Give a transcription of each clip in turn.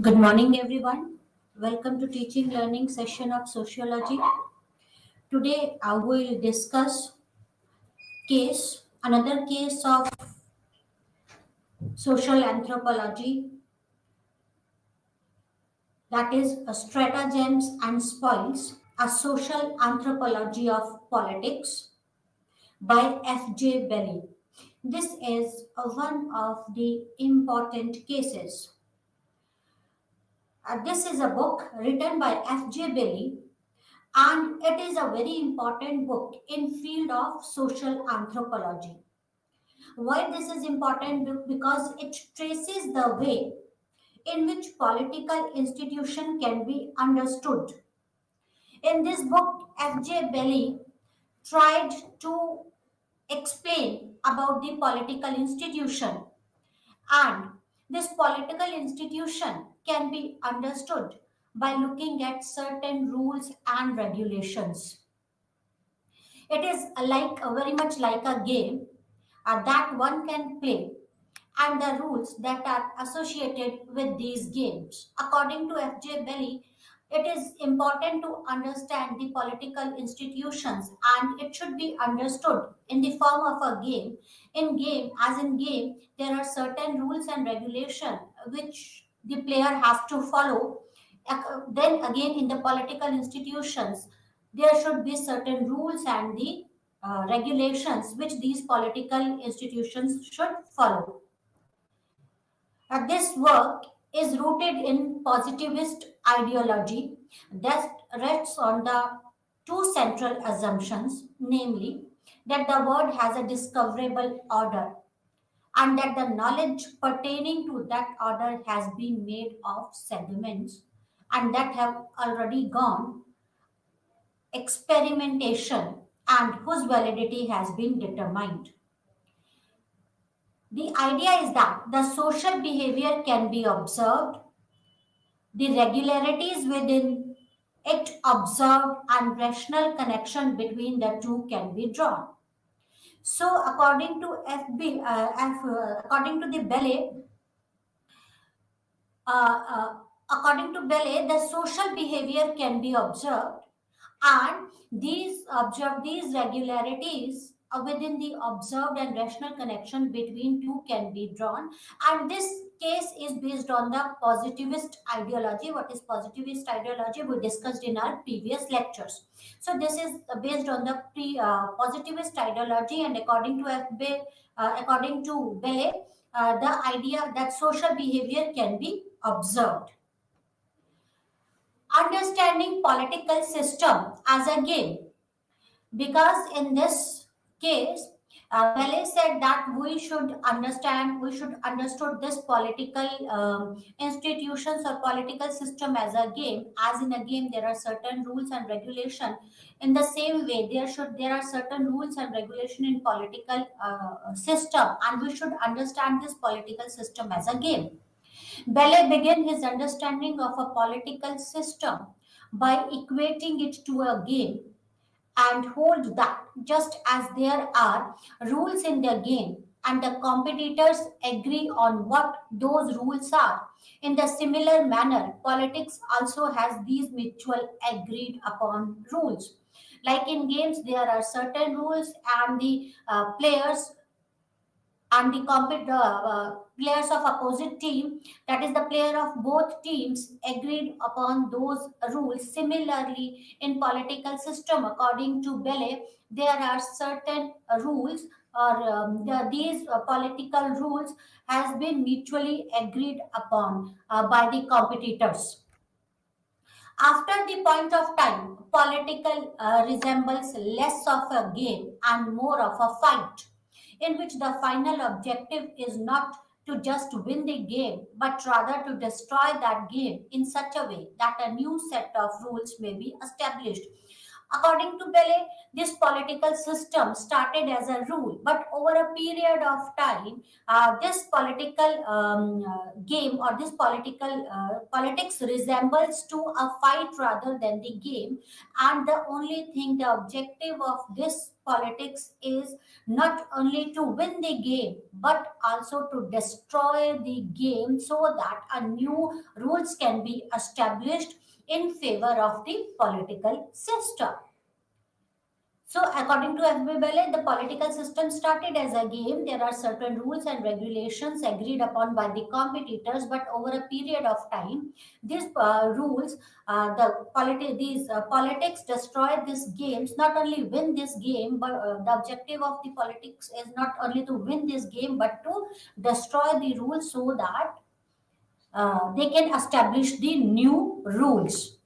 Good morning, everyone. Welcome to teaching learning session of sociology. Today, I will discuss another case of social anthropology, that is stratagems and spoils, a social anthropology of politics by F.J. Belly. This is one of the important cases. This is a book written by F.J. Belly, and it is a very important book in field of social anthropology. Why this is important? Because it traces the way in which political institution can be understood. In this book, F.J. Belly tried to explain about the political institution, and this political institution can be understood by looking at certain rules and regulations. It is very much like a game that one can play, and the rules that are associated with these games. According to F.J. Belly, it is important to understand the political institutions, and it should be understood in the form of a game. In game, there are certain rules and regulation which the player has to follow. Then again, in the political institutions, there should be certain rules and the regulations which these political institutions should follow. This work is rooted in positivist ideology that rests on the two central assumptions, namely that the world has a discoverable order and that the knowledge pertaining to that order has been made of segments and that have already gone experimentation and whose validity has been determined. The idea is that the social behavior can be observed, the regularities within it observed, and rational connection between the two can be drawn. So, according to the according to Bellet, the social behavior can be observed, and these regularities within the observed and rational connection between two can be drawn. And this case is based on the positivist ideology. What is positivist ideology? We discussed in our previous lectures. So this is based on the positivist ideology, and according to Bellet, the idea that social behavior can be observed. Understanding political system as a game, because in this case, Pele said that we should understood this political institutions or political system as a game. As in a game, there are certain rules and regulation. In the same way, there are certain rules and regulation in political system, and we should understand this political system as a game. Belle began his understanding of a political system by equating it to a game and hold that just as there are rules in the game and the competitors agree on what those rules are. In the similar manner, politics also has these mutual agreed upon rules. Like in games, there are certain rules, and the players of opposite team, that is the player of both teams, agreed upon those rules. Similarly, in political system, according to Belle, there are certain rules, or these political rules has been mutually agreed upon by the competitors. After the point of time, political resembles less of a game and more of a fight, in which the final objective is not to just win the game, but rather to destroy that game in such a way that a new set of rules may be established. According to Belle, this political system started as a rule, but over a period of time, this political game or this political politics resembles to a fight rather than the game. And the only thing, the objective of this politics is not only to win the game, but also to destroy the game so that a new rules can be established in favor of the political system. So, according to FB Bellet, the political system started as a game. There are certain rules and regulations agreed upon by the competitors, but over a period of time, these rules, these politics destroy these games. Not only win this game, but the objective of the politics is not only to win this game, but to destroy the rules so that they can establish the new rules.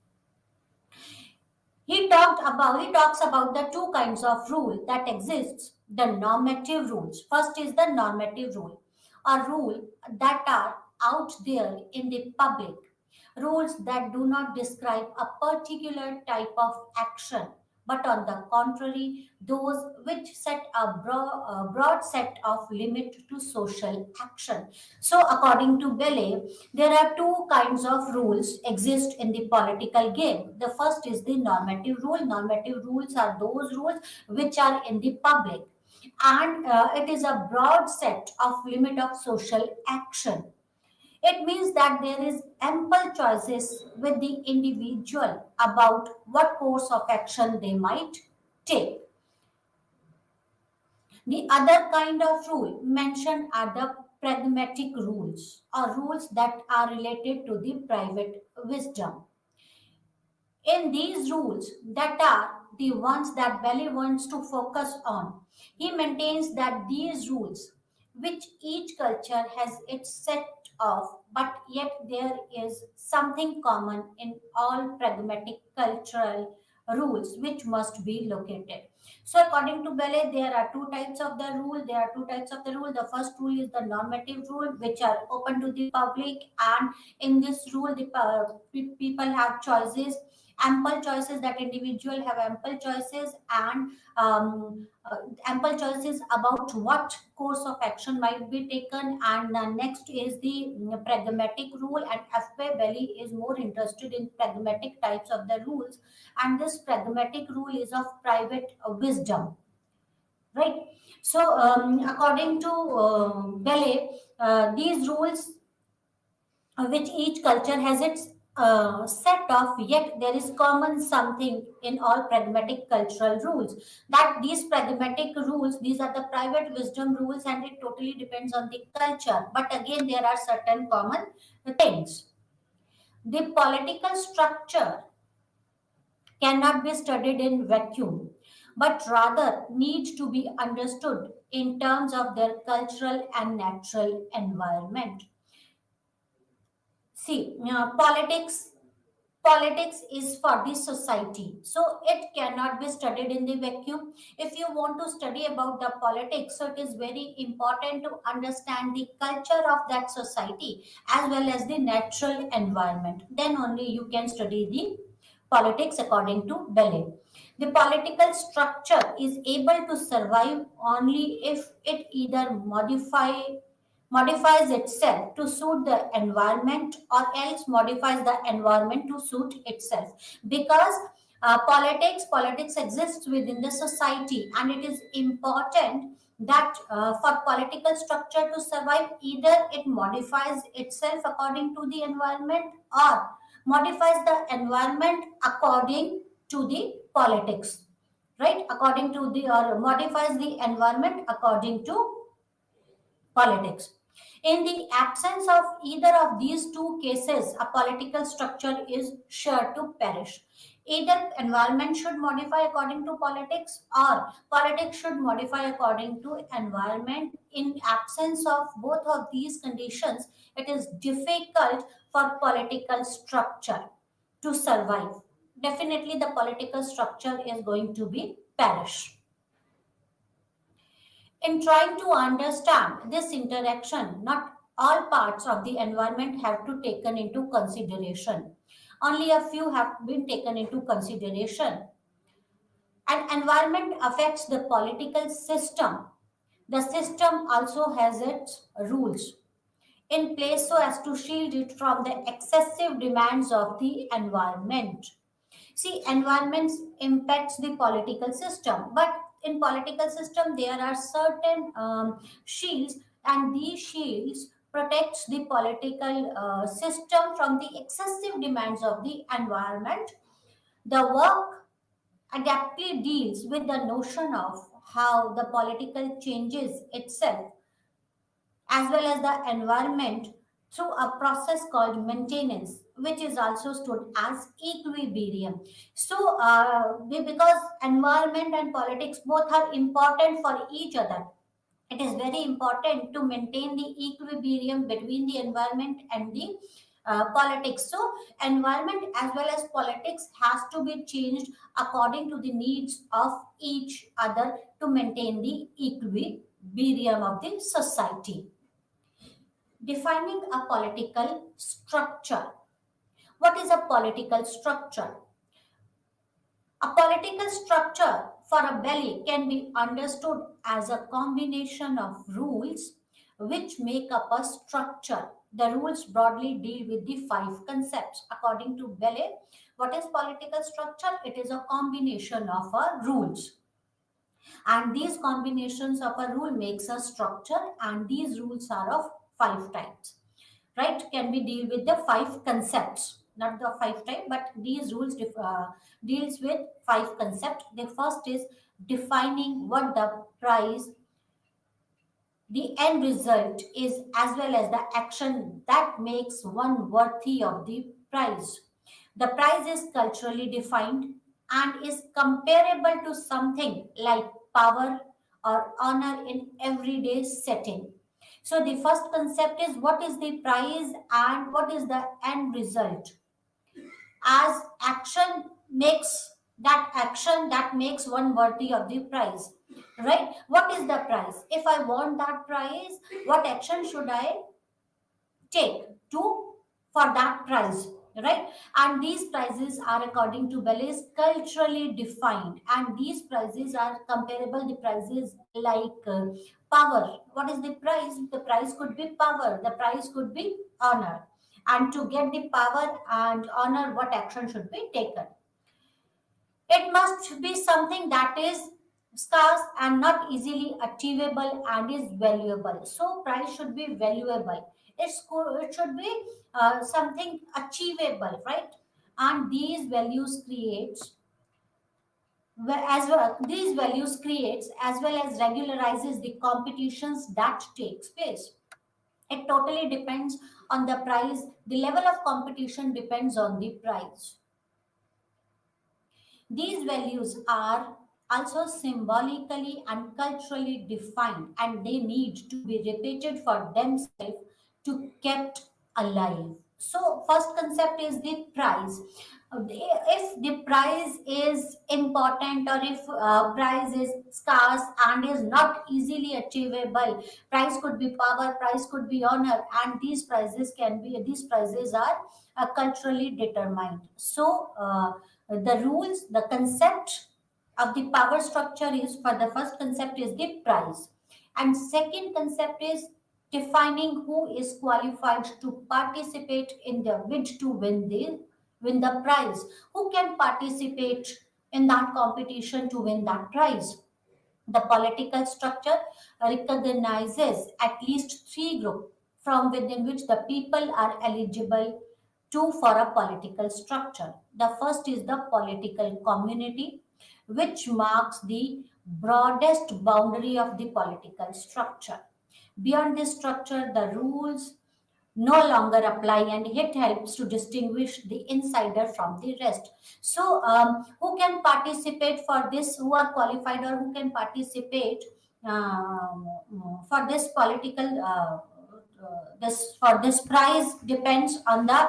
He talks about the two kinds of rule that exists. The normative rules. First is the normative rule, a rule that are out there in the public, rules that do not describe a particular type of action, but on the contrary, those which set a broad set of limit to social action. So, according to Belle, there are two kinds of rules exist in the political game. The first is the normative rule. Normative rules are those rules which are in the public, and it is a broad set of limit of social action. It means that there is ample choices with the individual about what course of action they might take. The other kind of rule mentioned are the pragmatic rules, or rules that are related to the private wisdom. In these rules, that are the ones that Belly wants to focus on, he maintains that these rules, which each culture has its set of, but yet there is something common in all pragmatic cultural rules which must be located. So, according to Bellet, there are two types of the rule. There are two types of the rule. The first rule is the normative rule, which are open to the public, and in this rule, the people have choices, ample choices, that individual have ample choices, and ample choices about what course of action might be taken. And next is the pragmatic rule, and FP Belly is more interested in pragmatic types of the rules, and this pragmatic rule is of private wisdom, right? So, according to Belly, these rules, which each culture has its set of, yet there is common something in all pragmatic cultural rules. That these pragmatic rules, these are the private wisdom rules, and it totally depends on the culture. But again, there are certain common things. The political structure cannot be studied in vacuum, but rather need to be understood in terms of their cultural and natural environment. See, politics is for the society, so it cannot be studied in the vacuum. If you want to study about the politics, so it is very important to understand the culture of that society as well as the natural environment. Then only you can study the politics according to Belay. The political structure is able to survive only if it either modifies itself to suit the environment, or else modifies the environment to suit itself, because politics exists within the society, and it is important that for political structure to survive, either it modifies itself according to the environment, or modifies the environment according to the politics, right? According to the, or modifies the environment according to politics. In the absence of either of these two cases, a political structure is sure to perish. Either environment should modify according to politics, or politics should modify according to environment. In absence of both of these conditions, it is difficult for political structure to survive. Definitely, the political structure is going to be perish. In trying to understand this interaction, not all parts of the environment have to taken into consideration. Only a few have been taken into consideration. And environment affects the political system. The system also has its rules in place so as to shield it from the excessive demands of the environment. See, environments impacts the political system, but in political system there are certain shields, and these shields protects the political system from the excessive demands of the environment. The work adaptly deals with the notion of how the political changes itself as well as the environment through a process called maintenance, which is also stood as equilibrium. So, because environment and politics both are important for each other, it is very important to maintain the equilibrium between the environment and the politics. So, environment as well as politics has to be changed according to the needs of each other to maintain the equilibrium of the society. Defining a political structure. What is a political structure? A political structure for a belly can be understood as a combination of rules which make up a structure. The rules broadly deal with the five concepts. According to Belle, what is political structure? It is a combination of rules. And these combinations of a rule makes a structure, and these rules are of five types, right? Can we deal with the five concepts, not the five type, but these rules deals with five concepts. The first is defining what the price, the end result is, as well as the action that makes one worthy of the prize. The prize is culturally defined and is comparable to something like power or honor in everyday setting. So the first concept is what is the prize and what is the end result. As action that makes one worthy of the prize, right? What is the prize? If I want that prize, what action should I take to for that prize, right? And these prizes are, according to Bellis, culturally defined, and these prizes are comparable the prizes like power. What is the prize? The prize could be power, the prize could be honor, and to get the power and honor, what action should be taken? It must be something that is scarce and not easily achievable and is valuable. So price should be valuable. It should be something achievable, right? And these values creates as well. These values creates as well as regularizes the competitions that takes place. It totally depends on the price. The level of competition depends on the price. These values are also symbolically and culturally defined, and they need to be repeated for themselves to kept alive. So first concept is the price. If the price is important, or if price is scarce and is not easily achievable, price could be power, price could be honor, and these prices are culturally determined. So the rules, the concept of the power structure is, for the first concept is the price, and second concept is defining who is qualified to participate in the bid to win the prize. Who can participate in that competition to win that prize? The political structure recognizes at least three groups from within which the people are eligible to for a political structure. The first is the political community, which marks the broadest boundary of the political structure. Beyond this structure, the rules no longer apply, and it helps to distinguish the insider from the rest. So who can participate for this, who are qualified, or who can participate for this political this for this prize depends on the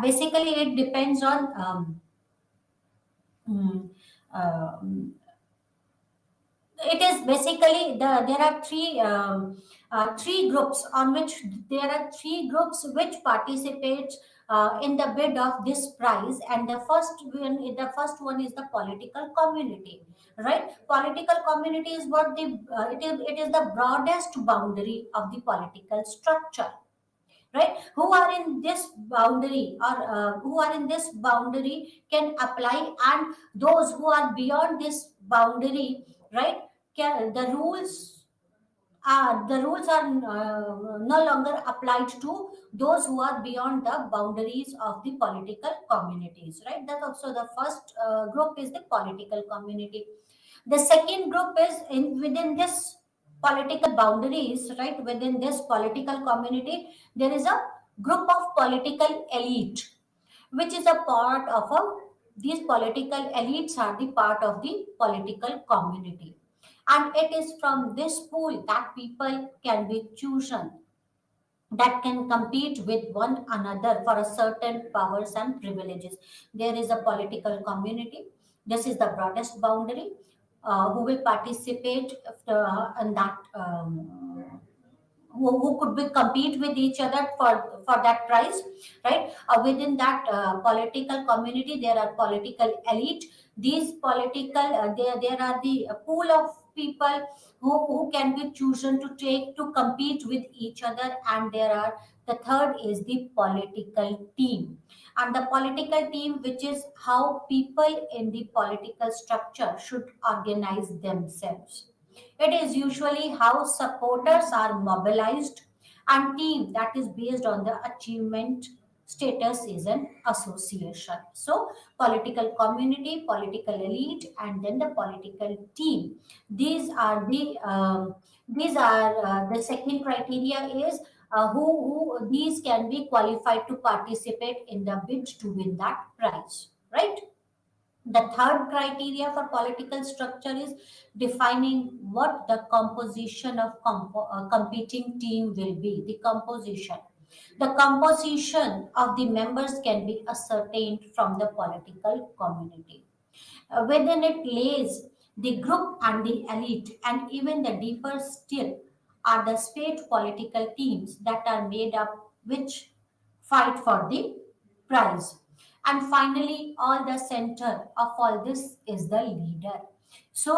basically it depends on mm, um, it is basically there are three groups on which there are three groups which participate in the bid of this prize. And the first one is the political community, right? Political community is what it is the broadest boundary of the political structure, right? Who are in this boundary, or who are in this boundary can apply, and those who are beyond this boundary, right, can, the rules are no longer applied to those who are beyond the boundaries of the political communities, right? That also the first group is the political community. The second group is within this political boundaries, right? Within this political community, there is a group of political elite, which is a part of a these political elites are the part of the political community, and it is from this pool that people can be chosen, that can compete with one another for a certain powers and privileges. There is a political community. This is the broadest boundary. Who will participate in that? Who could be compete with each other for that prize, right? Within that political community, there are political elite. These political there are the pool of people who can be chosen to take to compete with each other, and there are the third is the political team. And the political team, which is how people in the political structure should organize themselves. It is usually how supporters are mobilized, and team that is based on the achievement status is an association. So political community, political elite, and then the political team. These are the second criteria is who these can be qualified to participate in the bid to win that prize, right? The third criteria for political structure is defining what the composition of competing team will be. The composition of the members can be ascertained from the political community. Within it lays the group and the elite, and even the deeper still are the state political teams that are made up, which fight for the prize. And finally, all the center of all this is the leader. So,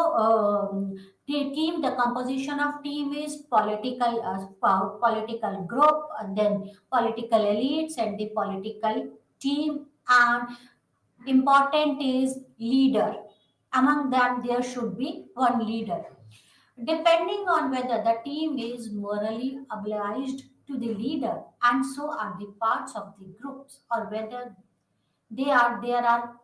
the composition of team is political group, and then political elites, and the political team, and important is leader. Among them, there should be one leader. Depending on whether the team is morally obliged to the leader, and so are the parts of the groups, or whether there are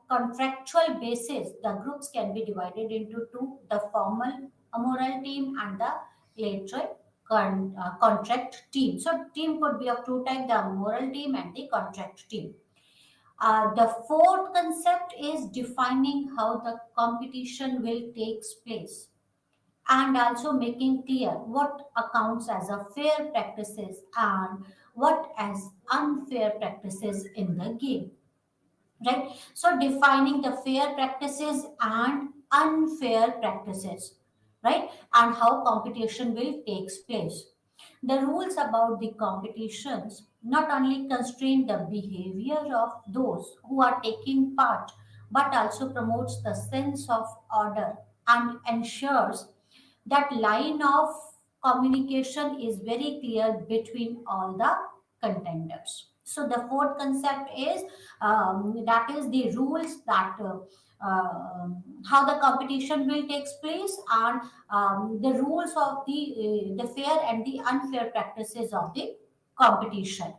contractual basis, the groups can be divided into two: the formal moral team and the lateral contract team. So, team could be of two types: the moral team and the contract team. The fourth concept is defining how the competition will takes place, and also making clear what accounts as a fair practices and what as unfair practices in the game, right? So defining the fair practices and unfair practices, right? And how competition will takes place. The rules about the competitions not only constrain the behavior of those who are taking part, but also promotes the sense of order and ensures that line of communication is very clear between all the contenders. So the fourth concept is that is the rules that how the competition will takes place, and the rules of the fair and the unfair practices of the competition.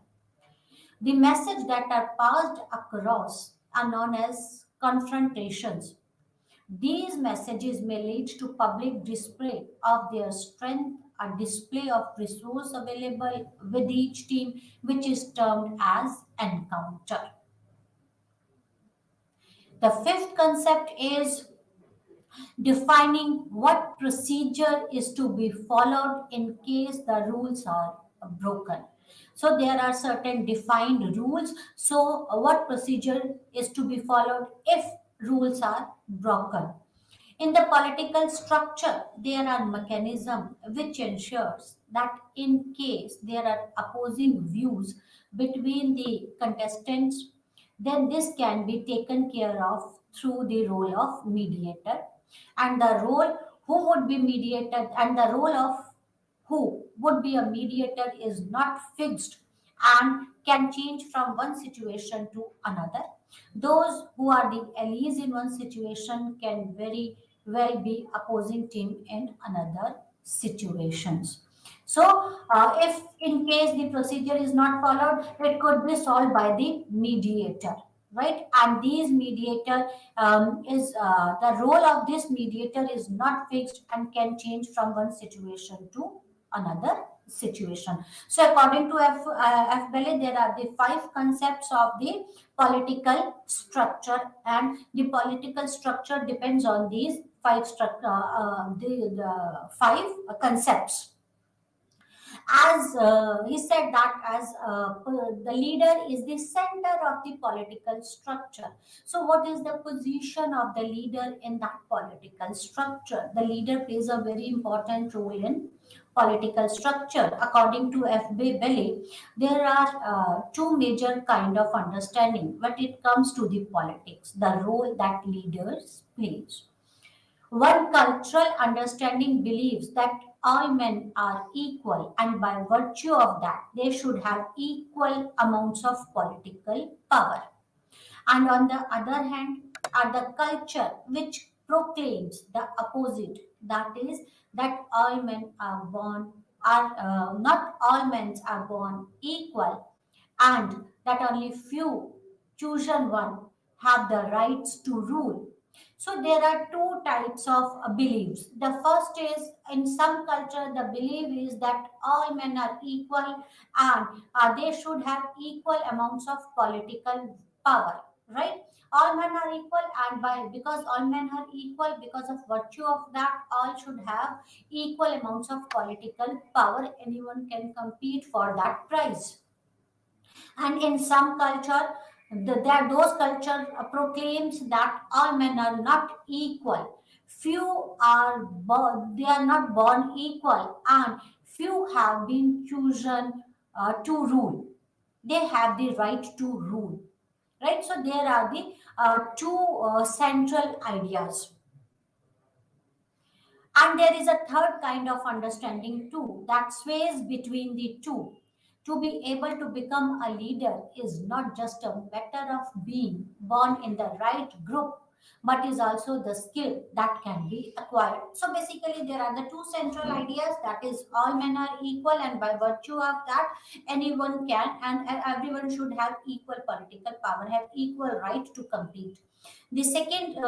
The message that are passed across are known as confrontations. These messages may lead to public display of their strength, a display of resource available with each team, which is termed as encounter. The fifth concept is defining what procedure is to be followed in case the rules are broken. So there are certain defined rules. So what procedure is to be followed if rules are broken? In the political structure, there are mechanisms which ensures that in case there are opposing views between the contestants, then this can be taken care of through the role of mediator. And the role who would be mediated and the role of who would be a mediator is not fixed and can change from one situation to another. Those who are the allies in one situation can very well be opposing team in another situations. So, if in case the procedure is not followed, it could be solved by the mediator, right? And these mediator is the role of this mediator is not fixed and can change from one situation to another situation. So, according to F. Bellet, there are the five concepts of the political structure, and the political structure depends on these the five concepts. As he said that as the leader is the center of the political structure. So what is the position of the leader in that political structure? The leader plays a very important role in political structure. According to F.B. Belly, there are two major kind of understanding when it comes to the politics, the role that leaders plays. One cultural understanding believes that all men are equal, and by virtue of that, they should have equal amounts of political power. And on the other hand, are the culture which proclaims the opposite, that is, that all men are born are not all men are born equal, and that only few chosen one have the rights to rule. So there are two types of beliefs. The first is in some culture, the belief is that all men are equal and they should have equal amounts of political power, right? All men are equal, and by because all men are equal, because of virtue of that, all should have equal amounts of political power. Anyone can compete for that prize. And in some culture, that those culture proclaims that all men are not equal. Few are born, they are not born equal, and few have been chosen to rule. They have the right to rule, right? So there are the two central ideas. And there is a third kind of understanding too that sways between the two. To be able to become a leader is not just a matter of being born in the right group, but is also the skill that can be acquired. So basically, there are the two central ideas, that is, all men are equal, and by virtue of that, anyone can and everyone should have equal political power, have equal right to compete. The second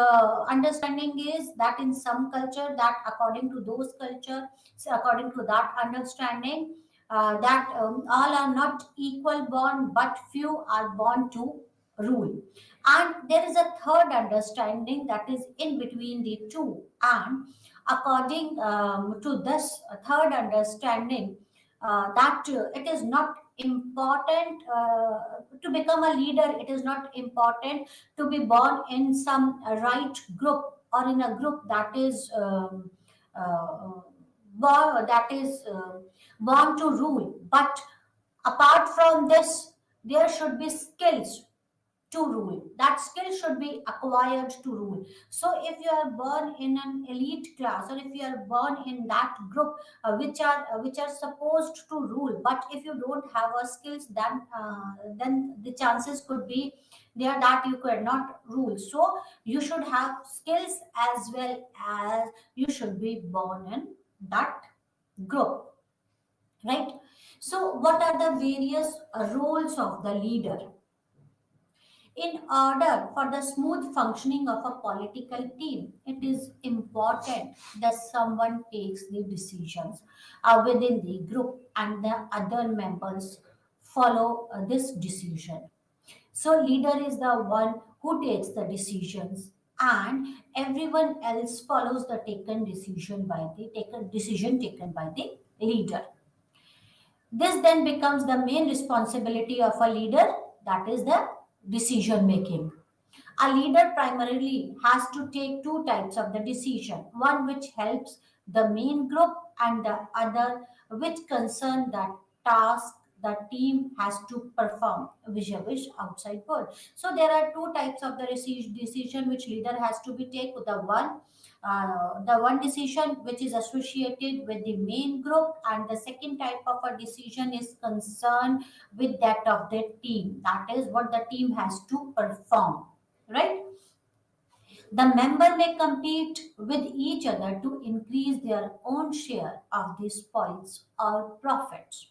understanding is that in some culture, that according to those culture, so according to that understanding, that all are not equal born, but few are born to rule. And there is a third understanding that is in between the two. And according to this third understanding, that it is not important to become a leader, it is not important to be born in some right group or in a group that is that is born to rule. But apart from this, there should be skills to rule. That skill should be acquired to rule. So if you are born in an elite class, or if you are born in that group which are supposed to rule, but if you don't have a skills, then the chances could be there that you cannot rule. So you should have skills as well as you should be born in that group, right? So what are the various roles of the leader? In order for the smooth functioning of a political team, it is important that someone takes the decisions within the group and the other members follow this decision. So, leader is the one who takes the decisions, and everyone else follows the taken decision taken by the leader. This then becomes the main responsibility of a leader, that is the decision making. A leader primarily has to take two types of the decision, one which helps the main group and the other which concern the task the team has to perform vis-a-vis outside world. So there are two types of the decision which leader has to be take. The one decision which is associated with the main group, and the second type of a decision is concerned with that of the team, that is what the team has to perform, right? The member may compete with each other to increase their own share of the spoils or profits.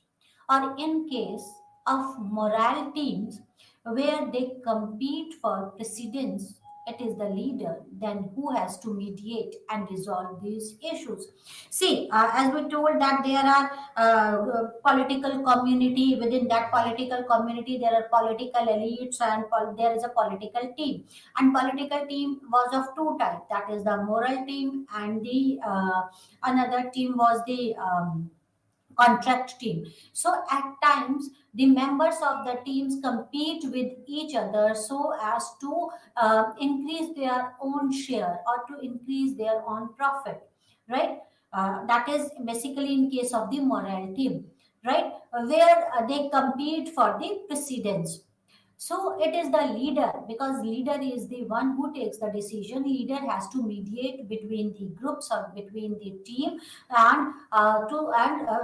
Or in case of morale teams where they compete for precedence, it is the leader then who has to mediate and resolve these issues. See, as we told that there are political community, within that political community there are political elites and there is a political team, and political team was of two types, that is the moral team and the another team was the contract team. So at times the members of the teams compete with each other so as to increase their own share or to increase their own profit, right? That is basically in case of the moral team, right? Where they compete for the precedence. So it is the leader, because leader is the one who takes the decision. Leader has to mediate between the groups or between the team, and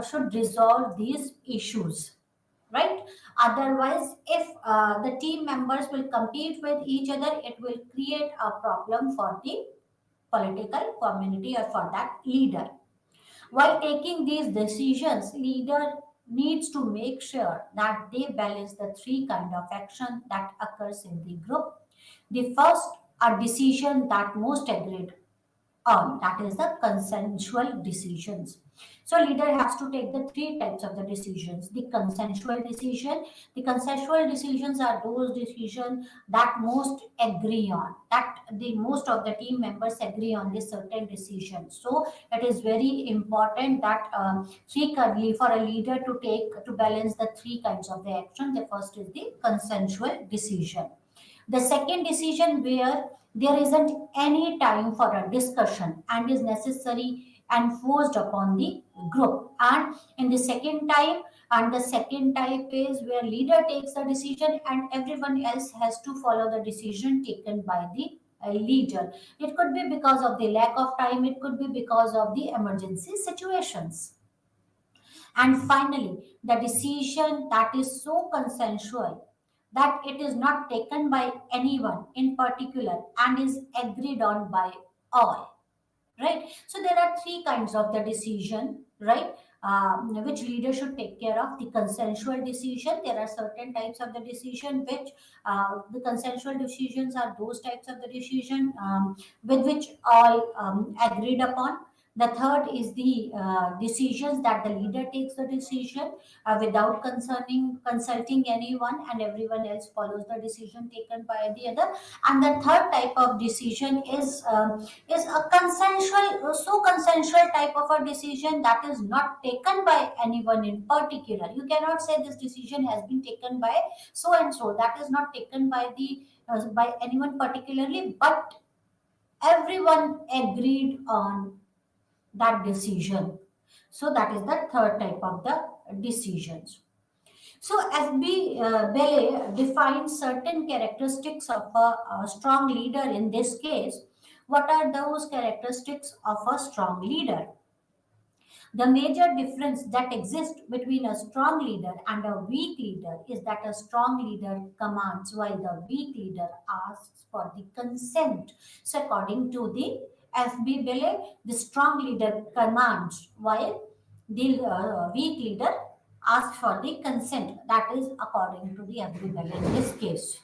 should resolve these issues, right? Otherwise, if the team members will compete with each other, it will create a problem for the political community or for that leader. While taking these decisions, leader needs to make sure that they balance the three kind of action that occurs in the group. The first, a decision that most agreed on, that is the consensual decisions. So leader has to take the three types of the decisions. The consensual decision, the consensual decisions are those decisions that most agree on, that the most of the team members agree on this certain decision. So it is very important that for a leader to take to balance the three kinds of the action. The first is the consensual decision. The second decision where there isn't any time for a discussion and is necessary and forced upon the group. And in the second time, and the second type is where leader takes the decision and everyone else has to follow the decision taken by the leader. It could be because of the lack of time, it could be because of the emergency situations. And finally, the decision that is so consensual that it is not taken by anyone in particular and is agreed on by all, right? So there are three kinds of the decision, right? Which leader should take care of. The consensual decision, there are certain types of the decision which the consensual decisions are those types of the decision with which all agreed upon. The third is the decisions that the leader takes the decision without consulting anyone, and everyone else follows the decision taken by the other. And the third type of decision is a consensual, so consensual type of a decision that is not taken by anyone in particular. You cannot say this decision has been taken by so and so. That is not taken by the by anyone particularly, but everyone agreed on that decision. So that is the third type of the decisions. So FB Bele defines certain characteristics of a strong leader in this case. What are those characteristics of a strong leader? The major difference that exists between a strong leader and a weak leader is that a strong leader commands while the weak leader asks for the consent. So, according to the FB Bele, the strong leader commands while the weak leader asks for the consent. That is according to the FB Bele in this case.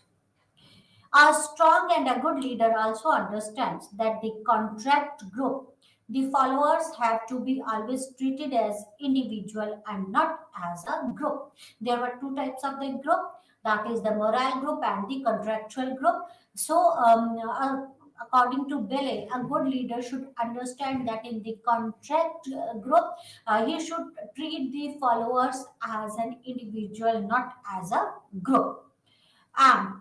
A strong and a good leader also understands that the contract group, the followers have to be always treated as individual and not as a group. There were two types of the group, that is the moral group and the contractual group. So, according to Bele, a good leader should understand that in the contract group, he should treat the followers as an individual, not as a group. And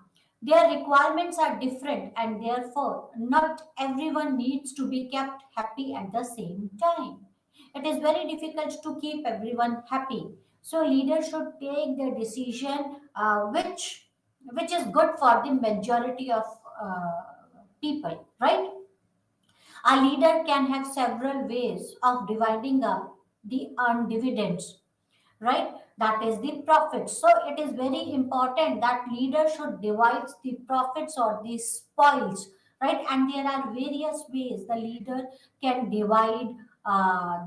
Their requirements are different, and therefore, not everyone needs to be kept happy at the same time. It is very difficult to keep everyone happy. So, leaders should take the decision which is good for the majority of people, right? A leader can have several ways of dividing up the earned dividends, right? That is the profits. So it is very important that leader should divide the profits or the spoils, right? And there are various ways the leader can divide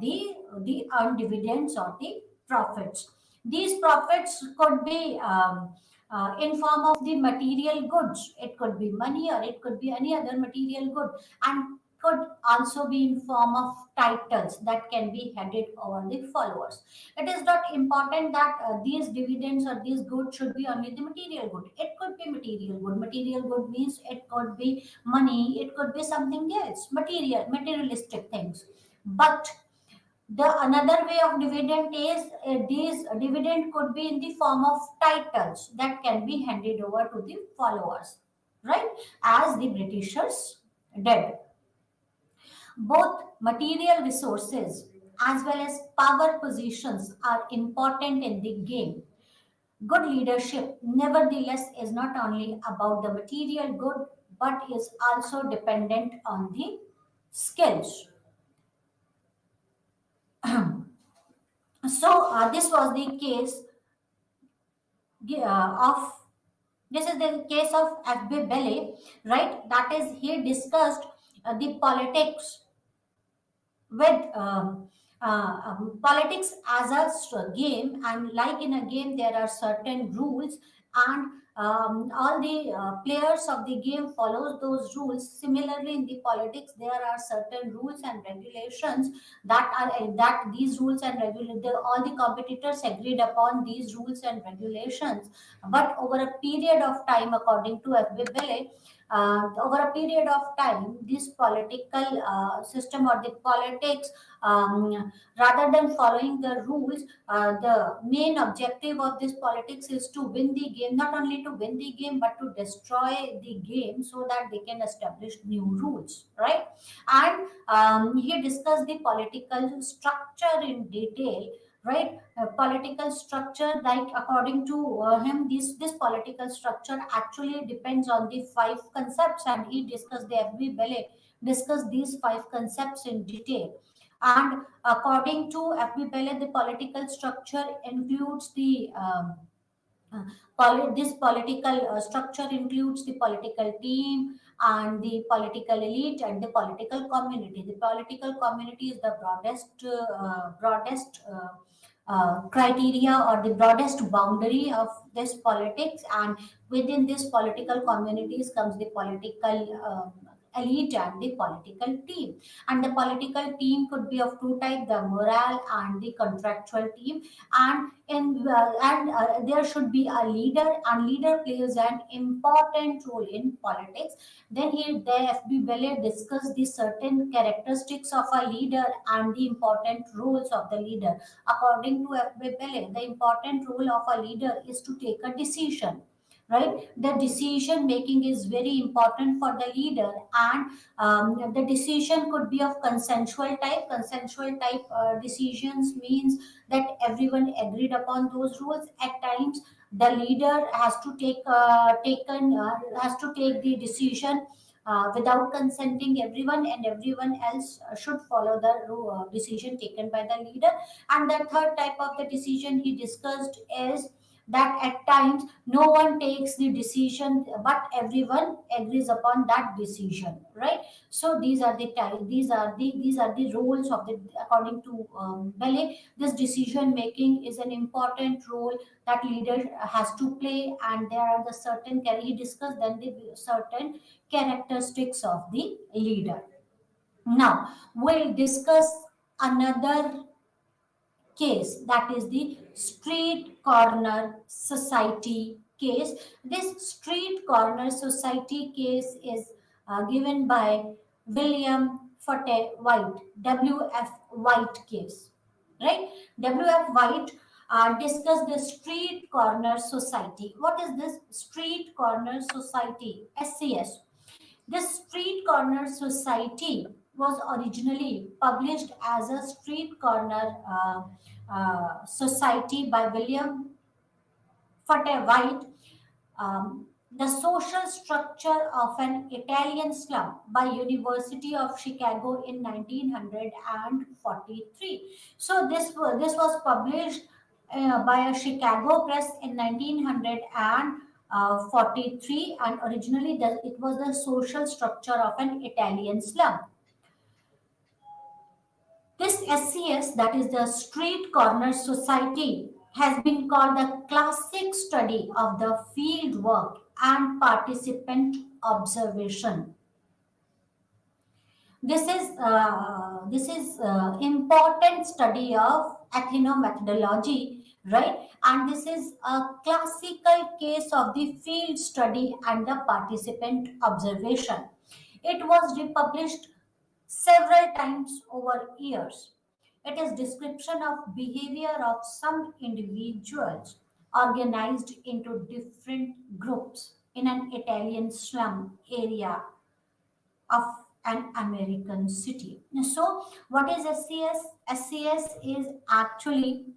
the earned dividends or the profits. These profits could be in form of the material goods. It could be money or it could be any other material good, and could also be in form of titles that can be handed over the followers. It is not important that these dividends or these goods should be only the material good. It could be material good. Material good means it could be money, it could be something else, materialistic things. But the another way of dividend is these dividend could be in the form of titles that can be handed over to the followers, right? As the Britishers did. Both material resources as well as power positions are important in the game. Good leadership, nevertheless, is not only about the material good but is also dependent on the skills. So, this was the case of this is the case of F.B. Belle, right? That is, he discussed the politics with politics as a game, and like in a game there are certain rules, and all the players of the game follows those rules. Similarly, in the politics there are certain rules and regulations that are that these rules and all the competitors agreed upon these rules and regulations. But over a period of time, according to F.B. Belle, over a period of time, this political system or the politics, rather than following the rules, the main objective of this politics is to win the game, not only to win the game, but to destroy the game so that they can establish new rules, right? And he discussed the political structure in detail, right? Political structure, like according to him, this political structure actually depends on the five concepts, and he discussed the FB Belle discussed these five concepts in detail. And according to FB Belle, the political structure includes the this political structure includes the political team and the political elite and the political community. The political community is the broadest criteria or the broadest boundary of this politics, and within this political communities comes the political elite and the political team. And the political team could be of two types: the moral and the contractual team. And there should be a leader, and leader plays an important role in politics. Then here the FB Belle discussed the certain characteristics of a leader and the important roles of the leader. According to FB Belle, the important role of a leader is to take a decision, right? The decision making is very important for the leader, and the decision could be of consensual type. Consensual type decisions means that everyone agreed upon those rules. At times the leader has to take the decision without consenting everyone, and everyone else should follow the decision taken by the leader. And the third type of the decision he discussed is that at times no one takes the decision but everyone agrees upon that decision, right? So these are the roles of the, according to Belle, this decision making is an important role that leader has to play, and there are the certain he discussed then the certain characteristics of the leader. Now we'll discuss another case, that is the street corner society case. This street corner society case is given by William Forte White, WF White case, right? WF White discuss the street corner society. What is this street corner society? SCS. This street corner society was originally published as a street corner society by William Fate White. The social structure of an Italian slum by University of Chicago in 1943. So this was published by a Chicago press in 1943, and originally it was the social structure of an Italian slum. This SCS, that is the Street Corner Society, has been called the classic study of the field work and participant observation. This is important study of ethnomethodology, right? And this is a classical case of the field study and the participant observation. It was republished several times over years. It is description of behavior of some individuals organized into different groups in an Italian slum area of an American city. So, what is SCS? SCS is actually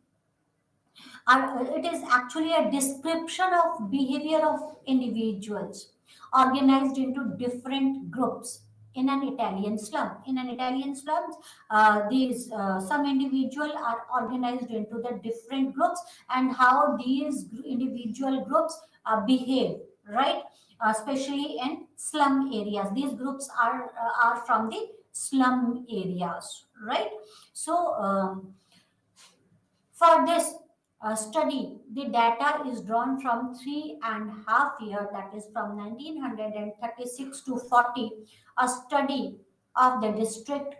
it is actually a description of behavior of individuals organized into different groups in an Italian slum. In an Italian slums, these some individual are organized into the different groups, and how these individual groups behave, right? Especially in slum areas, these groups are from the slum areas, right? So. For this study, the data is drawn from 3.5 years, that is from 1936 to 40, a study of the district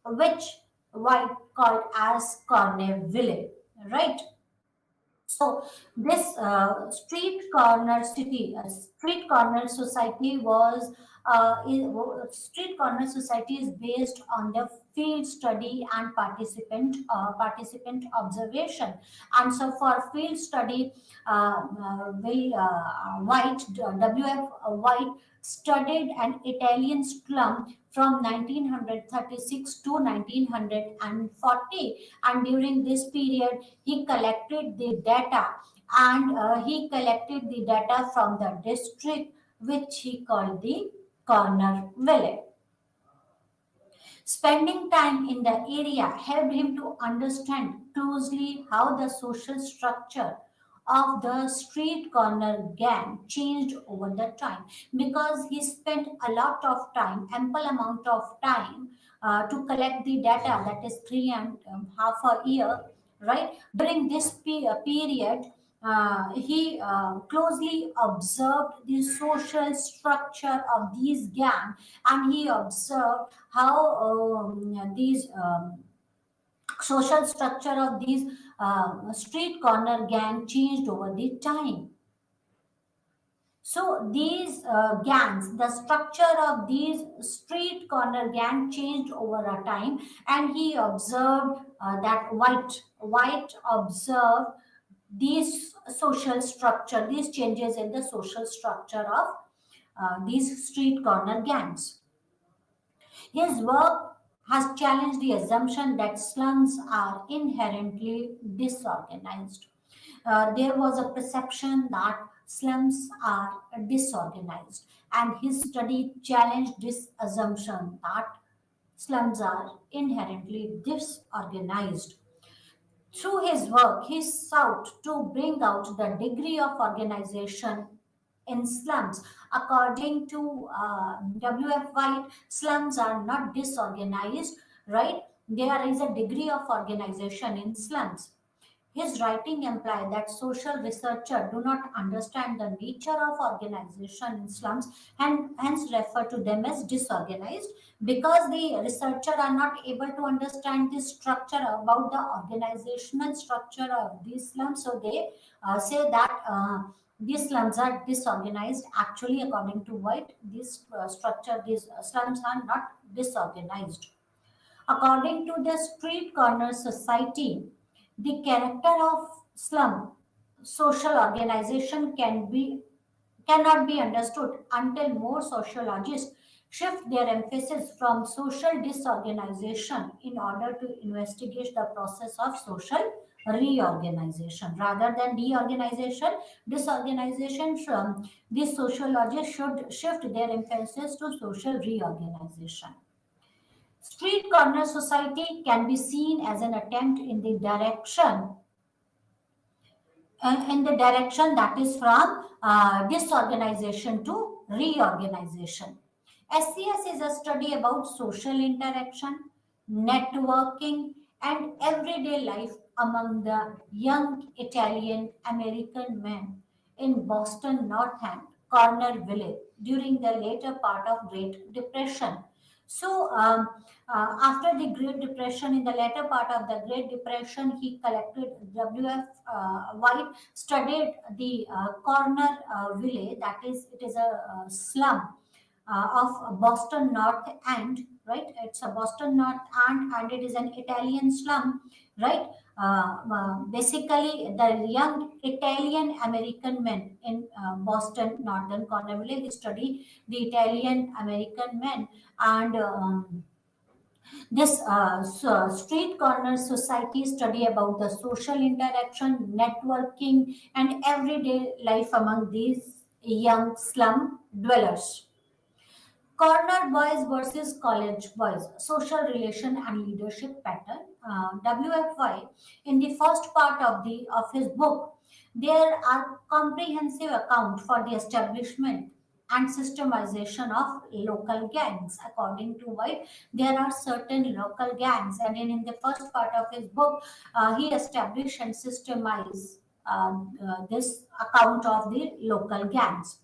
which White called as Corneville, right? So this street corner society street corner society is based on the field study and participant observation. And so for field study, WF White studied an Italian slum from 1936 to 1940, and during this period he collected the data, and he collected the data from the district which he called the Cornerville. Spending time in the area helped him to understand closely how the social structure of the street corner gang changed over the time, because he spent a lot of time, ample amount of time to collect the data, that is 3.5 years, right? During this period, he closely observed the social structure of these gang, and he observed how these social structure of these street corner gang changed over the time. So these gangs, the structure of these street corner gang changed over a time, and he observed that White observed these social structure, these changes in the social structure of these street corner gangs. His work has challenged the assumption that slums are inherently disorganized. There was a perception that slums are disorganized, and his study challenged this assumption that slums are inherently disorganized. Through his work, he sought to bring out the degree of organization in slums. According to W.F. White, slums are not disorganized, right? There is a degree of organization in slums. His writing implied that social researchers do not understand the nature of organization in slums and hence refer to them as disorganized, because the researchers are not able to understand the structure about the organizational structure of these slums. So they say that these slums are disorganized. Actually, according to White, these slums are not disorganized. According to the Street Corner Society, the character of slum social organization cannot be understood until more sociologists shift their emphasis from social disorganization in order to investigate the process of social reorganization rather than reorganization. Disorganization from these sociologists should shift their emphasis to social reorganization. Street corner society can be seen as an attempt in the direction that is from disorganization to reorganization. SCS is a study about social interaction, networking, and everyday life among the young Italian American men in Boston North End, Corner Village during the later part of Great Depression. So, after the Great Depression, in the later part of the Great Depression, he collected W.F. White studied the corner village, that is, it is a slum of Boston North End, right? It's a Boston North End, and it is an Italian slum, right? Basically, the young Italian American men in Boston Northern Corner Village, they study the Italian American men, and this street corner society study about the social interaction, networking, and everyday life among these young slum dwellers. Corner boys versus college boys, social relation and leadership pattern. WFY, in the first part of his book, there are comprehensive account for the establishment and systemization of local gangs. According to White, there are certain local gangs, and in the first part of his book, he established and systemized this account of the local gangs.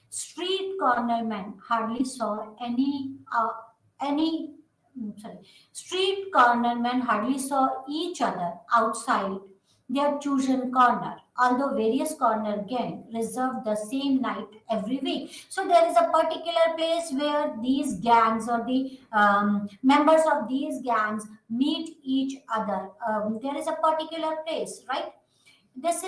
Street corner men hardly saw any. Sorry, street corner men hardly saw each other outside their chosen corner. Although various corner gang reserved the same night every week, so there is a particular place where these gangs or the members of these gangs meet each other. There is a particular place, right? This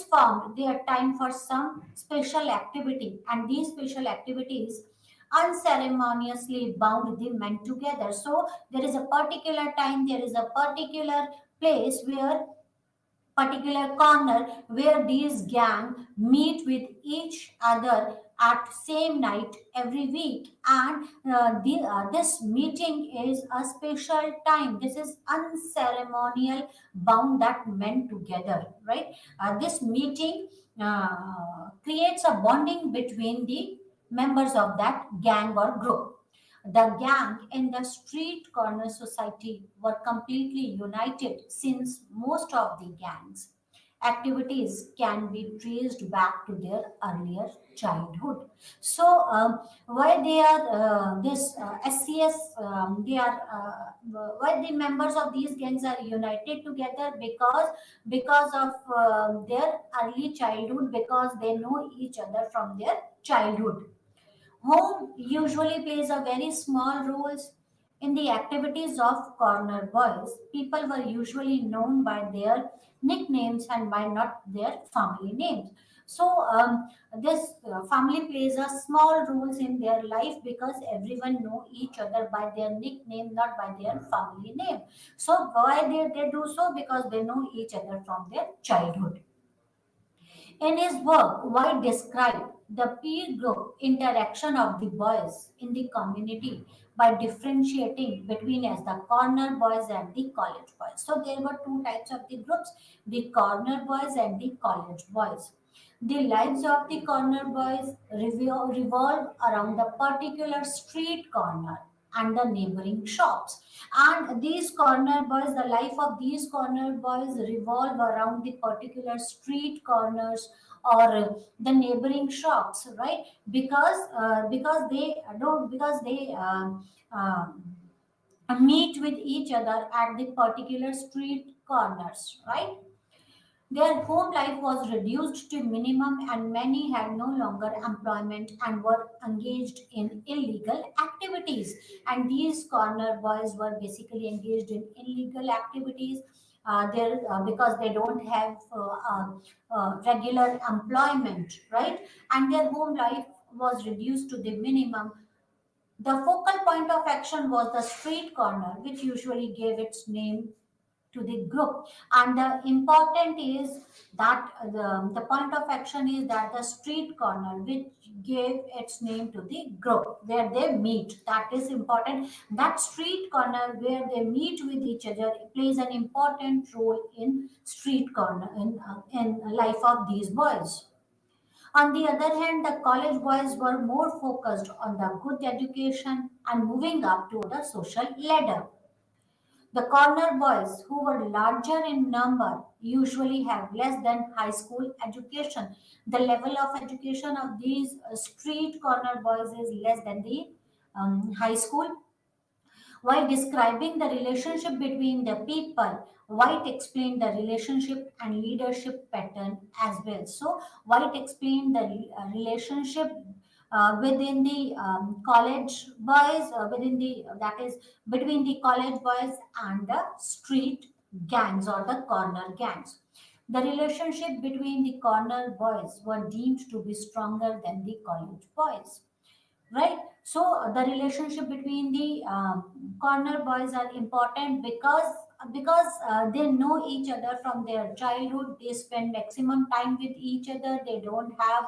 formed their time for some special activity, and these special activities unceremoniously bound the men together. So there is a particular time, there is a particular place where particular corner where these gang meet with each other at same night every week, and this meeting is a special time. This is unceremonial bound that men together, right? This meeting creates a bonding between the members of that gang or group. The gang in the street corner society were completely united since most of the gangs activities can be traced back to their earlier childhood. So, why they are this SCS, they are why the members of these gangs are united together, because of their early childhood, because they know each other from their childhood. Home usually plays a very small role in the activities of corner boys. People were usually known by their nicknames and by not their family names. So this family plays a small roles in their life because everyone know each other by their nickname, not by their family name. So why they do so? Because they know each other from their childhood. In his work, White described the peer group interaction of the boys in the community by differentiating between as the corner boys and the college boys. So there were two types of the groups, the corner boys and the college boys. The lives of the corner boys revolve around the particular street corner and the neighboring shops. And these corner boys, the life of these corner boys revolve around the particular street corners or the neighboring shops, right? Because they don't because they meet with each other at the particular street corners, right? Their home life was reduced to minimum, and many had no longer employment and were engaged in illegal activities. And these corner boys were basically engaged in illegal activities. because they don't have regular employment, right? And their home life was reduced to the minimum. The focal point of action was the street corner, which usually gave its name to the group. And the important is that the point of action is that the street corner, which gave its name to the group where they meet. That is important. That street corner where they meet with each other plays an important role in street corner in life of these boys. On the other hand, the college boys were more focused on the good education and moving up to the social ladder. The corner boys, who were larger in number, usually have less than high school education. The level of education of these street corner boys is less than the high school. While describing the relationship between the people, White explained the relationship and leadership pattern as well. So, White explained the relationship within the college boys, within the that is between the college boys and the street gangs or the corner gangs. The relationship between the corner boys were deemed to be stronger than the college boys, right? So the relationship between the corner boys are important because they know each other from their childhood. They spend maximum time with each other. They don't have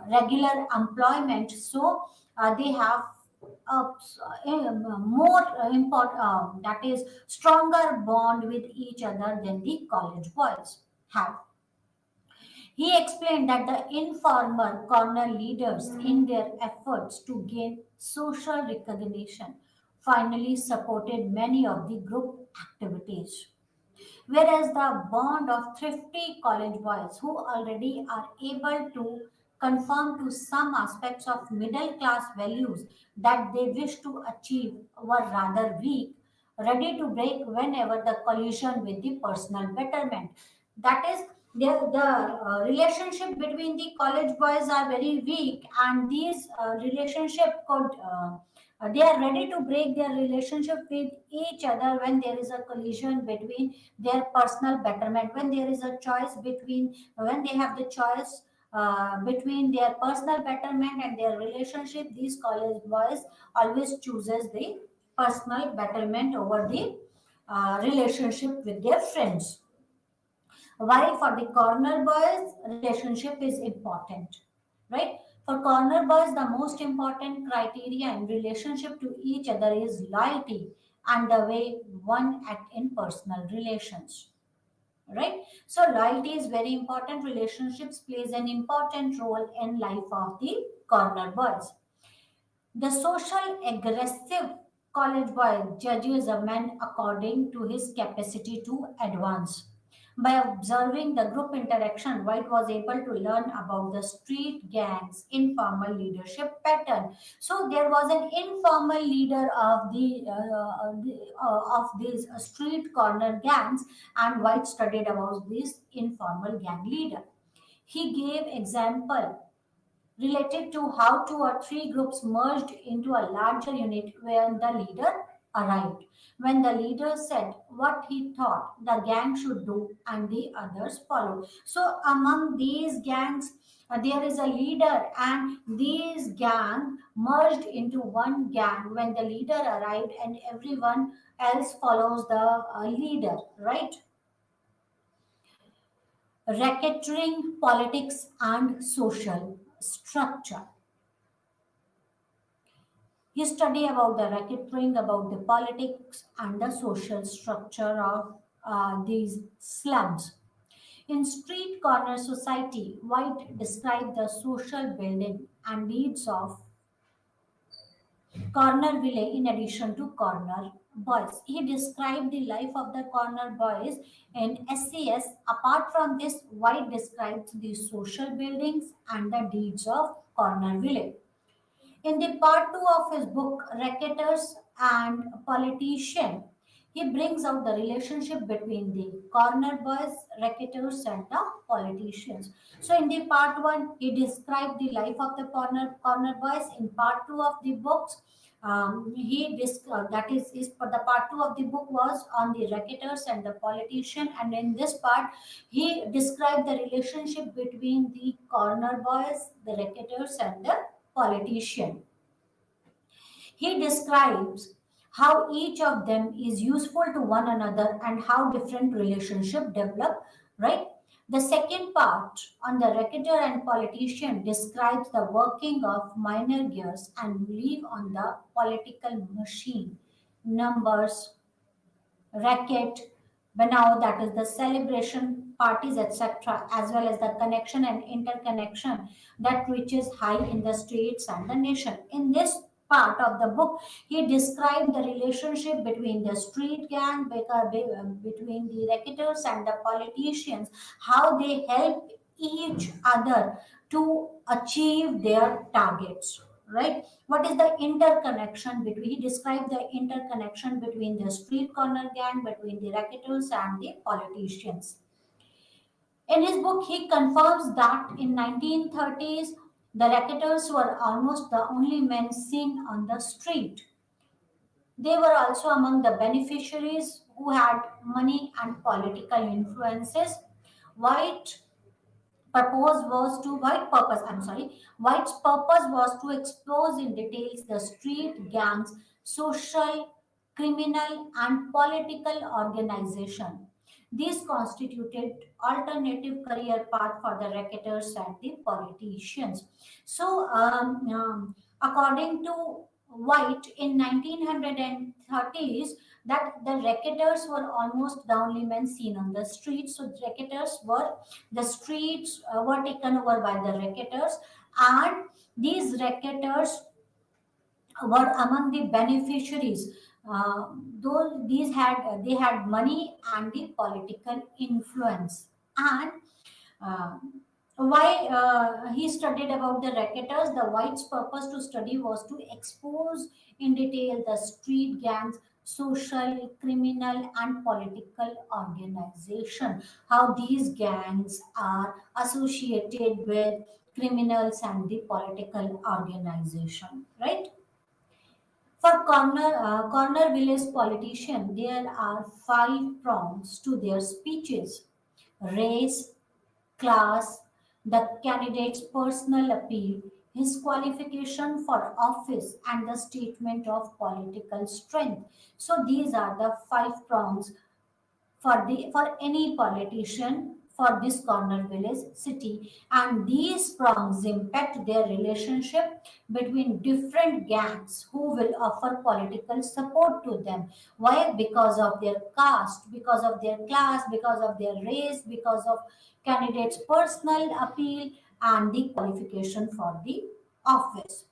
regular employment, so they have more important, that is stronger bond with each other than the college boys have. He explained that the informal corner leaders, in their efforts to gain social recognition, finally supported many of the group activities. Whereas the bond of thrifty college boys, who already are able to conform to some aspects of middle class values that they wish to achieve, were rather weak, ready to break whenever the collision with the personal betterment. That is, the relationship between the college boys are very weak, and these relationship could they are ready to break their relationship with each other when there is a collision between their personal betterment, when there is a choice between, when they have the choice between their personal betterment and their relationship. These college boys always chooses the personal betterment over the relationship with their friends. While for the corner boys, relationship is important, right? For corner boys, the most important criteria in relationship to each other is loyalty and the way one act in personal relations, right? So loyalty is very important. Relationships plays an important role in life of the corner boys. The social aggressive college boy judges a man according to his capacity to advance. By observing the group interaction, White was able to learn about the street gangs' informal leadership pattern. So there was an informal leader of of these street corner gangs, and White studied about this informal gang leader. He gave example related to how two or three groups merged into a larger unit when the leader arrived. When the leader said what he thought the gang should do, and the others followed. So, among these gangs, there is a leader, and these gang merged into one gang when the leader arrived, and everyone else follows the leader, right? Racketeering, politics, and social structure. He studied about the racketeering, about the politics and the social structure of these slums. In street corner society, White described the social building and needs of Corner Village in addition to Corner Boys. He described the life of the Corner Boys in SCS. Apart from this, White describes the social buildings and the deeds of Corner Village. In the part 2 of his book, Racketers and Politician, he brings out the relationship between the corner boys, racketers, and the politicians. So, in the part 1, he described the life of the corner boys. In part 2 of the books, That is for the part two of the book was on the racketers and the politician, and in this part he described the relationship between the corner boys, the racketers, and the politician. He describes how each of them is useful to one another and how different relationship develop, right? The second part on the racketeer and politician describes the working of minor gears and believe on the political machine, numbers, racket, banao, that is the celebration, parties, etc., as well as the connection and interconnection that reaches high in the states and the nation. In this part of the book, he described the relationship between the street gang, between the racketers and the politicians, how they help each other to achieve their targets, right? What is the interconnection between, he described the interconnection between the street corner gang, between the racketers and the politicians. In his book he confirms that in 1930s the racketers were almost the only men seen on the street. They were also among the beneficiaries who had money and political influences. White White's purpose was to expose in details the street gangs, social, criminal, and political organization. These constituted alternative career path for the racketers and the politicians. So, according to White, in 1930s, that the racketers were almost the only men seen on the streets. So, the streets were taken over by the racketers, and these racketers were among the beneficiaries. Though they had money and the political influence. And uh, why he studied about the racketers, the White's purpose to study was to expose in detail the street gangs, social, criminal, and political organization. How these gangs are associated with criminals and the political organization, right? For corner village politician, there are five prongs to their speeches: race, class, the candidate's personal appeal, his qualification for office, and the statement of political strength. So these are the five prongs for any politician for this corner village city, and these prongs impact their relationship between different gangs who will offer political support to them. Why? Because of their caste, because of their class, because of their race, because of candidates personal appeal and the qualification for the office.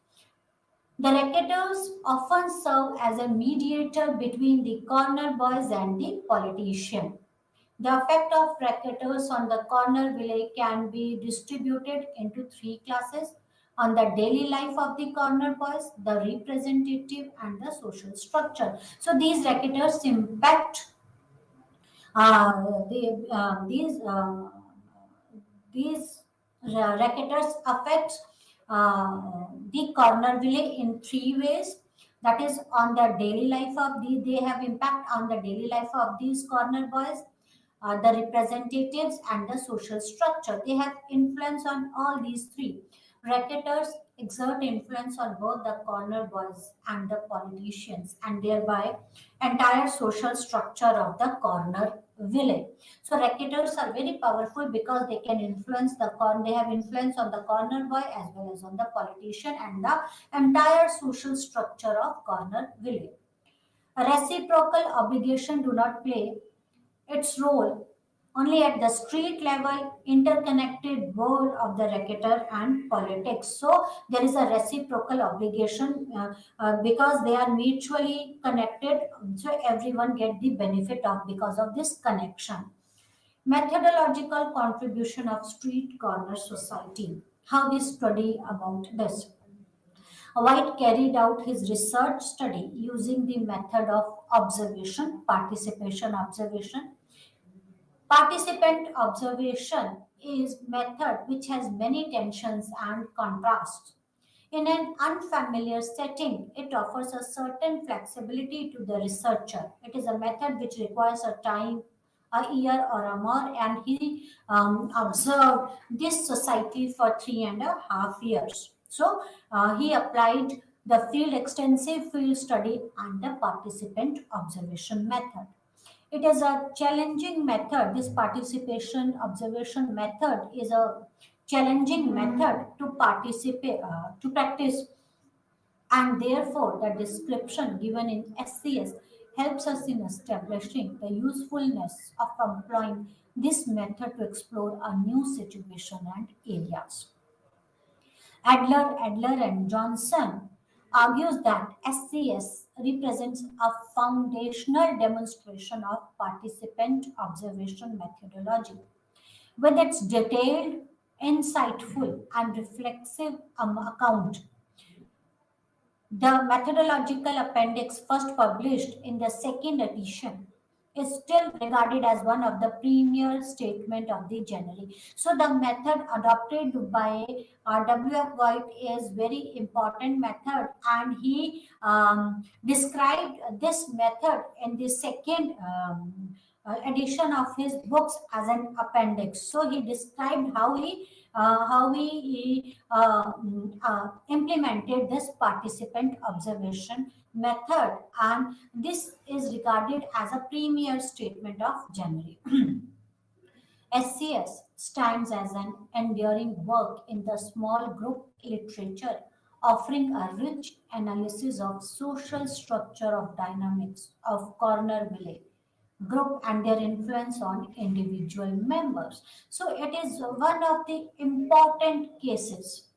The racketers often serve as a mediator between the corner boys and the politician. The effect of racketers on the corner village can be distributed into three classes: on the daily life of the corner boys, the representative, and the social structure. So these racketers impact these racketers affect the corner village in three ways. That is, on the daily life of they have impact on the daily life of these corner boys, the representatives, and the social structure. They have influence on all these three. Racketers exert influence on both the corner boys and the politicians, and thereby entire social structure of the corner village. So racketers are very powerful because they can influence they have influence on the corner boy as well as on the politician and the entire social structure of corner village. A reciprocal obligation do not play its role only at the street level, interconnected world of the racketeer and politics. So there is a reciprocal obligation because they are mutually connected. So everyone get the benefit of because of this connection. Methodological contribution of street corner society. How we study about this. White carried out his research study using the method of observation, participation observation. Participant observation is method which has many tensions and contrasts. In an unfamiliar setting, it offers a certain flexibility to the researcher. It is a method which requires a time, a year or a more, and he observed this society for 3.5 years. So he applied the field extensive field study and the participant observation method. It is a challenging method. This participation observation method is a challenging method to participate to practice, and therefore the description given in SCS helps us in establishing the usefulness of employing this method to explore a new situation and areas. Adler and Johnson argues that SCS represents a foundational demonstration of participant observation methodology. With its detailed, insightful, and reflexive account, the methodological appendix, first published in the second edition, is still regarded as one of the premier statement of the genre. So the method adopted by W.F. White is very important method, and he described this method in the second edition of his books as an appendix. So he described how he implemented this participant observation method, and this is regarded as a premier statement of genre. SCS stands as an enduring work in the small group literature, offering a rich analysis of social structure of dynamics of corner village group and their influence on individual members. So it is one of the important cases.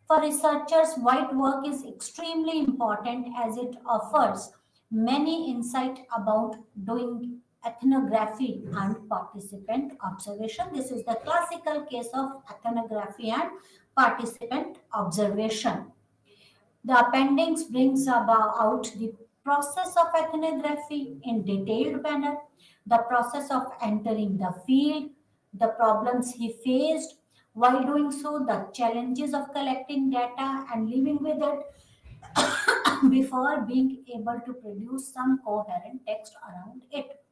For researchers, white work is extremely important as it offers many insight about doing ethnography and participant observation. This is the classical case of ethnography and participant observation. The appendix brings about out the process of ethnography in detailed manner, the process of entering the field, the problems he faced while doing so, the challenges of collecting data and living with it before being able to produce some coherent text around it.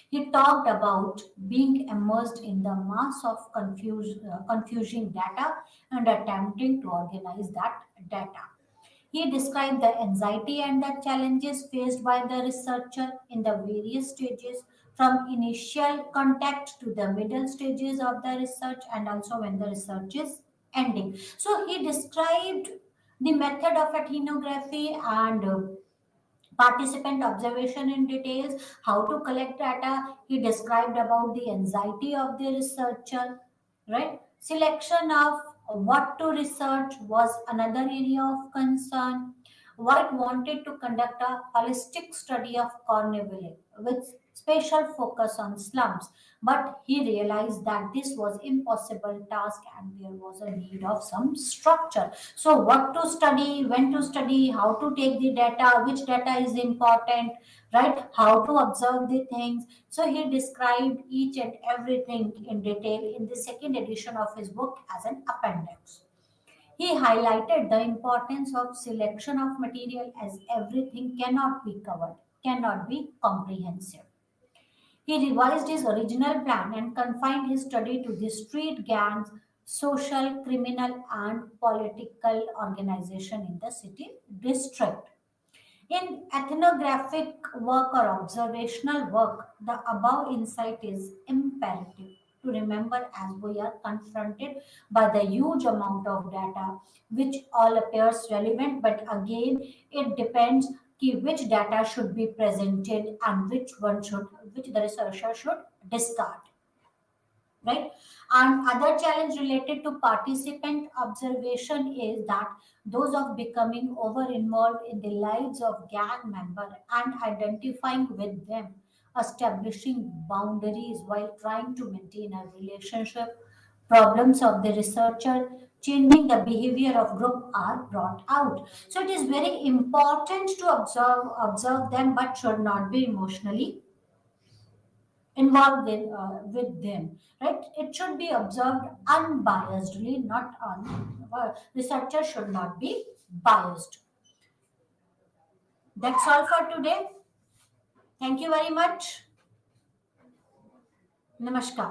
He talked about being immersed in the mass of confusing data and attempting to organize that data. He described the anxiety and the challenges faced by the researcher in the various stages, from initial contact to the middle stages of the research, and also when the research is ending. So he described the method of ethnography and participant observation in details, how to collect data. He described about the anxiety of the researcher, right? Selection of what to research was another area of concern. White wanted to conduct a holistic study of Cornwall with special focus on slums, but he realized that this was impossible task and there was a need of some structure. So what to study, when to study, how to take the data, which data is important, right? How to observe the things. So he described each and everything in detail in the second edition of his book as an appendix. He highlighted the importance of selection of material as everything cannot be covered, cannot be comprehensive. He revised his original plan and confined his study to the street gangs, social, criminal, and political organization in the city district. In ethnographic work or observational work, the above insight is imperative to remember as we are confronted by the huge amount of data, which all appears relevant, but again, it depends which data should be presented and which the researcher should discard, right? And other challenge related to participant observation is that those of becoming over involved in the lives of gang member and identifying with them, establishing boundaries while trying to maintain a relationship, problems of the researcher, changing the behavior of group are brought out. So it is very important to observe them, but should not be emotionally involved with them, right? It should be observed unbiasedly, not researchers should not be biased. That's all for today. Thank you very much. Namaskar.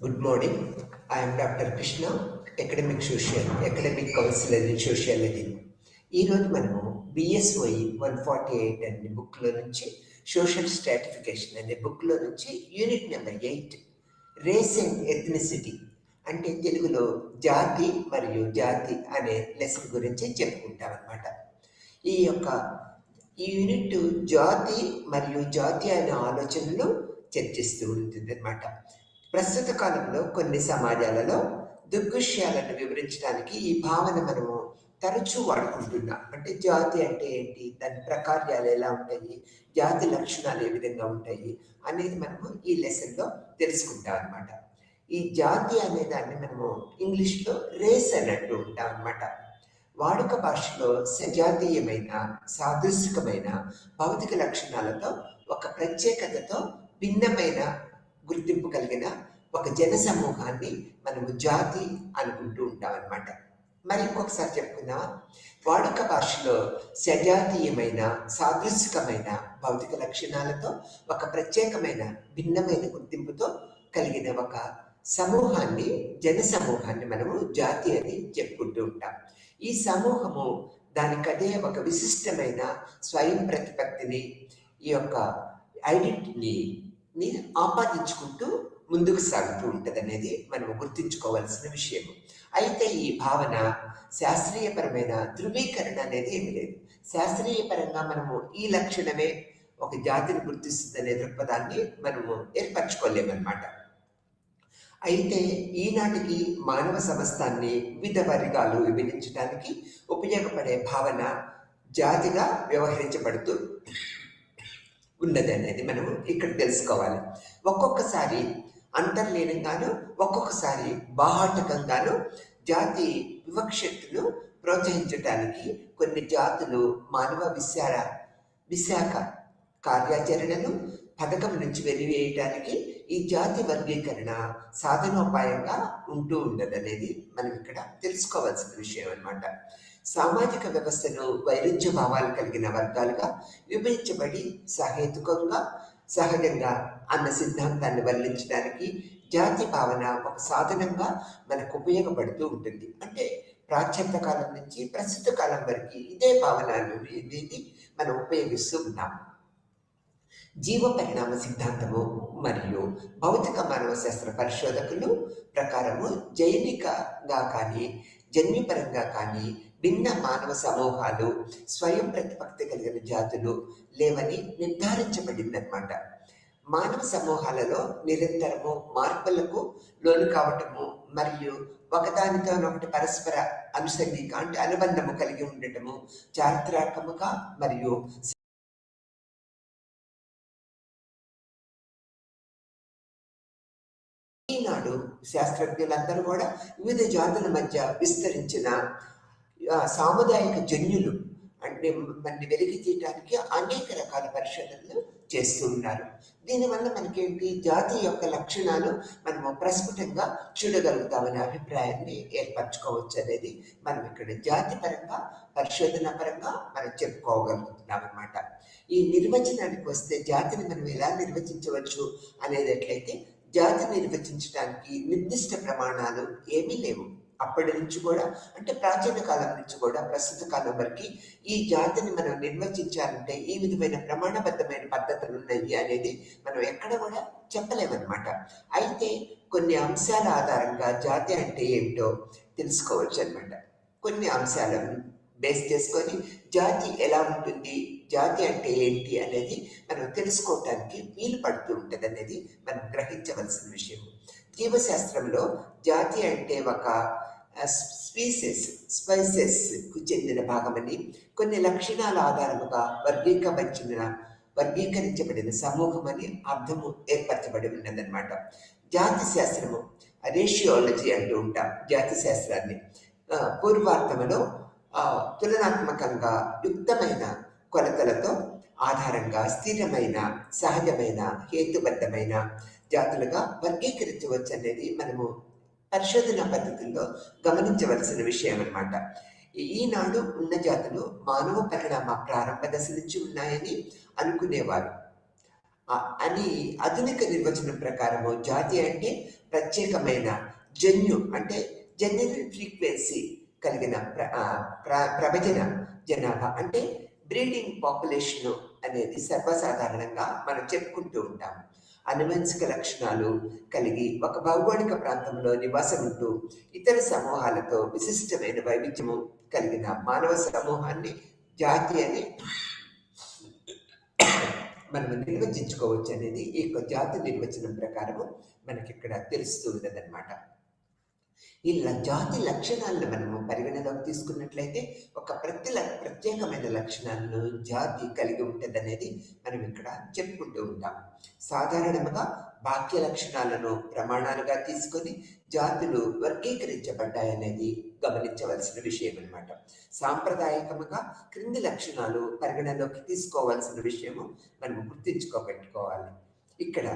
Good morning. I am Dr. Krishna, academic counsellor in sociology. ఈరోజు మనము BSY 148 అనే బుక్లో నుంచి social stratification అనే బుక్లో నుంచి unit number 8 race and ethnicity అంటే తెలుగులో జాతి మరియు జాతి అనే లెసన్ గురించి చెప్పుకుంటాం అనమాట. ఈ యూనిట్ జాతి మరియు జాతి అనే ఆలోచనలు చర్చిస్తూ ఉంటుంది అనమాట. ప్రస్తుత కాలంలో కొన్ని సమాజాలలో దృగ్విషయాలను వివరించడానికి ఈ భావన మనము తరచూ వాడుకుంటున్నాం. అంటే జాతి అంటే ఏంటి, దాని ప్రకార్యాలు ఎలా ఉంటాయి, జాతి లక్షణాలు ఏ విధంగా ఉంటాయి అనేది మనము ఈ లెసన్లో తెలుసుకుంటాం అనమాట. ఈ జాతి అనే దాన్ని మనము ఇంగ్లీష్లో రేస్ అని అంటూ ఉంటాం అనమాట. వాడుక భాషలో సజాతీయమైన సాదృశ్యకమైన భౌతిక లక్షణాలతో ఒక ప్రత్యేకతతో భిన్నమైన గుర్తింపు కలిగిన ఒక జన సమూహాన్ని మనము జాతి అనుకుంటూ ఉంటాం అనమాట. మరి ఇంకొకసారి చెప్పుకుందామా? వాడుక భాషలో సజాతీయమైన సాదృశ్యకమైన భౌతిక లక్షణాలతో ఒక ప్రత్యేకమైన భిన్నమైన గుర్తింపుతో కలిగిన ఒక సమూహాన్ని, జన సమూహాన్ని మనము జాతి అని చెప్పుకుంటూ ఉంటాం. ఈ సమూహము దానికదే ఒక విశిష్టమైన స్వయం ప్రతిపత్తిని, ఈ యొక్క ఐడెంటిటీని ఆపాదించుకుంటూ ముందుకు సాగుతూ ఉంటుంది అనేది మనం గుర్తుంచుకోవాల్సిన విషయం. అయితే ఈ భావన శాస్త్రీయపరమైన ధృవీకరణ అనేది ఏమి లేదు. శాస్త్రీయపరంగా మనము ఈ లక్షణమే ఒక జాతిని గుర్తిస్తుందనే దృక్పథాన్ని మనము ఏర్పరచుకోలేమన్నమాట. అయితే ఈనాటికి మానవ సమస్తాన్ని వివిధ వర్గాలు విభజించడానికి ఉపయోగపడే భావన జాతిగా వ్యవహరించబడుతూ ఉన్నది అనేది మనము ఇక్కడ తెలుసుకోవాలి. ఒక్కొక్కసారి అంతర్లీనంగాను, ఒక్కొక్కసారి బాహాటకంగాను జాతి వివక్షతను ప్రోత్సహించడానికి కొన్ని జాతులు మానవ విశాఖ కార్యాచరణను పథకం నుంచి వెలివేయటానికి ఈ జాతి వర్గీకరణ సాధనోపాయంగా ఉంటూ ఉన్నదనేది మనం ఇక్కడ తెలుసుకోవాల్సిన విషయం అన్నమాట. సామాజిక వ్యవస్థను వైరుధ్య భావాలు కలిగిన వర్గాలుగా విభజించబడి సహేతుకంగా, సహజంగా అన్న సిద్ధాంతాన్ని వర్ణించడానికి జాతి భావన ఒక సాధనంగా మనకు ఉపయోగపడుతూ ఉంటుంది. అంటే ప్రాచీన కాలం నుంచి ప్రస్తుత కాలం వరకు ఇదే భావన అనేది మనం ఉపయోగిస్తూ ఉన్నాం. జీవ పరిణామ సిద్ధాంతము మరియు భౌతిక మానవ శాస్త్ర పరిశోధకులు ప్రకారము జైవికంగా కానీ జన్యుపరంగా కానీ భిన్న మానవ సమూహాలు, స్వయం ప్రతిపత్తి కలిగిన జాతులు లేవని నిర్ధారించబడిందన్నమాట. మానవ సమూహాలలో నిరంతరము మార్పులకు లోను కావటము మరియు ఒకదానితోనొకటి పరస్పర అనుసంధిక అంటే అనుబంధము కలిగి ఉండటము చారిత్రాత్మకంగా మరియు ఈనాడు శాస్త్రజ్ఞులందరూ కూడా వివిధ జాతుల మధ్య విస్తరించిన సాముదాయిక జన్యులు అంటే మనని వెలికి తీయడానికి అనేక రకాల పరిశోధనలు చేస్తూ ఉన్నారు. దీనివల్ల మనకేంటి, జాతి యొక్క లక్షణాలు మనము ప్రస్ఫుటంగా చూడగలుగుతామనే అభిప్రాయాన్ని ఏర్పరచుకోవచ్చు అనేది మనం ఇక్కడ జాతి పరంగా పరిశోధన పరంగా మనం చెప్పుకోగలుగుతున్నాం అన్నమాట. ఈ నిర్వచనానికి వస్తే జాతిని మనం ఎలా నిర్వచించవచ్చు అనేది ఎట్లయితే, జాతి నిర్వచించడానికి నిర్దిష్ట ప్రమాణాలు ఏమీ లేవు. అప్పటి నుంచి కూడా అంటే ప్రాచీన కాలం నుంచి కూడా ప్రస్తుత కాలం వరకు ఈ జాతిని మనం నిర్వచించాలంటే ఈ విధమైన ప్రమాణబద్ధమైన పద్ధతులు ఉన్నాయి అనేది మనం ఎక్కడ కూడా చెప్పలేమన్నమాట. అయితే కొన్ని అంశాల ఆధారంగా జాతి అంటే ఏమిటో తెలుసుకోవచ్చు అనమాట. కొన్ని అంశాలను బేస్ చేసుకొని జాతి ఎలా ఉంటుంది, జాతి అంటే ఏంటి అనేది మనం తెలుసుకోవటానికి వీలు పడుతూ ఉంటుంది అనేది మనం గ్రహించవలసిన విషయం. జీవశాస్త్రంలో జాతి అంటే ఒక స్పైసెస్కు చెందిన భాగమని, కొన్ని లక్షణాల ఆధారముగా వర్గీకరించబడిన సమూహం అని అర్థము ఏర్పరచబడి ఉన్నదన్నమాట. జాతి శాస్త్రము రేషియాలజీ అంటూ ఉంటాం జాతి శాస్త్రాన్ని. పూర్వార్థములో తులనాత్మకంగా యుక్తమైన కొలతలతో ఆధారంగా స్థిరమైన, సహజమైన, హేతుబద్ధమైన జాతులుగా వర్గీకరించవచ్చు అనేది మనము పరిశోధన పద్ధతుల్లో గమనించవలసిన విషయం అన్నమాట. ఈనాడు ఉన్న జాతులు మానవ పరిణామ ప్రారంభ దశ నుంచి ఉన్నాయని అనుకునేవారు. అని ఆధునిక నిర్వచనం ప్రకారము జాతి అంటే ప్రత్యేకమైన జన్యు అంటే జెన్యున్ ఫ్రీక్వెన్సీ కలిగిన ప్రవచన జనాభా అంటే బ్రీడింగ్ పాపులేషన్ అనేది సర్వసాధారణంగా మనం చెప్పుకుంటూ ఉంటాం. అనువంశిక లక్షణాలు కలిగి ఒక భౌగోళిక ప్రాంతంలో నివాసం ఉంటూ ఇతర సమూహాలతో విశిష్టమైన వైవిధ్యము కలిగిన మానవ సమూహాన్ని జాతి అని మనం నిర్వచించుకోవచ్చు అనేది ఈ యొక్క జాతి నిర్వచనం ప్రకారము మనకి ఇక్కడ తెలుస్తూ ఉన్నదన్నమాట. ఈ జాతి లక్షణాలను మనము పరిగణలోకి తీసుకున్నట్లయితే ఒక ప్రత్యేకమైన లక్షణాలను జాతి కలిగి ఉంటుంది అనేది మనం ఇక్కడ చెప్పుకుంటూ ఉంటాం. సాధారణంగా వాక్య లక్షణాలను ప్రమాణాలుగా తీసుకొని జాతులు వర్గీకరించబడ్డాయనేది గమనించవలసిన విషయం అనమాట. సాంప్రదాయకంగా క్రింది లక్షణాలు పరిగణలోకి తీసుకోవాల్సిన విషయము మనం గుర్తించుకోబెట్టుకోవాలి. ఇక్కడ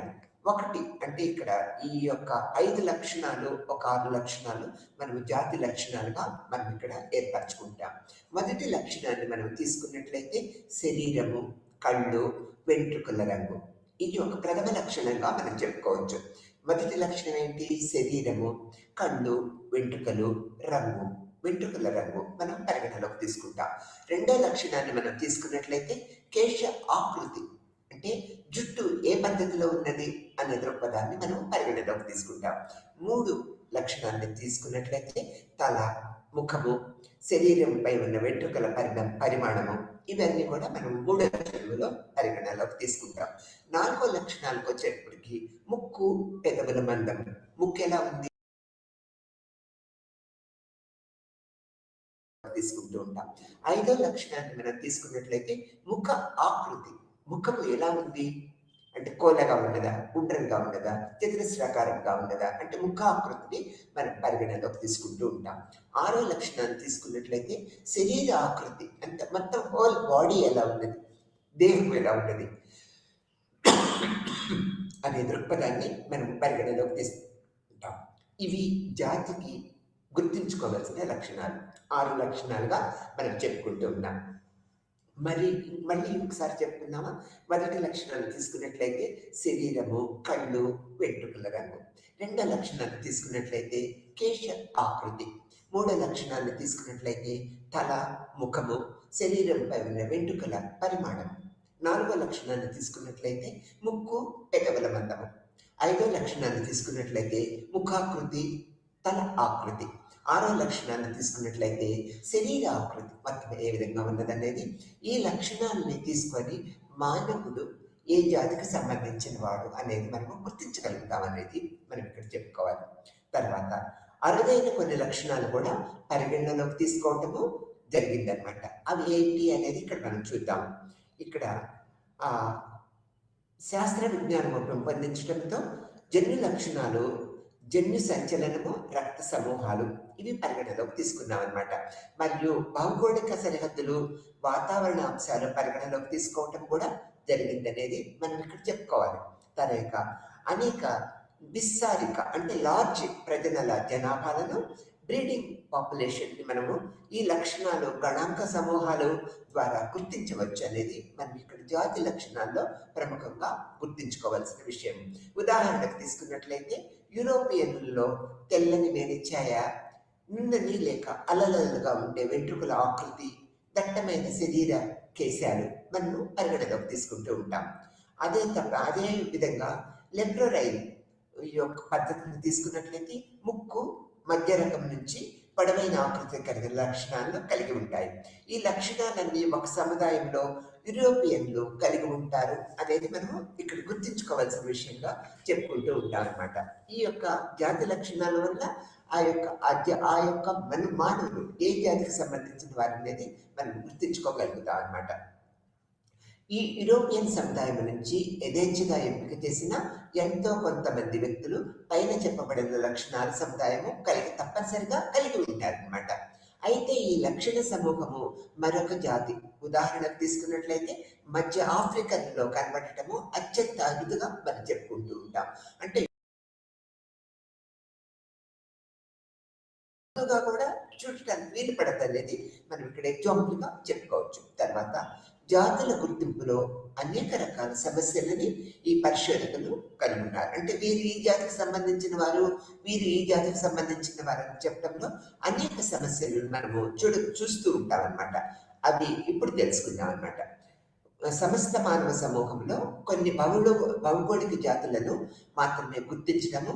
ఒకటి అంటే ఇక్కడ ఈ యొక్క 5 లక్షణాలు ఒక 6 లక్షణాలు మనం జాతి లక్షణాలుగా మనం ఇక్కడ ఏర్పరచుకుంటాం. మొదటి లక్షణాన్ని మనం తీసుకున్నట్లయితే శరీరము, కళ్ళు, వెంట్రుకల రంగు. ఇది ఒక ప్రథమ లక్షణంగా మనం చెప్పుకోవచ్చు. మొదటి లక్షణం ఏంటి? శరీరము, కళ్ళు, వెంట్రుకలు, రంగు. వెంట్రుకల రంగు మనం పరిగణలోకి తీసుకుంటాం. రెండో లక్షణాన్ని మనం తీసుకున్నట్లయితే కేశ ఆకృతి అంటే జుట్టు ఏ పద్ధతిలో ఉన్నది అనే దృక్పథాన్ని మనం పరిగణలోకి తీసుకుంటాం. 3 లక్షణాన్ని తీసుకున్నట్లయితే తల, ముఖము, శరీరంపై ఉన్న వెంట్రుకల పరిమాణము ఇవన్నీ కూడా మనం 3 లక్షణాలలో పరిగణలోకి తీసుకుంటాం. 4వ లక్షణాలకు వచ్చేటప్పటికి ముక్కు, పెదవుల మందం. ముక్కు ఎలా ఉంది తీసుకుంటూ ఉంటాం. 5వ లక్షణాన్ని మనం తీసుకున్నట్లయితే ముఖ ఆకృతి. ముఖము ఎలా ఉంది అంటే కోలగా ఉన్నదా, గుండ్రంగా ఉన్నదా, చతురస్రాకారంగా ఉన్నదా అంటే ముఖాకృతిని మనం పరిగణలోకి తీసుకుంటూ ఉంటాం. 6వ లక్షణాన్ని తీసుకున్నట్లయితే శరీర ఆకృతి అంటే మొత్తం హోల్ బాడీ ఎలా ఉన్నది, దేహం ఎలా ఉన్నది అనే దృక్పథాన్ని మనం పరిగణలోకి తీసుకుంటాం. ఇవి జాతికి గుర్తించుకోవాల్సిన లక్షణాలు. 6 లక్షణాలుగా మనం చెప్పుకుంటూ ఉన్నాం. మళ్ళీ ఒకసారి చెప్పుకుందామా? మొదటి లక్షణాలు తీసుకున్నట్లయితే శరీరము, కళ్ళు, వెంట్రుకల రంగు. రెండో లక్షణాన్ని తీసుకున్నట్లయితే కేశ ఆకృతి. 3వ లక్షణాన్ని తీసుకున్నట్లయితే తల, ముఖము, శరీరంపై ఉన్న వెంట్రుకల పరిమాణం. 4వ లక్షణాన్ని తీసుకున్నట్లయితే ముక్కు, పెదవుల మందము. 5వ లక్షణాన్ని తీసుకున్నట్లయితే ముఖాకృతి, తల ఆకృతి. 6వ లక్షణాన్ని తీసుకున్నట్లయితే శరీర ఆకృతి మొత్తం ఏ విధంగా ఉన్నదనేది. ఈ లక్షణాలని తీసుకొని మానవుడు ఏ జాతికి సంబంధించిన వాడు అనేది మనము గుర్తించగలుగుతాం అనేది మనం ఇక్కడ చెప్పుకోవాలి. తర్వాత అరుదైన కొన్ని లక్షణాలు కూడా పరిగణనలోకి తీసుకోవటము జరిగిందనమాట. అవి ఏంటి అనేది ఇక్కడ మనం చూద్దాం. ఇక్కడ శాస్త్ర విజ్ఞానము పెంపొందించడంతో జన్యు లక్షణాలు, జన్యు సంచలనము, రక్త సమూహాలు ఇవి పరిగణలోకి తీసుకున్నాం అనమాట. మరియు భౌగోళిక సరిహద్దులు, వాతావరణ అంశాలు పరిగణలోకి తీసుకోవటం కూడా జరిగిందనేది మనం ఇక్కడ చెప్పుకోవాలి. తర్వాత అనేక విస్తారిక అంటే లార్జ్ ప్రజల జనాభాలను బ్రీడింగ్ పాపులేషన్ని మనము ఈ లక్షణాలు, గణాంక సమూహాలు ద్వారా గుర్తించవచ్చు అనేది మనం ఇక్కడ జాతి లక్షణాల్లో ప్రముఖంగా గుర్తించుకోవాల్సిన విషయం. ఉదాహరణకు తీసుకున్నట్లయితే యూరోపియన్లలో తెల్లని మేనిఛాయ, నున్నని లేక అలలలుగా ఉండే వెంట్రుకల ఆకృతి, దట్టమైన శరీర కేశాలు మనము పరిగణలోకి తీసుకుంటూ ఉంటాం. అదే విధంగా లెప్రోరైన్ ఈ యొక్క పద్ధతిని తీసుకున్నట్లయితే ముక్కు మధ్య రకం నుంచి పొడవైన ఆకృతి కలిగిన లక్షణాలను కలిగి ఉంటాయి. ఈ లక్షణాలన్నీ ఒక సముదాయంలో యూరోపియన్లు కలిగి ఉంటారు అనేది మనము ఇక్కడ గుర్తించుకోవాల్సిన విషయంగా చెప్పుకుంటూ ఉంటాం అనమాట. ఈ యొక్క జాతి లక్షణాల వల్ల ఆ యొక్క మానవులు ఏ జాతికి సంబంధించిన వారు అనేది మనం గుర్తించుకోగలుగుతాం అనమాట. ఈ యూరోపియన్ సముదాయం నుంచి యథేచ్ఛగా ఎంపిక చేసిన ఎంతో కొంతమంది వ్యక్తులు పైన చెప్పబడిన లక్షణాల సముదాయము తప్పనిసరిగా కలిగి ఉంటారనమాట. అయితే ఈ లక్షణ సమూహము మరొక జాతి, ఉదాహరణకు తీసుకున్నట్లయితే మధ్య ఆఫ్రికన్లో కనబడటము అత్యంత అరుదుగా మనం చెప్పుకుంటూ ఉంటాం. అంటే కూడా చూడటానికి వీలు పడతనేది మనం ఇక్కడ ఎగ్జాంపుల్గా చెప్పుకోవచ్చు. తర్వాత జాతుల గుర్తింపులో అనేక రకాల సమస్యలని ఈ పరిశోధకులు కనుగొన్నారు. అంటే వీరు ఈ జాతికి సంబంధించిన వారు, వీరు ఈ జాతికి సంబంధించిన వారు అని చెప్పడంలో అనేక సమస్యలు మనము చూస్తూ ఉంటాం అనమాట. అవి ఇప్పుడు తెలుసుకుందాం అనమాట. సమస్త మానవ సమూహంలో కొన్ని భౌగోళిక జాతులను మాత్రమే గుర్తించడము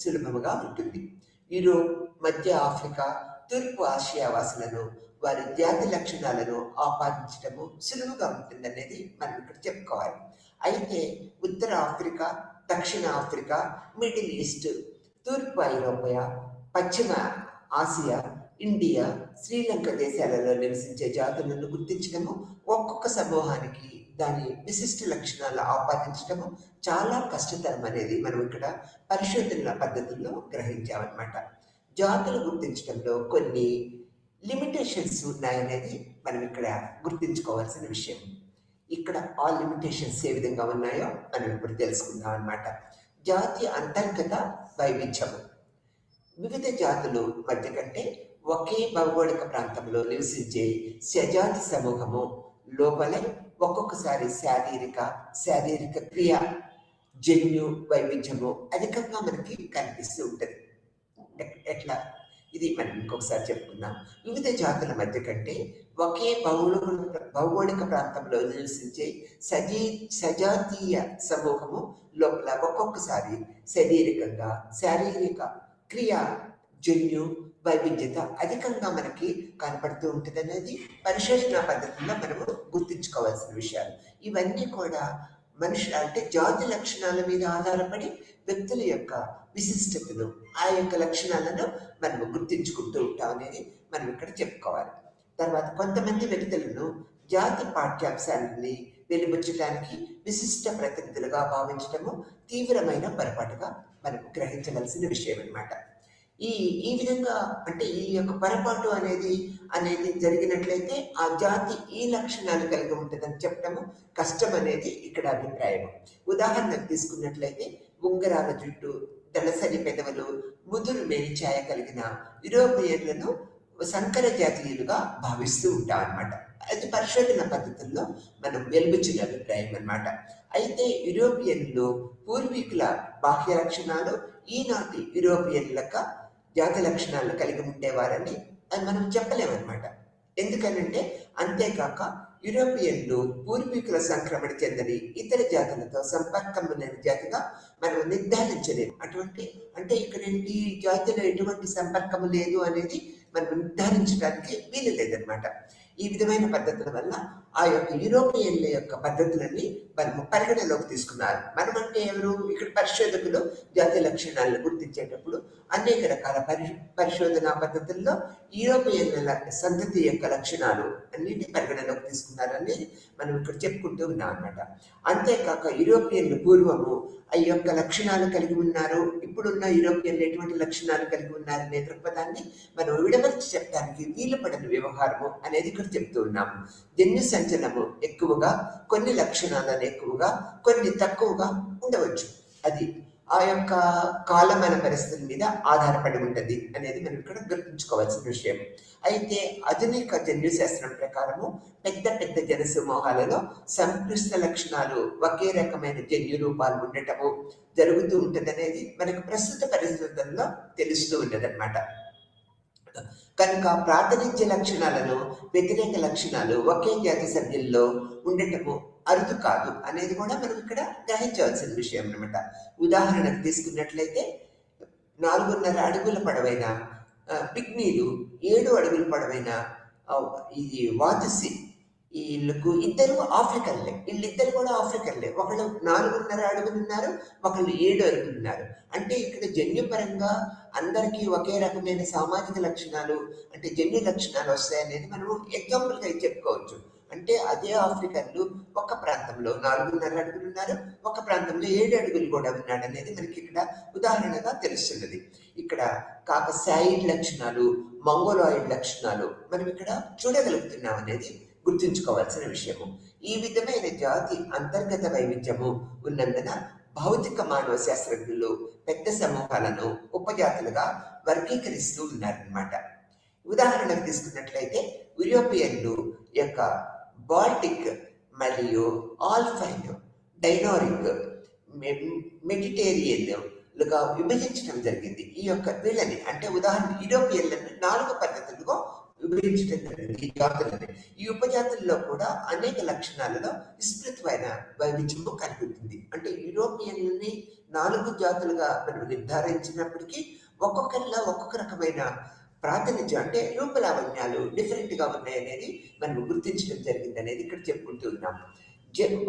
సులభముగా ఉంటుంది. యూరోప్, మధ్య ఆఫ్రికా, తూర్పు ఆసియా వాసులను వారి జాతి లక్షణాలను ఆపాదించడము సులువుగా ఉంటుందనేది మనం ఇక్కడ చెప్పుకోవాలి. అయితే ఉత్తర ఆఫ్రికా, దక్షిణ ఆఫ్రికా, మిడిల్ ఈస్ట్, తూర్పు ఐరోపా, పశ్చిమ ఆసియా, ఇండియా, శ్రీలంక దేశాలలో నివసించే జాతులను గుర్తించడము, ఒక్కొక్క సమూహానికి దాని విశిష్ట లక్షణాలు ఆపాదించడము చాలా కష్టతరం అనేది మనం ఇక్కడ పరిశోధనల పద్ధతుల్లో గ్రహించామన్నమాట. జాతులు గుర్తించడంలో కొన్ని లిమిటేషన్స్ ఉన్నాయనేది మనం ఇక్కడ గుర్తించుకోవాల్సిన విషయం. ఇక్కడ ఆ లిమిటేషన్స్ ఏ విధంగా ఉన్నాయో మనం ఇప్పుడు తెలుసుకుందాం అన్నమాట. జాతి అంతర్గత వైవిధ్యము. వివిధ జాతులు మధ్య కంటే ఒకే భౌగోళిక ప్రాంతంలో నివసించే సజాతి సమూహము లోపల ఒక్కొక్కసారి శారీరక క్రియ జన్యు వైవిధ్యము అధికంగా మనకి కనిపిస్తూ ఉంటుంది. ఎట్లా ఇది మనం ఇంకొకసారి చెప్పుకుందాం. వివిధ జాతుల మధ్య కంటే ఒకే భౌగోళిక ప్రాంతంలో నివసించే సజాతీయ సమూహము లోపల ఒక్కొక్కసారి శారీరక క్రియ జన్యు వైవిధ్యత అధికంగా మనకి కనపడుతూ ఉంటుంది అనేది పరిశోధన పద్ధతుల్లో మనము గుర్తించుకోవాల్సిన విషయాలు. ఇవన్నీ కూడా మనుషులు అంటే జాతి లక్షణాల మీద ఆధారపడి వ్యక్తుల యొక్క విశిష్టతను, ఆ యొక్క లక్షణాలను మనము గుర్తించుకుంటూ ఉంటాం అనేది మనం ఇక్కడ చెప్పుకోవాలి. తర్వాత కొంతమంది వ్యక్తులను జాతి పాఠ్యాంశాలని వెలుబుచ్చడానికి విశిష్ట ప్రతినిధులుగా భావించడము తీవ్రమైన పొరపాటుగా మనం గ్రహించవలసిన విషయం అన్నమాట. ఈ విధంగా అంటే ఈ యొక్క పొరపాటు అనేది జరిగినట్లయితే ఆ జాతి ఈ లక్షణాలు కలిగి ఉంటుందని చెప్పడము కష్టం అనేది ఇక్కడ అభిప్రాయం. ఉదాహరణకు తీసుకున్నట్లయితే ఉంగరాల జుట్టు, దళసరి పెదవులు, ముదురు మేనిఛాయ కలిగిన యూరోపియన్లను సంకర జాతీయులుగా భావిస్తూ ఉంటాం అన్నమాట. అది పరిశోధన పద్ధతుల్లో మనం వెలుబుచ్చిన అభిప్రాయం అన్నమాట. అయితే యూరోపియన్లు పూర్వీకుల బాహ్య లక్షణాలు ఈనాటి యూరోపియన్ల జాతి లక్షణాలను కలిగి ఉండేవారని అది మనం చెప్పలేమన్నమాట. ఎందుకనంటే అంతేకాక యూరోపియన్లు పూర్వీకుల సంక్రమణ చెందని ఇతర జాతులతో సంపర్కం లేని జాతిగా మనం నిర్ధారించలేము. అంటే ఇక్కడ జాతిలో ఎటువంటి సంపర్కము లేదు అనేది మనం నిర్ధారించడానికి వీలు లేదనమాట. ఈ విధమైన పద్ధతుల వల్ల ఆ యొక్క యూరోపియన్ల యొక్క పద్ధతులన్నీ మనము పరిగణలోకి తీసుకున్నారు. మనమంటే ఎవరు? ఇక్కడ పరిశోధకులు జాతి లక్షణాలను గుర్తించేటప్పుడు అనేక రకాల పరిశోధనా పద్ధతుల్లో యూరోపియన్ల సంతతి యొక్క లక్షణాలు అన్నింటినీ పరిగణలోకి తీసుకున్నారని మనం ఇక్కడ చెప్పుకుంటూ ఉన్నాం అన్నమాట. అంతేకాక యూరోపియన్లు పూర్వము ఆ యొక్క లక్షణాలు కలిగి ఉన్నారు, ఇప్పుడున్న యూరోపియన్లు ఎటువంటి లక్షణాలు కలిగి ఉన్నారనే దృక్పథాన్ని మనం విడమర్చి చెప్పడానికి వీలు పడని వ్యవహారము అనేది ఇక్కడ చెప్తూ ఉన్నాము. జన్యు సంచలనము ఎక్కువగా, కొన్ని లక్షణాలను ఎక్కువగా, కొన్ని తక్కువగా ఉండవచ్చు. అది ఆ యొక్క కాలమాన పరిస్థితుల మీద ఆధారపడి ఉంటుంది అనేది మనం ఇక్కడ గుర్తుంచుకోవాల్సిన విషయం. అయితే ఆధునిక జన్యు శాస్త్రం ప్రకారము పెద్ద జన సమూహాలలో సంక్లిష్ట లక్షణాలు, ఒకే రకమైన జన్యు రూపాలు ఉండటము జరుగుతూ ఉంటుంది అనేది మనకు ప్రస్తుత పరిస్థితుల్లో తెలుస్తూ ఉన్నదన్నమాట. కనుక ప్రాతినిధ్య లక్షణాలను, వ్యతిరేక లక్షణాలు ఒకే జాతి సభ్యుల్లో ఉండటము అరుదు కాదు అనేది కూడా మనం ఇక్కడ గ్రహించవలసిన విషయం అన్నమాట. ఉదాహరణకు తీసుకున్నట్లయితే 4.5 అడుగుల పొడవైన పిగ్మీలు, 7 అడుగుల పొడవైన ఈ వాతుసి, వీళ్ళకు ఇద్దరు ఆఫ్రికన్లే. వీళ్ళిద్దరు కూడా ఆఫ్రికన్లే. ఒకళ్ళు 4.5 అడుగులు ఉన్నారు, ఒకళ్ళు 7 అడుగులు ఉన్నారు. అంటే ఇక్కడ జన్యుపరంగా అందరికీ ఒకే రకమైన సామాజిక లక్షణాలు అంటే జన్యు లక్షణాలు వస్తాయనేది మనము ఎగ్జాంపుల్గా చెప్పుకోవచ్చు. అంటే అదే ఆఫ్రికన్లు ఒక ప్రాంతంలో 4.5 అడుగులు ఉన్నారు, ఒక ప్రాంతంలో 7 అడుగులు కూడా ఉన్నాడు అనేది మనకి ఇక్కడ ఉదాహరణగా తెలుస్తున్నది. ఇక్కడ కాకసాయిడ్ లక్షణాలు, మంగోలాయిడ్ లక్షణాలు మనం ఇక్కడ చూడగలుగుతున్నాం అనేది గుర్తుంచుకోవాల్సిన విషయము. ఈ విధమైన జాతి అంతర్గత వైవిధ్యము ఉన్నందున భౌతిక మానవ శాస్త్రజ్ఞులు పెద్ద సమూహాలను ఉపజాతులుగా వర్గీకరిస్తూ ఉన్నారన్నమాట. ఉదాహరణకు తీసుకున్నట్లయితే యూరోపియన్లు యొక్క బాల్టిక్ మరియు ఆల్ఫైన్, డైనోరిక్, మెడిటేరియన్లుగా విభజించడం జరిగింది. ఈ యొక్క వీళ్ళని అంటే ఉదాహరణ యూరోపియన్లను 4 పద్ధతులుగా విభజించడం జరిగింది ఈ జాతులని. ఈ ఉపజాతుల్లో కూడా అనేక లక్షణాలలో విస్తృతమైన వైవిధ్యము కనిపిస్తుంది. అంటే యూరోపియన్లని 4 జాతులుగా మనం నిర్ధారించినప్పటికీ ఒక్కొక్కరిలో ఒక్కొక్క రకమైన ప్రాతినిధ్యం అంటే రూపలావణ్యాలు డిఫరెంట్గా ఉన్నాయనేది మనం గుర్తించడం జరిగింది అనేది ఇక్కడ చెప్పుకుంటూ ఉన్నాం.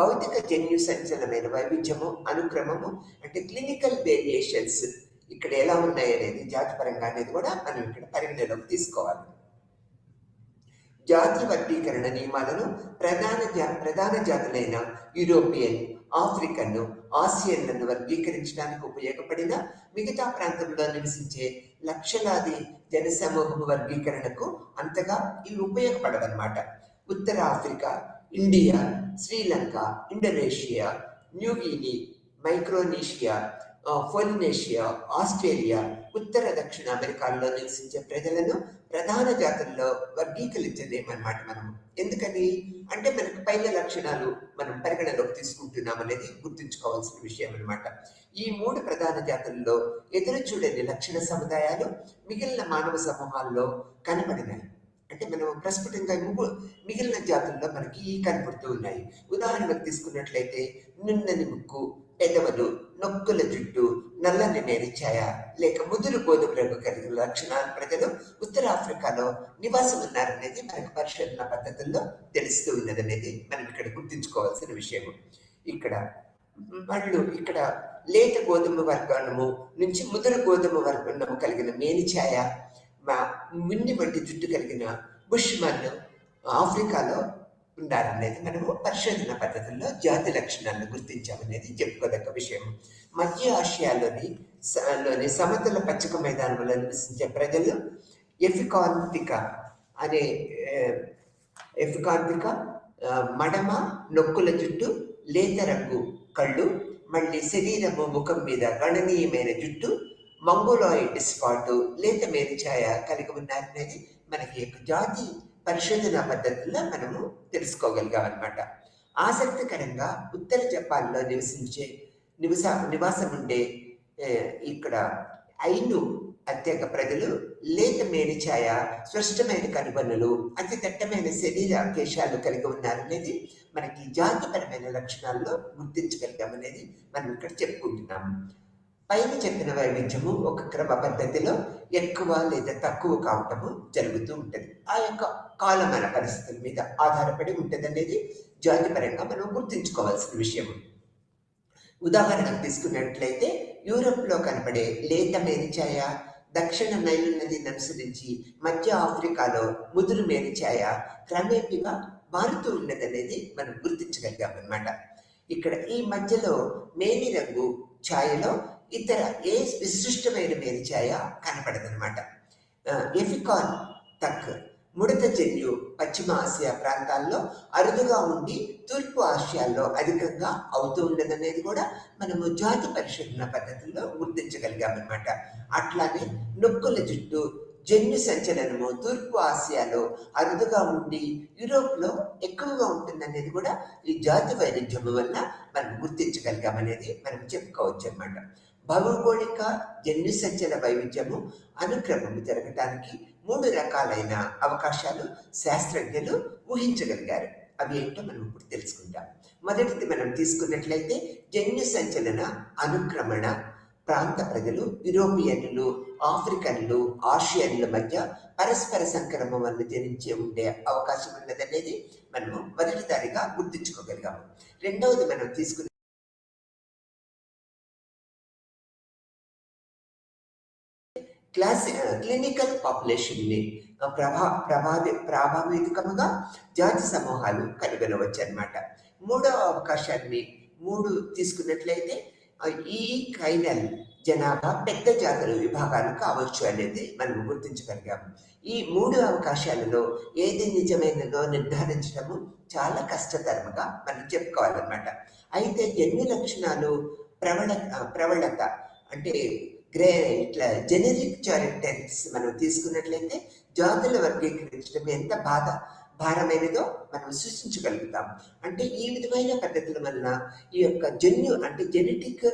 భౌతిక జన్యు సంచలనమైన వైవిధ్యము, అనుక్రమము అంటే క్లినికల్ వేరియేషన్స్ ఇక్కడ ఎలా ఉన్నాయి అనేది జాతిపరంగా అనేది కూడా మనం ఇక్కడ పరిగణలోకి తీసుకోవాలి. జాతి వర్గీకరణ నియమాలను ప్రధాన జాతులైన యూరోపియన్, ఆఫ్రికన్, ఆసియన్లను వర్గీకరించడానికి ఉపయోగపడిన మిగతా ప్రాంతంలో నివసించే లక్షలాది జనసమూహము వర్గీకరణకు అంతగా ఇవి ఉపయోగపడవన్నమాట. ఉత్తర Africa, India, Sri Lanka, Indonesia, New Guinea, Micronesia, Polynesia, Australia, ఉత్తర దక్షిణ అమెరికాల్లో నివసించే ప్రజలను ప్రధాన జాతుల్లో వర్గీకరించలేమన్నమాట మనం. ఎందుకని అంటే మనకు పైన లక్షణాలు మనం పరిగణలోకి తీసుకుంటున్నాం అనేది గుర్తుంచుకోవాల్సిన విషయం అనమాట. ఈ 3 ప్రధాన జాతుల్లో ఎదురు చూడని లక్షణ సముదాయాలు మిగిలిన మానవ సమూహాల్లో కనపడినాయి. అంటే మనం ప్రస్ఫుటంగా మిగిలిన జాతుల్లో మనకి కనపడుతూ ఉన్నాయి. ఉదాహరణకు తీసుకున్నట్లయితే నున్నని ముక్కు, పెదవులు, నొక్కుల జుట్టు, నల్లని నేరిఛాయ లేక ముదురు గోధుమ రంగు కలిగిన లక్షణాలు ప్రజలు ఉత్తర ఆఫ్రికాలో నివాసం ఉన్నారనేది మనకు పరిశోధన పద్ధతుల్లో తెలుస్తూ ఉన్నదనేది మనం ఇక్కడ గుర్తుంచుకోవాల్సిన విషయం. ఇక్కడ ఇక్కడ లేత గోధుమ వర్గము నుంచి ముదురు గోధుమ వర్గము కలిగిన మేనిఛాయ, మున్ని వంటి జుట్టు కలిగిన బుష్మన్ ఆఫ్రికాలో ఉన్నారనేది మనము పరిశోధన పద్ధతుల్లో జాతి లక్షణాలను గుర్తించామనేది చెప్పుకోదగ్గ విషయం. మధ్య ఆసియాలోని సమతల పచ్చిక మైదానంలో నివసించే ప్రజలు ఎఫికాంతిక మడమ, నొక్కుల జుట్టు, లేత రంగు కళ్ళు, మళ్ళీ శరీరము, ముఖం మీద గణనీయమైన జుట్టు, మంగోలాయిడ్ స్పాటు, లేత మేరిఛాయ కలిగి ఉన్నారనేది మనకి జాతి పరిశోధన పద్ధతుల్లో మనము తెలుసుకోగలిగాం అనమాట. ఆసక్తికరంగా ఉత్తర జపాన్లో నివాసం ఉండే ఇక్కడ ఐను అత్యక ప్రజలు లేత మేనిఛాయ, స్పష్టమైన కనుబొమ్మలు, అతి దట్టమైన శరీర కేశాలు కలిగి ఉన్నారనేది మనకి జాతిపరమైన లక్షణాల్లో గుర్తించగలిగామనేది మనం ఇక్కడ చెప్పుకుంటున్నాము. పైన చెప్పిన వైవిధ్యము ఒక క్రమ పద్ధతిలో ఎక్కువ లేదా తక్కువ కావటము జరుగుతూ ఉంటుంది. ఆ యొక్క కాలమాన పరిస్థితుల మీద ఆధారపడి ఉంటుంది అనేది జాతిపరంగా మనం గుర్తుంచుకోవాల్సిన విషయం. ఉదాహరణకు తీసుకున్నట్లయితే యూరోప్లో కనపడే లేత మేనిఛాయ దక్షిణ నైలు నదిని అనుసరించి మధ్య ఆఫ్రికాలో ముదురు మేనిఛాయ క్రమేపీగా మారుతూ ఉన్నదనేది మనం గుర్తించగలిగామన్నమాట. ఇక్కడ ఈ మధ్యలో మేని రంగు ఛాయలో ఇతర ఏ విశిష్టమైన మేనిఛాయ కనపడదనమాట. ఎఫికాన్ తక్ ముడత జన్యు పశ్చిమ ఆసియా ప్రాంతాల్లో అరుదుగా ఉండి తూర్పు ఆసియాల్లో అధికంగా అవుతూ ఉండదనేది కూడా మనము జాతి పరిశోధన పద్ధతుల్లో గుర్తించగలిగామన్నమాట. అట్లానే నొక్కుల జుట్టు జన్యు సంచలనము తూర్పు ఆసియాలో అరుదుగా ఉండి యూరోప్లో ఎక్కువగా ఉంటుందనేది కూడా ఈ జాతి వైవిధ్యము వల్ల మనం గుర్తించగలిగామనేది మనం చెప్పుకోవచ్చు అన్నమాట. భౌగోళిక జన్యు సంచలన వైవిధ్యము అనుక్రమము జరగటానికి 3 రకాలైన అవకాశాలు శాస్త్రజ్ఞులు ఊహించగలిగారు. అవి ఏంటో మనం ఇప్పుడు తెలుసుకుందాం. మొదటిది మనం తీసుకున్నట్లయితే జన్యు సంచలన అనుక్రమణ ప్రాంత ప్రజలు యూరోపియన్లు, ఆఫ్రికన్లు, ఆసియన్ల మధ్య పరస్పర సంక్రమం వల్ల జనించే ఉండే అవకాశం ఉన్నదనేది మనము మొదటిదారిగా గుర్తుంచుకోగలిగాము. రెండవది మనం తీసుకున్న క్లినికల్ పాపులేషన్ని ప్రభావితముగా జాతి సమూహాలు కనుగొనవచ్చు అనమాట. మూడవ అవకాశాన్ని 3 తీసుకున్నట్లయితే ఈ కైనల్ జనాభా పెద్ద జాతుల విభాగాలు కావచ్చు అనేది మనం గుర్తించగలిగాము. ఈ 3 అవకాశాలలో ఏది నిజమైనదో నిర్ధారించడము చాలా కష్టతరముగా మనం చెప్పుకోవాలన్నమాట. అయితే ఎన్ని లక్షణాలు ప్రవళత అంటే ఇట్లా జెనరిక్ చారిటరీస్ మనం తీసుకున్నట్లయితే జాతుల వర్గీకరించడం ఎంత భారమైనదో మనం సూచించగలుగుతాం. అంటే ఈ విధమైన పద్ధతుల వలన ఈ యొక్క జన్యు అంటే జెనెటిక్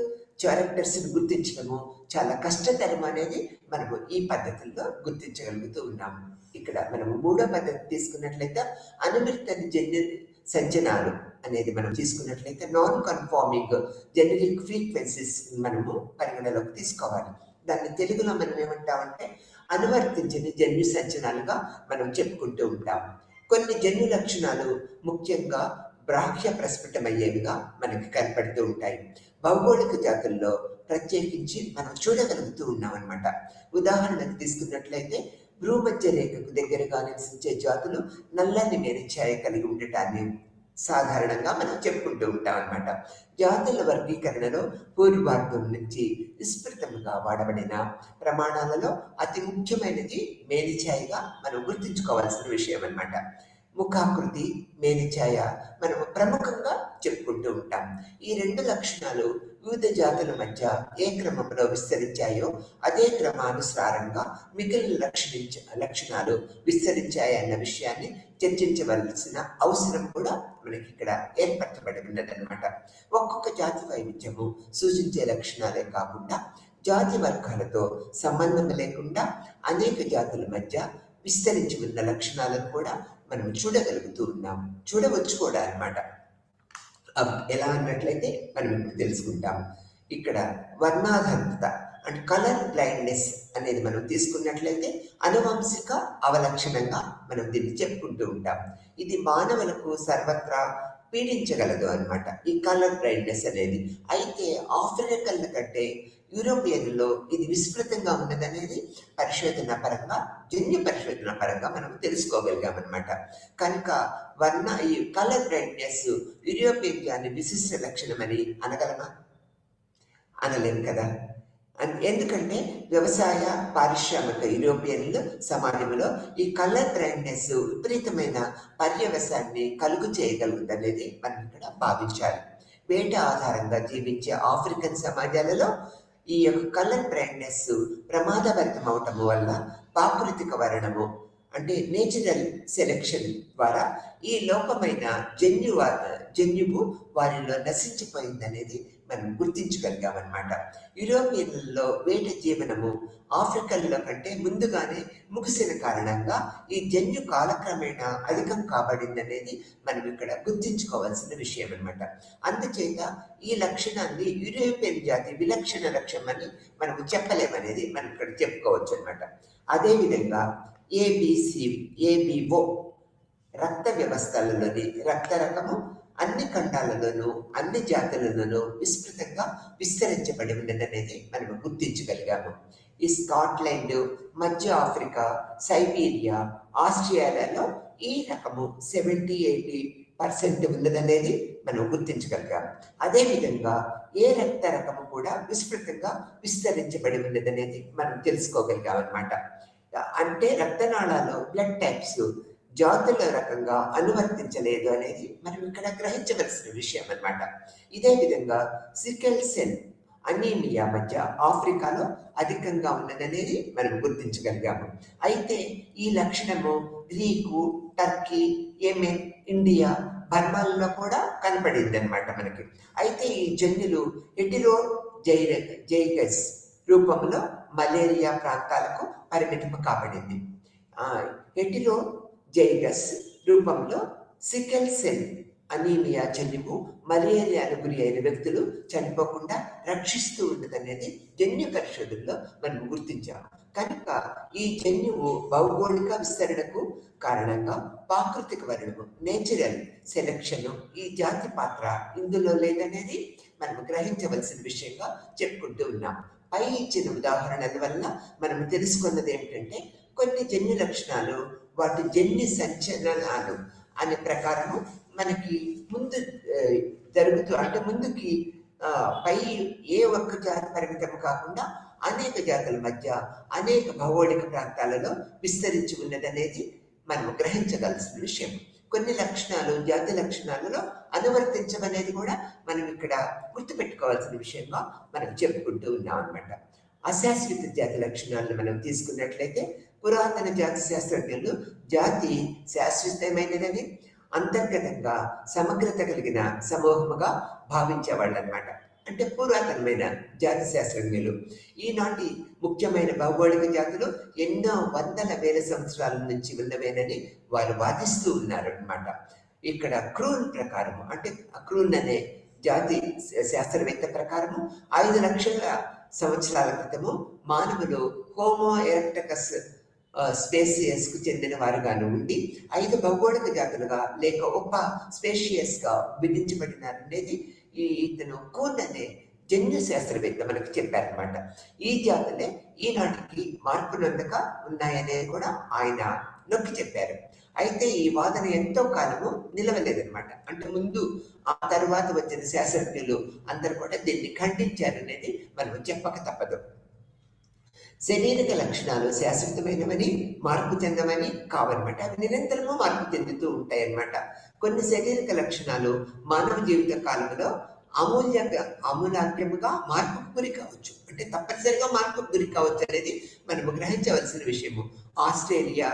క్యారెక్టర్స్ని గుర్తించడము చాలా కష్టతరం అనేది మనము ఈ పద్ధతుల్లో గుర్తించగలుగుతూ ఉన్నాము. ఇక్కడ మనము మూడో పద్ధతి తీసుకున్నట్లయితే అనువర్తన జన్యు సంచనాలు అనేది మనం తీసుకున్నట్లయితే నాన్ కన్ఫార్మింగ్ జెనెటిక్ ఫ్రీక్వెన్సీస్ మనము పరిగణలోకి తీసుకోవాలి. దాన్ని తెలుగులో మనం ఏమంటామంటే అనువర్తించని జన్యు సంచనాలుగా మనం చెప్పుకుంటూ ఉంటాం. కొన్ని జన్యు లక్షణాలు ముఖ్యంగా బ్రాహ్య ప్రస్ఫుటమయ్యేవిగా మనకి కనపడుతూ ఉంటాయి. భౌగోళిక జాతుల్లో ప్రత్యేకించి మనం చూడగలుగుతూ ఉన్నాం అనమాట. ఉదాహరణకు తీసుకున్నట్లయితే భూమధ్య రేఖకు దగ్గరగా నివసించే జాతులు నల్లని మేనిఛాయ కలిగి ఉండటాన్ని సాధారణంగా మనం చెప్పుకుంటూ ఉంటాం అనమాట. జాతుల వర్గీకరణలో పూర్వార్ధం నుంచి విస్తృతంగా వాడబడిన ప్రమాణాలలో అతి ముఖ్యమైనది మేనిఛాయగా మనం గుర్తుంచుకోవాల్సిన విషయం అనమాట. ముఖాకృతి, మేనిఛాయ మనం ప్రముఖంగా చెప్పుకుంటూ ఉంటాం. ఈ రెండు లక్షణాలు వివిధ జాతుల మధ్య ఏ క్రమంలో విస్తరించాయో అదే క్రమానుసారంగా మిగిలిన లక్షణాలు విస్తరించాయన్న విషయాన్ని చర్చించవలసిన అవసరం కూడా మనకి ఇక్కడ ఏర్పరచబడి ఉన్నదన్నమాట. ఒక్కొక్క జాతి వైవిధ్యము సూచించే లక్షణాలే కాకుండా జాతి వర్గాలతో సంబంధం లేకుండా అనేక జాతుల మధ్య విస్తరించి ఉన్న లక్షణాలను కూడా మనం చూడగలుగుతూ ఉన్నాం, చూడవచ్చు కూడా అన్నమాట. ఎలా అన్నట్లయితే మనం ఇప్పుడు తెలుసుకుంటాం. ఇక్కడ వర్ణాధారిత అంటే కలర్ బ్లైండ్నెస్ అనేది మనం తీసుకున్నట్లయితే అనువంశిక అవలక్షణంగా మనం దీన్ని చెప్పుకుంటూ ఉంటాం. ఇది మానవులకు సర్వత్రా పీడించగలదు అనమాట, ఈ కలర్ బ్లైండ్నెస్ అనేది. అయితే ఆఫ్రికన్ల కంటే యూరోపియన్లో ఇది విస్తృతంగా ఉన్నదనేది జన్యు పరిశోధన పరంగా మనం తెలుసుకోగలిగామన్నమాట. కనుక ఈ కలర్ బ్లైండ్నెస్ యూరోపియన్ జాతి విశిష్ట లక్షణమని అనగలమా? అనలేము కదా. ఎందుకంటే వ్యవసాయ పారిశ్రామిక యూరోపియన్లు సమాజంలో ఈ కలర్ బ్లైండ్నెస్ విపరీతమైన పర్యవసాన్ని కలుగు చేయగలుగుతుంది మనం ఇక్కడ భావించాలి. వేట ఆధారంగా జీవించే ఆఫ్రికన్ సమాజాలలో ఈ యొక్క కలర్ బ్లైండ్నెస్ ప్రమాదభరితం అవటము వల్ల ప్రాకృతిక వర్ణము అంటే నేచురల్ సెలెక్షన్ ద్వారా ఈ లోపమైన జన్యువు వారిలో నశించిపోయిందనేది మనం గుర్తించగలిగామన్నమాట. యూరోపియన్లలో వేట జీవనము ఆఫ్రికన్ల కంటే ముందుగానే ముగిసిన కారణంగా ఈ జన్యు కాలక్రమేణా అధికం కాబడిందనేది మనం ఇక్కడ గుర్తించుకోవాల్సిన విషయం అనమాట. అందుచేత ఈ లక్షణాన్ని యూరోపియన్ జాతి విలక్షణ లక్ష్యం అని మనము చెప్పలేమనేది మనం ఇక్కడ చెప్పుకోవచ్చు అనమాట. అదేవిధంగా ఏబిఓ రక్త వ్యవస్థలలోని రక్త రకము అన్ని ఖండాలలోనూ అన్ని జాతులలోనూ విస్తృతంగా విస్తరించబడి ఉన్నదనేది మనం గుర్తించగలిగాము. ఈ స్కాట్లాండ్, మధ్య ఆఫ్రికా, సైబీరియా, ఆస్ట్రేలియాలో ఈ రకము 70-80% ఉన్నదనేది మనం గుర్తించగలిగాము. అదేవిధంగా ఏ రక్త రకము కూడా విస్తృతంగా విస్తరించబడి ఉన్నదనేది మనం తెలుసుకోగలిగాం అనమాట. అంటే రక్తనాళాల్లో బ్లడ్ టైప్స్ జాతుల రకంగా అనువర్తించలేదు అనేది మనం ఇక్కడ గ్రహించవలసిన విషయం అన్నమాట. ఇదే విధంగా సికెల్ సెల్ అనీమియా మధ్య ఆఫ్రికాలో అధికంగా ఉన్నదనేది మనం గుర్తించగలిగాము. అయితే ఈ లక్షణము గ్రీకు, టర్కీ, యెమెన్, ఇండియా, బర్మాలలో కూడా కనపడింది అనమాట మనకి. అయితే ఈ జన్యులు హెటిరోజైగస్ రూపంలో మలేరియా ప్రాంతాలకు పరిమితం కాబడింది. హెటిరోజైగస్ రూపంలో సికెల్ సెల్ అనీమియా జన్యువు మలేరియాను గురి అయిన వ్యక్తులు చనిపోకుండా రక్షిస్తూ ఉన్నదనేది జన్యు పరిశోధనలో మనం గుర్తించాము. కనుక ఈ జన్యువు భౌగోళిక విస్తరణకు కారణంగా ప్రాకృతిక వర్ణము నేచురల్ సెలక్షన్ ఈ జాతి పాత్ర ఇందులో లేదనేది మనం గ్రహించవలసిన విషయంగా చెప్పుకుంటూ ఉన్నాం. పై ఇచ్చిన ఉదాహరణల వల్ల మనం తెలుసుకున్నది ఏమిటంటే కొన్ని జన్యు లక్షణాలు వాటి జన్యు సంచలనాలు అనే ప్రకారము మనకి ముందు జరుగుతూ అంటే ముందుకి పై ఏ ఒక్క జాతి పరిమితం కాకుండా అనేక జాతుల మధ్య అనేక భౌగోళిక ప్రాంతాలలో విస్తరించి ఉన్నదనేది మనం గ్రహించగలసిన విషయం. కొన్ని లక్షణాలు జాతి లక్షణాలలో అనువర్తించమనేది కూడా మనం ఇక్కడ గుర్తుపెట్టుకోవాల్సిన విషయంగా మనం చెప్పుకుంటూ ఉన్నాం అనమాట. అశాశ్వత జాతి లక్షణాలను మనం తీసుకున్నట్లయితే పురాతన జాతి శాస్త్రజ్ఞులు జాతి శాశ్వతమైనదని, అంతర్గతంగా సమగ్రత కలిగిన సమూహముగా భావించేవాళ్ళు అనమాట. అంటే పురాతనమైన జాతి శాస్త్రజ్ఞులు. ఈనాటి ముఖ్యమైన భౌగోళిక జాతులు ఎన్నో వందల వేల సంవత్సరాల నుంచి ఉన్నవేనని వారు వాదిస్తూ ఉన్నారనమాట. ఇక్కడ క్రూన్ ప్రకారము, అంటే క్రూన్ అనే జాతి శాస్త్రవేత్త ప్రకారము 5 లక్షల సంవత్సరాల క్రితము మానవులు హోమో ఎరెక్టకస్ స్పేసియస్ కు చెందిన వారుగాను ఉండి 5 భౌగోళిక జాతులుగా లేక ఉప స్పేషియస్ గా విధించబడినారనేది ఇతను కూన్ అనే జన్యు శాస్త్రవేత్త మనకు చెప్పారనమాట. ఈ జాతులే ఈనాటికి మార్పు నొందక ఉన్నాయనేది కూడా ఆయన నొక్కి చెప్పారు. అయితే ఈ వాదన ఎంతో కాలము నిలవలేదనమాట. అంటే ముందు ఆ తర్వాత వచ్చిన శాస్త్రజ్ఞులు అందరూ కూడా దీన్ని ఖండించారనేది మనం చెప్పక తప్పదు. శారీరక లక్షణాలు శాశ్వతమైనవని, మార్పు చెందవని కావన్నమాట. అవి నిరంతరము మార్పు చెందుతూ ఉంటాయన్నమాట. కొన్ని శారీరక లక్షణాలు మానవ జీవిత కాలంలో అమూలాగ్యముగా మార్పుకు గురి కావచ్చు. అంటే తప్పనిసరిగా మార్పుకు గురి కావచ్చు అనేది మనము గ్రహించవలసిన విషయము. ఆస్ట్రేలియా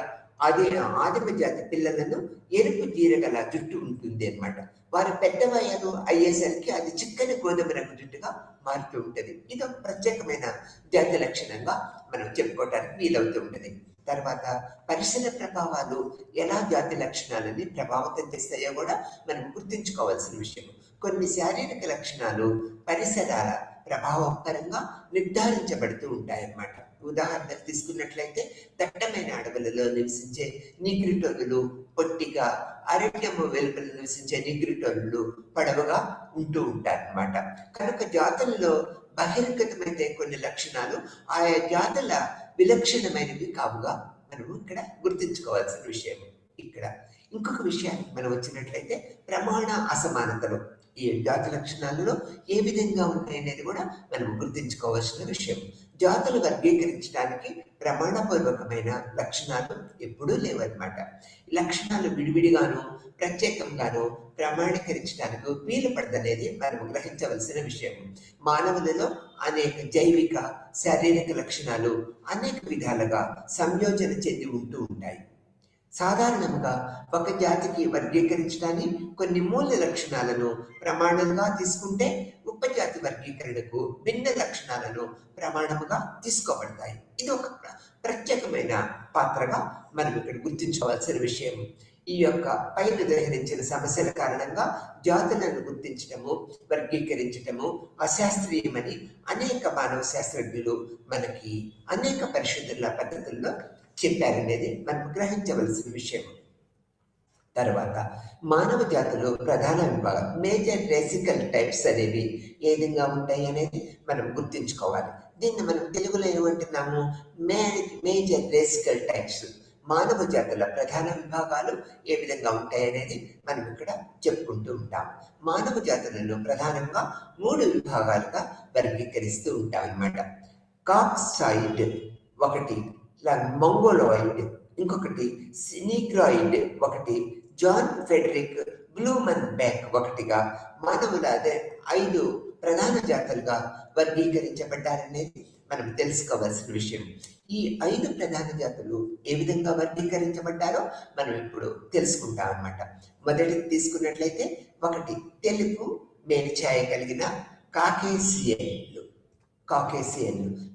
ఆదిమ జాతి పిల్లలను ఎరుపు జీరగల జుట్టు ఉంటుంది అనమాట. వారు పెద్దవయ్యారు అయ్యేసరికి అది చిక్కని గోధుమ రంగు జుట్టుగా మారుతూ ఉంటుంది. ఇది ఒక ప్రత్యేకమైన జాతి లక్షణంగా మనం చెప్పుకోవడానికి వీలవుతూ ఉంటుంది. తర్వాత పరిసర ప్రభావాలు ఎలా జాతి లక్షణాలని ప్రభావితం చేస్తాయో కూడా మనం గుర్తుంచుకోవాల్సిన విషయం. కొన్ని శారీరక లక్షణాలు పరిసరాల ప్రభావం పరంగా నిర్ధారించబడుతూ ఉంటాయన్నమాట. ఉదాహరణకు తీసుకున్నట్లయితే దట్టమైన అడవులలో నివసించే నీగ్రిటోలు పొట్టిగా, అరణ్యము వెలుపల నివసించే నీగ్రిటోలు పొడవుగా ఉంటూ ఉంటారన్నమాట. కనుక జాతుల్లో బహిర్గతమైతే కొన్ని లక్షణాలు ఆయా జాతుల విలక్షణమైనవి కావుగా మనం ఇక్కడ గుర్తుంచుకోవాల్సిన విషయం. ఇక్కడ ఇంకొక విషయానికి మనం వచ్చినట్లయితే ప్రమాణ అసమానతలు ఈ జాతి లక్షణాలలో ఏ విధంగా ఉన్నాయనేది కూడా మనం గుర్తుంచుకోవాల్సిన విషయం. జాతులు వర్గీకరించడానికి ప్రమాణపూర్వకమైన లక్షణాలు ఎప్పుడూ లేవన్నమాట. లక్షణాలు విడివిడిగాను ప్రత్యేకంగాను ప్రమాణీకరించడానికి వీలు పడదనేది మనం గ్రహించవలసిన విషయం. మానవులలో అనేక జైవిక శారీరక లక్షణాలు అనేక విధాలుగా సంయోజన చెంది ఉంటూ ఉంటాయి. సాధారణంగా ఒక జాతికి వర్గీకరించడానికి కొన్ని మూల లక్షణాలను ప్రమాణంగా తీసుకుంటే ఉపజాతి వర్గీకరణకు భిన్న లక్షణాలను ప్రమాణముగా తీసుకోబడతాయి. ఇది ఒక ప్రత్యేకమైన పాత్రగా మనం ఇక్కడ గుర్తించవలసిన విషయం. ఈ యొక్క పైన గ్రహించిన సమస్యల కారణంగా జాతులను గుర్తించటము, వర్గీకరించటము అశాస్త్రీయమని అనేక మానవ శాస్త్రజ్ఞులు మనకి అనేక పరిశోధనల పద్ధతుల్లో చెప్పారనేది మనం గ్రహించవలసిన విషయం. తర్వాత మానవ జాతులు ప్రధాన విభాగం మేజర్ రేసికల్ టైప్స్ అనేవి ఏ విధంగా ఉంటాయి అనేది మనం గుర్తుంచుకోవాలి. దీన్ని మనం తెలుగులో ఏమంటున్నాము? Major రేసికల్ types. మానవ జాతుల ప్రధాన విభాగాలు ఏ విధంగా ఉంటాయి అనేది మనం ఇక్కడ చెప్పుకుంటూ ఉంటాం. మానవ జాతులను ప్రధానంగా 3 విభాగాలుగా వర్గీకరిస్తూ ఉంటాం అన్నమాట. కాక్సాయిడ్ ఒకటి, మంగోలాయిడ్ ఇంకొకటి, నీగ్రాయిడ్ ఒకటి, జాన్ ఫెడరిక్ బ్లూమన్ బ్యాక్ ఒకటిగా మానవుల 5 ప్రధాన జాతులుగా వర్గీకరించబడ్డారనేది మనం తెలుసుకోవాల్సిన విషయం. ఈ 5 ప్రధాన జాతులు ఏ విధంగా వర్గీకరించబడ్డారో మనం ఇప్పుడు తెలుసుకుంటాం అన్నమాట. మొదటి తీసుకున్నట్లయితే ఒకటి, తెలుపు మేలుఛాయ కలిగిన కాకేసియన్లు.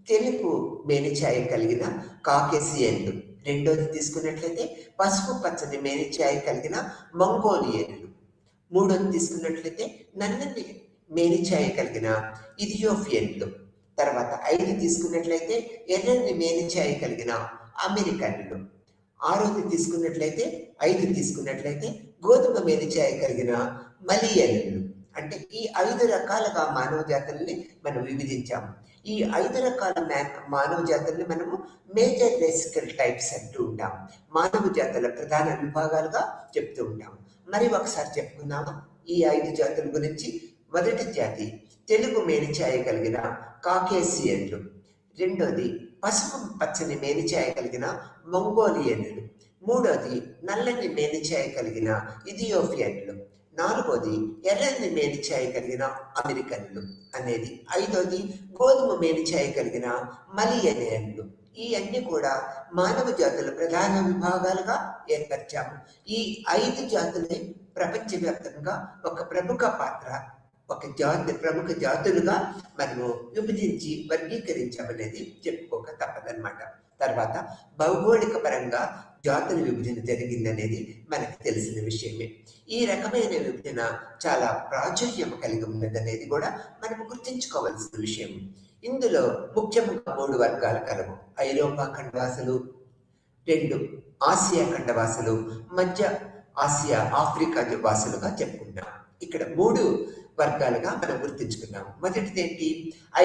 తెలుపు మేలుఛాయ కలిగిన కాకేసియన్లు. రెండోది తీసుకున్నట్లయితే పసుపు పచ్చని మేలుఛాయ కలిగిన మంగోలియన్లు. మూడోది తీసుకున్నట్లయితే నల్లని మేలుఛాయ కలిగిన ఇథియోపియన్లు. తర్వాత 5 తీసుకున్నట్లయితే ఎర్రని మేలుఛాయ కలిగిన అమెరికన్లు. ఆరోది తీసుకున్నట్లయితే 5 తీసుకున్నట్లయితే గోధుమ మేలుఛాయ కలిగిన మలియన్లు. అంటే ఈ 5 రకాలుగా మానవ జాతుల్ని మనం విభజించాము. ఈ 5 రకాల మానవ జాతుల్ని మనము మేజర్ రేసికల్ టైప్స్ అంటూ ఉంటాం. మానవ జాతుల ప్రధాన విభాగాలుగా చెప్తూ ఉంటాం. మరి ఒకసారి చెప్పుకుందామా ఈ 5 జాతుల గురించి. మొదటి జాతి తెలుగు మేలుఛాయ కలిగిన కాకేసియన్లు. రెండోది పసుపు పచ్చని మేలుఛాయ కలిగిన మంగోలియన్లు. మూడోది నల్లని మేలుఛాయ కలిగిన ఇథియోపియన్లు. నాలుగోది ఎర్రని మేలుఛాయ కలిగిన అమెరికన్లు అనేది. 5వది గోధుమ మేలుఛాయ కలిగిన మలియనియన్లు. ఈ అన్ని కూడా మానవ జాతుల ప్రధాన విభాగాలుగా ఏర్పరిచాము. ఈ 5 జాతులే ప్రపంచవ్యాప్తంగా ఒక ప్రముఖ పాత్ర, ఒక ప్రముఖ జాతులుగా మనము విభజించి వర్గీకరించామనేది చెప్పుకోక తప్పదన్నమాట. తర్వాత భౌగోళిక పరంగా జాతుల విభజన జరిగిందనేది మనకు తెలిసిన విషయమే. ఈ రకమైన విభజన చాలా ప్రాచుర్యం కలిగి ఉన్నదనేది కూడా మనం గుర్తుంచుకోవాల్సిన విషయం. ఇందులో ముఖ్యంగా 3 వర్గాలు కలవు. ఐరోపా ఖండవాసులు, 2 ఆసియా ఖండవాసులు, మధ్య ఆసియా ఆఫ్రికా వాసులుగా చెప్పుకున్నాం. ఇక్కడ 3 వర్గాలుగా మనం గుర్తించుకున్నాం. మొదటిది ఏంటి?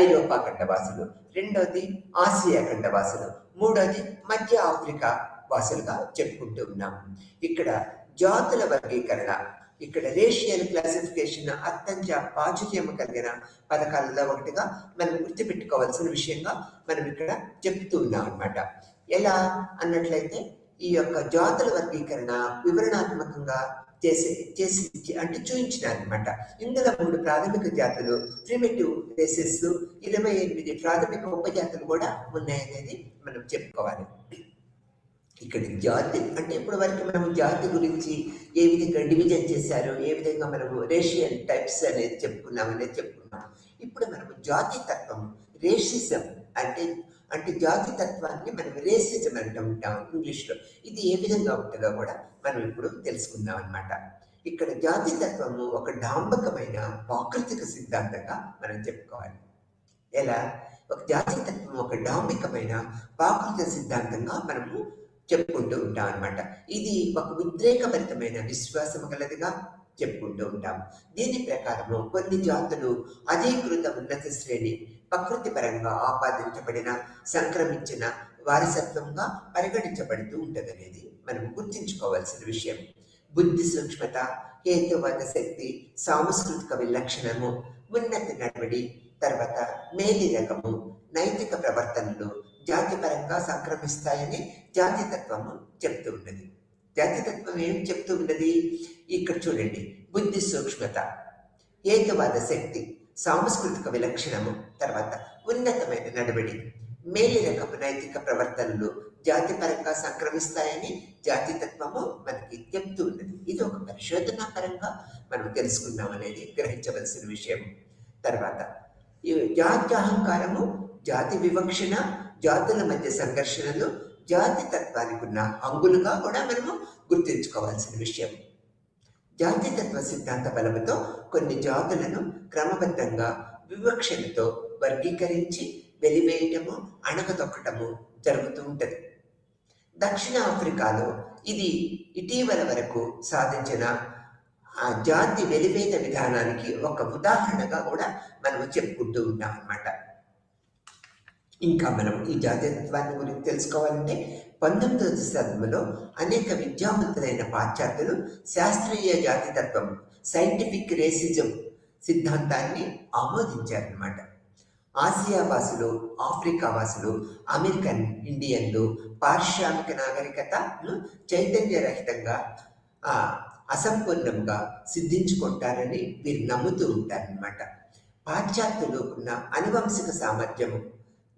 ఐరోపా ఖండవాసులు, రెండవది ఆసియా ఖండవాసులు, మూడవది మధ్య ఆఫ్రికా వాసులుగా చెప్పుకుంటూ ఉన్నాం. ఇక్కడ జాతుల వర్గీకరణ, ఇక్కడ రేషియల్ క్లాసిఫికేషన్ అత్యంత ప్రాచుర్యం కలిగిన పథకాలలో ఒకటిగా మనం గుర్తుపెట్టుకోవాల్సిన విషయంగా మనం ఇక్కడ చెప్తూ ఉన్నాం అన్నమాట. ఎలా అన్నట్లయితే ఈ యొక్క జాతుల వర్గీకరణ వివరణాత్మకంగా చేసి అంటే చూపించినారనమాట. ఇందులో 3 ప్రాథమిక జాతులు, ప్రిమిటివ్ రేసెస్, 28 ప్రాథమిక ఉపజాతులు కూడా ఉన్నాయనేది మనం చెప్పుకోవాలి. ఇక్కడ జాతి అంటే ఇప్పటి వరకు మనం జాతి గురించి ఏ విధంగా డివిజన్ చేశారు, ఏ విధంగా మనము రేషియల్ టైప్స్ అనేది చెప్పుకున్నాం. ఇప్పుడు మనము జాతి తత్వం, రేసిజం అంటే జాతి తత్వాన్ని మనం రేసిజం అంటూ ఉంటాం ఇంగ్లీష్లో. ఇది ఏ విధంగా ఉంటుందో కూడా మనం ఇప్పుడు తెలుసుకుందాం అన్నమాట. ఇక్కడ జాతి తత్వము ఒక డాంబకమైన ప్రాకృతిక సిద్ధాంతంగా మనం చెప్పుకోవాలి. ఎలా? ఒక జాతి తత్వం ఒక డాంబికమైన ప్రాకృతిక సిద్ధాంతంగా మనము చెప్పుకుంటూ ఉంటాం అన్నమాట. ఇది ఒక ఉద్రేకభరితమైన విశ్వాసం గలదిగా చెప్పుకుంటూ ఉంటాం. దీని ప్రకారము కొన్ని జాతులు అధీకృత ఉన్నత శ్రేణి, ప్రకృతి పరంగా ఆపాదించబడిన సంక్రమించిన వారసత్వంగా పరిగణించబడుతూ ఉంటుందనేది మనం గుర్తించుకోవాల్సిన విషయం. బుద్ధి సూక్ష్మత, హేతువాద శక్తి, సాంస్కృతిక విలక్షణము, ఉన్నత నడవడి, తర్వాత మేలి రకము, నైతిక ప్రవర్తనలు జాతిపరంగా సంక్రమిస్తాయని జాతితత్వము చెప్తూ ఉన్నది. జాతితత్వం ఏం చెప్తూ ఉన్నది? ఇక్కడ చూడండి, బుద్ధి సూక్ష్మత, హేతువాద శక్తి, సాంస్కృతిక విలక్షణము, తర్వాత ఉన్నతమైన నడవడి, మేలి రకపు నైతిక ప్రవర్తనలు జాతిపరంగా సంక్రమిస్తాయని జాతితత్వము మనకి చెప్తూ ఉన్నది. ఇది ఒక పరిశోధనా పరంగా మనం తెలుసుకున్నాం అనేది గ్రహించవలసిన విషయం. తర్వాత ఈ జాతి అహంకారము, జాతి వివక్షణ, జాతుల మధ్య సంఘర్షణలు జాతి తత్వానికి ఉన్న హంగులుగా కూడా మనము గుర్తుంచుకోవాల్సిన విషయం. జాతితత్వ సిద్ధాంత బలముతో కొన్ని జాతులను క్రమబద్ధంగా వివక్షణతో వర్గీకరించి వెలివేయటము, అణగదొక్కటము జరుగుతూ ఉంటది. దక్షిణ ఆఫ్రికాలో ఇది ఇటీవల వరకు సాధించిన ఆ జాతి వెలివేత విధానానికి ఒక ఉదాహరణగా కూడా మనము చెప్పుకుంటూ ఉంటాం అన్నమాట. ఇంకా మనం ఈ జాతీయత్వాన్ని గురించి తెలుసుకోవాలంటే 19వ శతాబ్దంలో అనేక విద్యావంతులైన పాశ్చాత్యులు శాస్త్రీయ జాతితత్వం, సైంటిఫిక్ రేసిజం సిద్ధాంతాన్ని ఆమోదించారన్నమాట. ఆసియా వాసులు, ఆఫ్రికా వాసులు, అమెరికన్ ఇండియన్లు పారిశ్రామిక నాగరికతను చైతన్యరహితంగా అసంపూర్ణంగా సిద్ధించుకుంటారని వీరు నమ్ముతూ ఉంటారన్నమాట. పాశ్చాత్యులు ఉన్న అనువంశిక సామర్థ్యము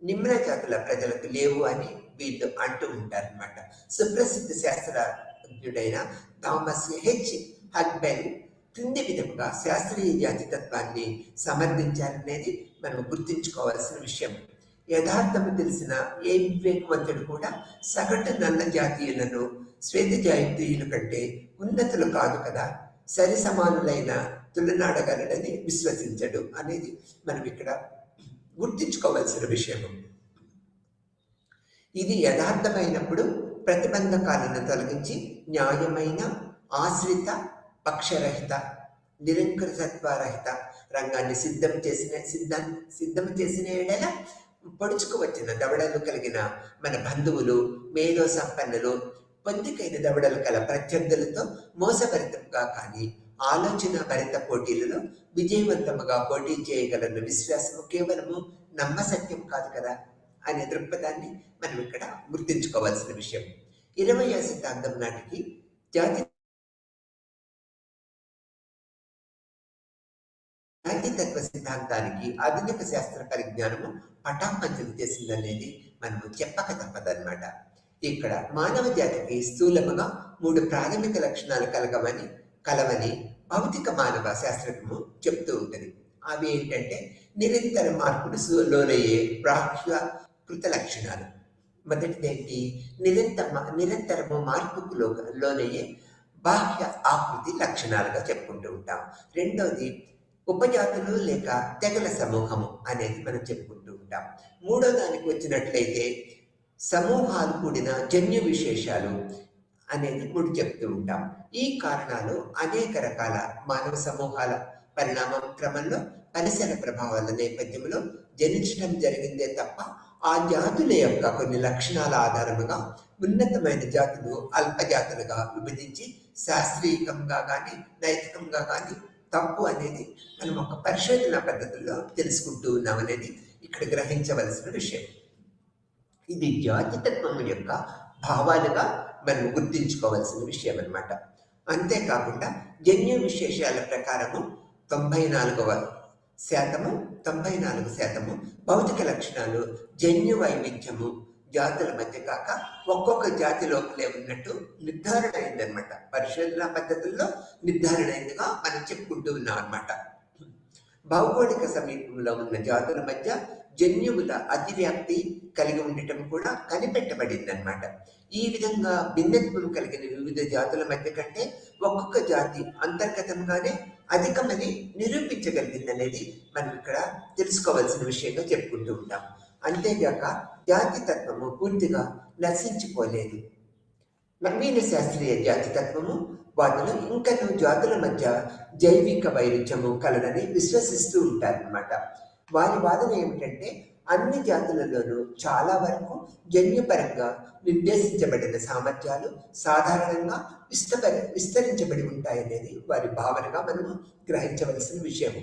నిమ్న జాతుల ప్రజలకు లేవు అని వీళ్ళు అంటూ ఉంటారన్నమాట. సుప్రసిద్ధ శాస్త్రజ్ఞుడైన థామస్ హెచ్ హగ్బెల్ క్రింది విధంగా శాస్త్రీయ జాతితత్వాన్ని సమర్థించారనేది మనం గుర్తుంచుకోవాల్సిన విషయం. యథార్థము తెలిసిన ఏ వివేకవంతుడు కూడా సగటు నల్ల జాతీయులను శ్వేత జాతీయుల కంటే ఉన్నతులు కాదు కదా, సరి సమానులైన తులనాడగలడని విశ్వసించడు అనేది మనం ఇక్కడ గుర్తించుకోవాల్సిన విషయం. ఇది యథార్థమైనప్పుడు ప్రతిబంధకాలను తొలగించి న్యాయమైన, ఆశ్రిత, పక్షరహిత, నిరంకుశత్వరహిత రంగాన్ని సిద్ధం చేసిన ఎడల పొడుచుకు వచ్చిన దవడలు కలిగిన మన బంధువులు, మేధో సంపన్నులు, పొందికైన దవడలు కల ప్రత్యర్థులతో మోసభరితంగా కానీ ఆలోచన భరిత పోటీలలో విజయవంతముగా పోటీ చేయగలన్న విశ్వాసము కేవలము నమ్మసత్యం కాదు కదా అనే దృక్పథాన్ని మనం ఇక్కడ గుర్తుంచుకోవాల్సిన విషయం. 20వ శతాబ్దం నాటికి జాతితత్వ సిద్ధాంతానికి ఆధునిక శాస్త్ర పరిజ్ఞానము పటాపంచలు చేసిందనేది మనము చెప్పక తప్పదన్నమాట. ఇక్కడ మానవ జాతికి స్థూలముగా 3 ప్రాథమిక లక్షణాలు కలవని భౌతిక మానవ శాస్త్రజ్ఞము చెప్తూ ఉంటుంది. అవి ఏంటంటే నిరంతర మార్పుడు లోనయ్యే బాహ్యకృత లక్షణాలు. మొదటిదేంటి? నిరంతరము మార్పుకు లోనయ్యే బాహ్య ఆకృతి లక్షణాలుగా చెప్పుకుంటూ ఉంటాం. రెండవది ఉపజాతులు లేక తెగల సమూహము అనేది మనం చెప్పుకుంటూ ఉంటాం. మూడో దానికి వచ్చినట్లయితే సమూహాలు కూడిన జన్యు విశేషాలు అనేది 3 చెప్తూ ఉంటాం. ఈ కారణాలు అనేక రకాల మానవ సమూహాల పరిణామం క్రమంలో పరిసర ప్రభావాల నేపథ్యంలో జనించడం జరిగిందే తప్ప ఆ జాతుల యొక్క కొన్ని లక్షణాల ఆధారముగా ఉన్నతమైన జాతులు అల్పజాతులుగా విభజించి శాస్త్రీయంగా కానీ నైతికంగా కానీ తప్పు అనేది మనం ఒక పరిశోధన పద్ధతుల్లో తెలుసుకుంటూ ఉన్నాం అనేది ఇక్కడ గ్రహించవలసిన విషయం. ఇది జాతితత్వం యొక్క భావాలుగా మనం గుర్తించుకోవాల్సిన విషయం అన్నమాట. అంతేకాకుండా జన్యు విశేషాల ప్రకారము 94% భౌతిక లక్షణాలు జన్యు వైవిధ్యము జాతుల మధ్య కాక ఒక్కొక్క జాతి లోపలే ఉన్నట్టు నిర్ధారణ అయిందనమాట. పరిశోధన పద్ధతుల్లో నిర్ధారణ అయిందిగా మనం చెప్పుకుంటూ ఉన్నాం అన్నమాట. భౌగోళిక సమీపంలో ఉన్న జాతుల మధ్య జన్యువుల అతివ్యాప్తి కలిగి ఉండటం కూడా కనిపెట్టబడింది అనమాట. ఈ విధంగా భిన్నత్వం కలిగిన వివిధ జాతుల మధ్య కంటే ఒక్కొక్క జాతి అంతర్గతంగానే అధికమని నిరూపించగలిగింది అనేది మనం ఇక్కడ తెలుసుకోవాల్సిన విషయంగా చెప్పుకుంటూ ఉంటాం. అంతేగాక జాతి తత్వము పూర్తిగా నశించిపోలేదు. నవీన శాస్త్రీయ జాతి తత్వము వాటిలో ఇంకనూ జాతుల మధ్య జైవిక వైరుధ్యము కలదని విశ్వసిస్తూ ఉంటారన్నమాట. వారి వాదన ఏమిటంటే అన్ని జాతులలోనూ చాలా వరకు జన్యుపరంగా నిర్దేశించబడిన సామర్థ్యాలు సాధారణంగా విస్తరించబడి ఉంటాయనేది వారి భావనగా మనము గ్రహించవలసిన విషయం.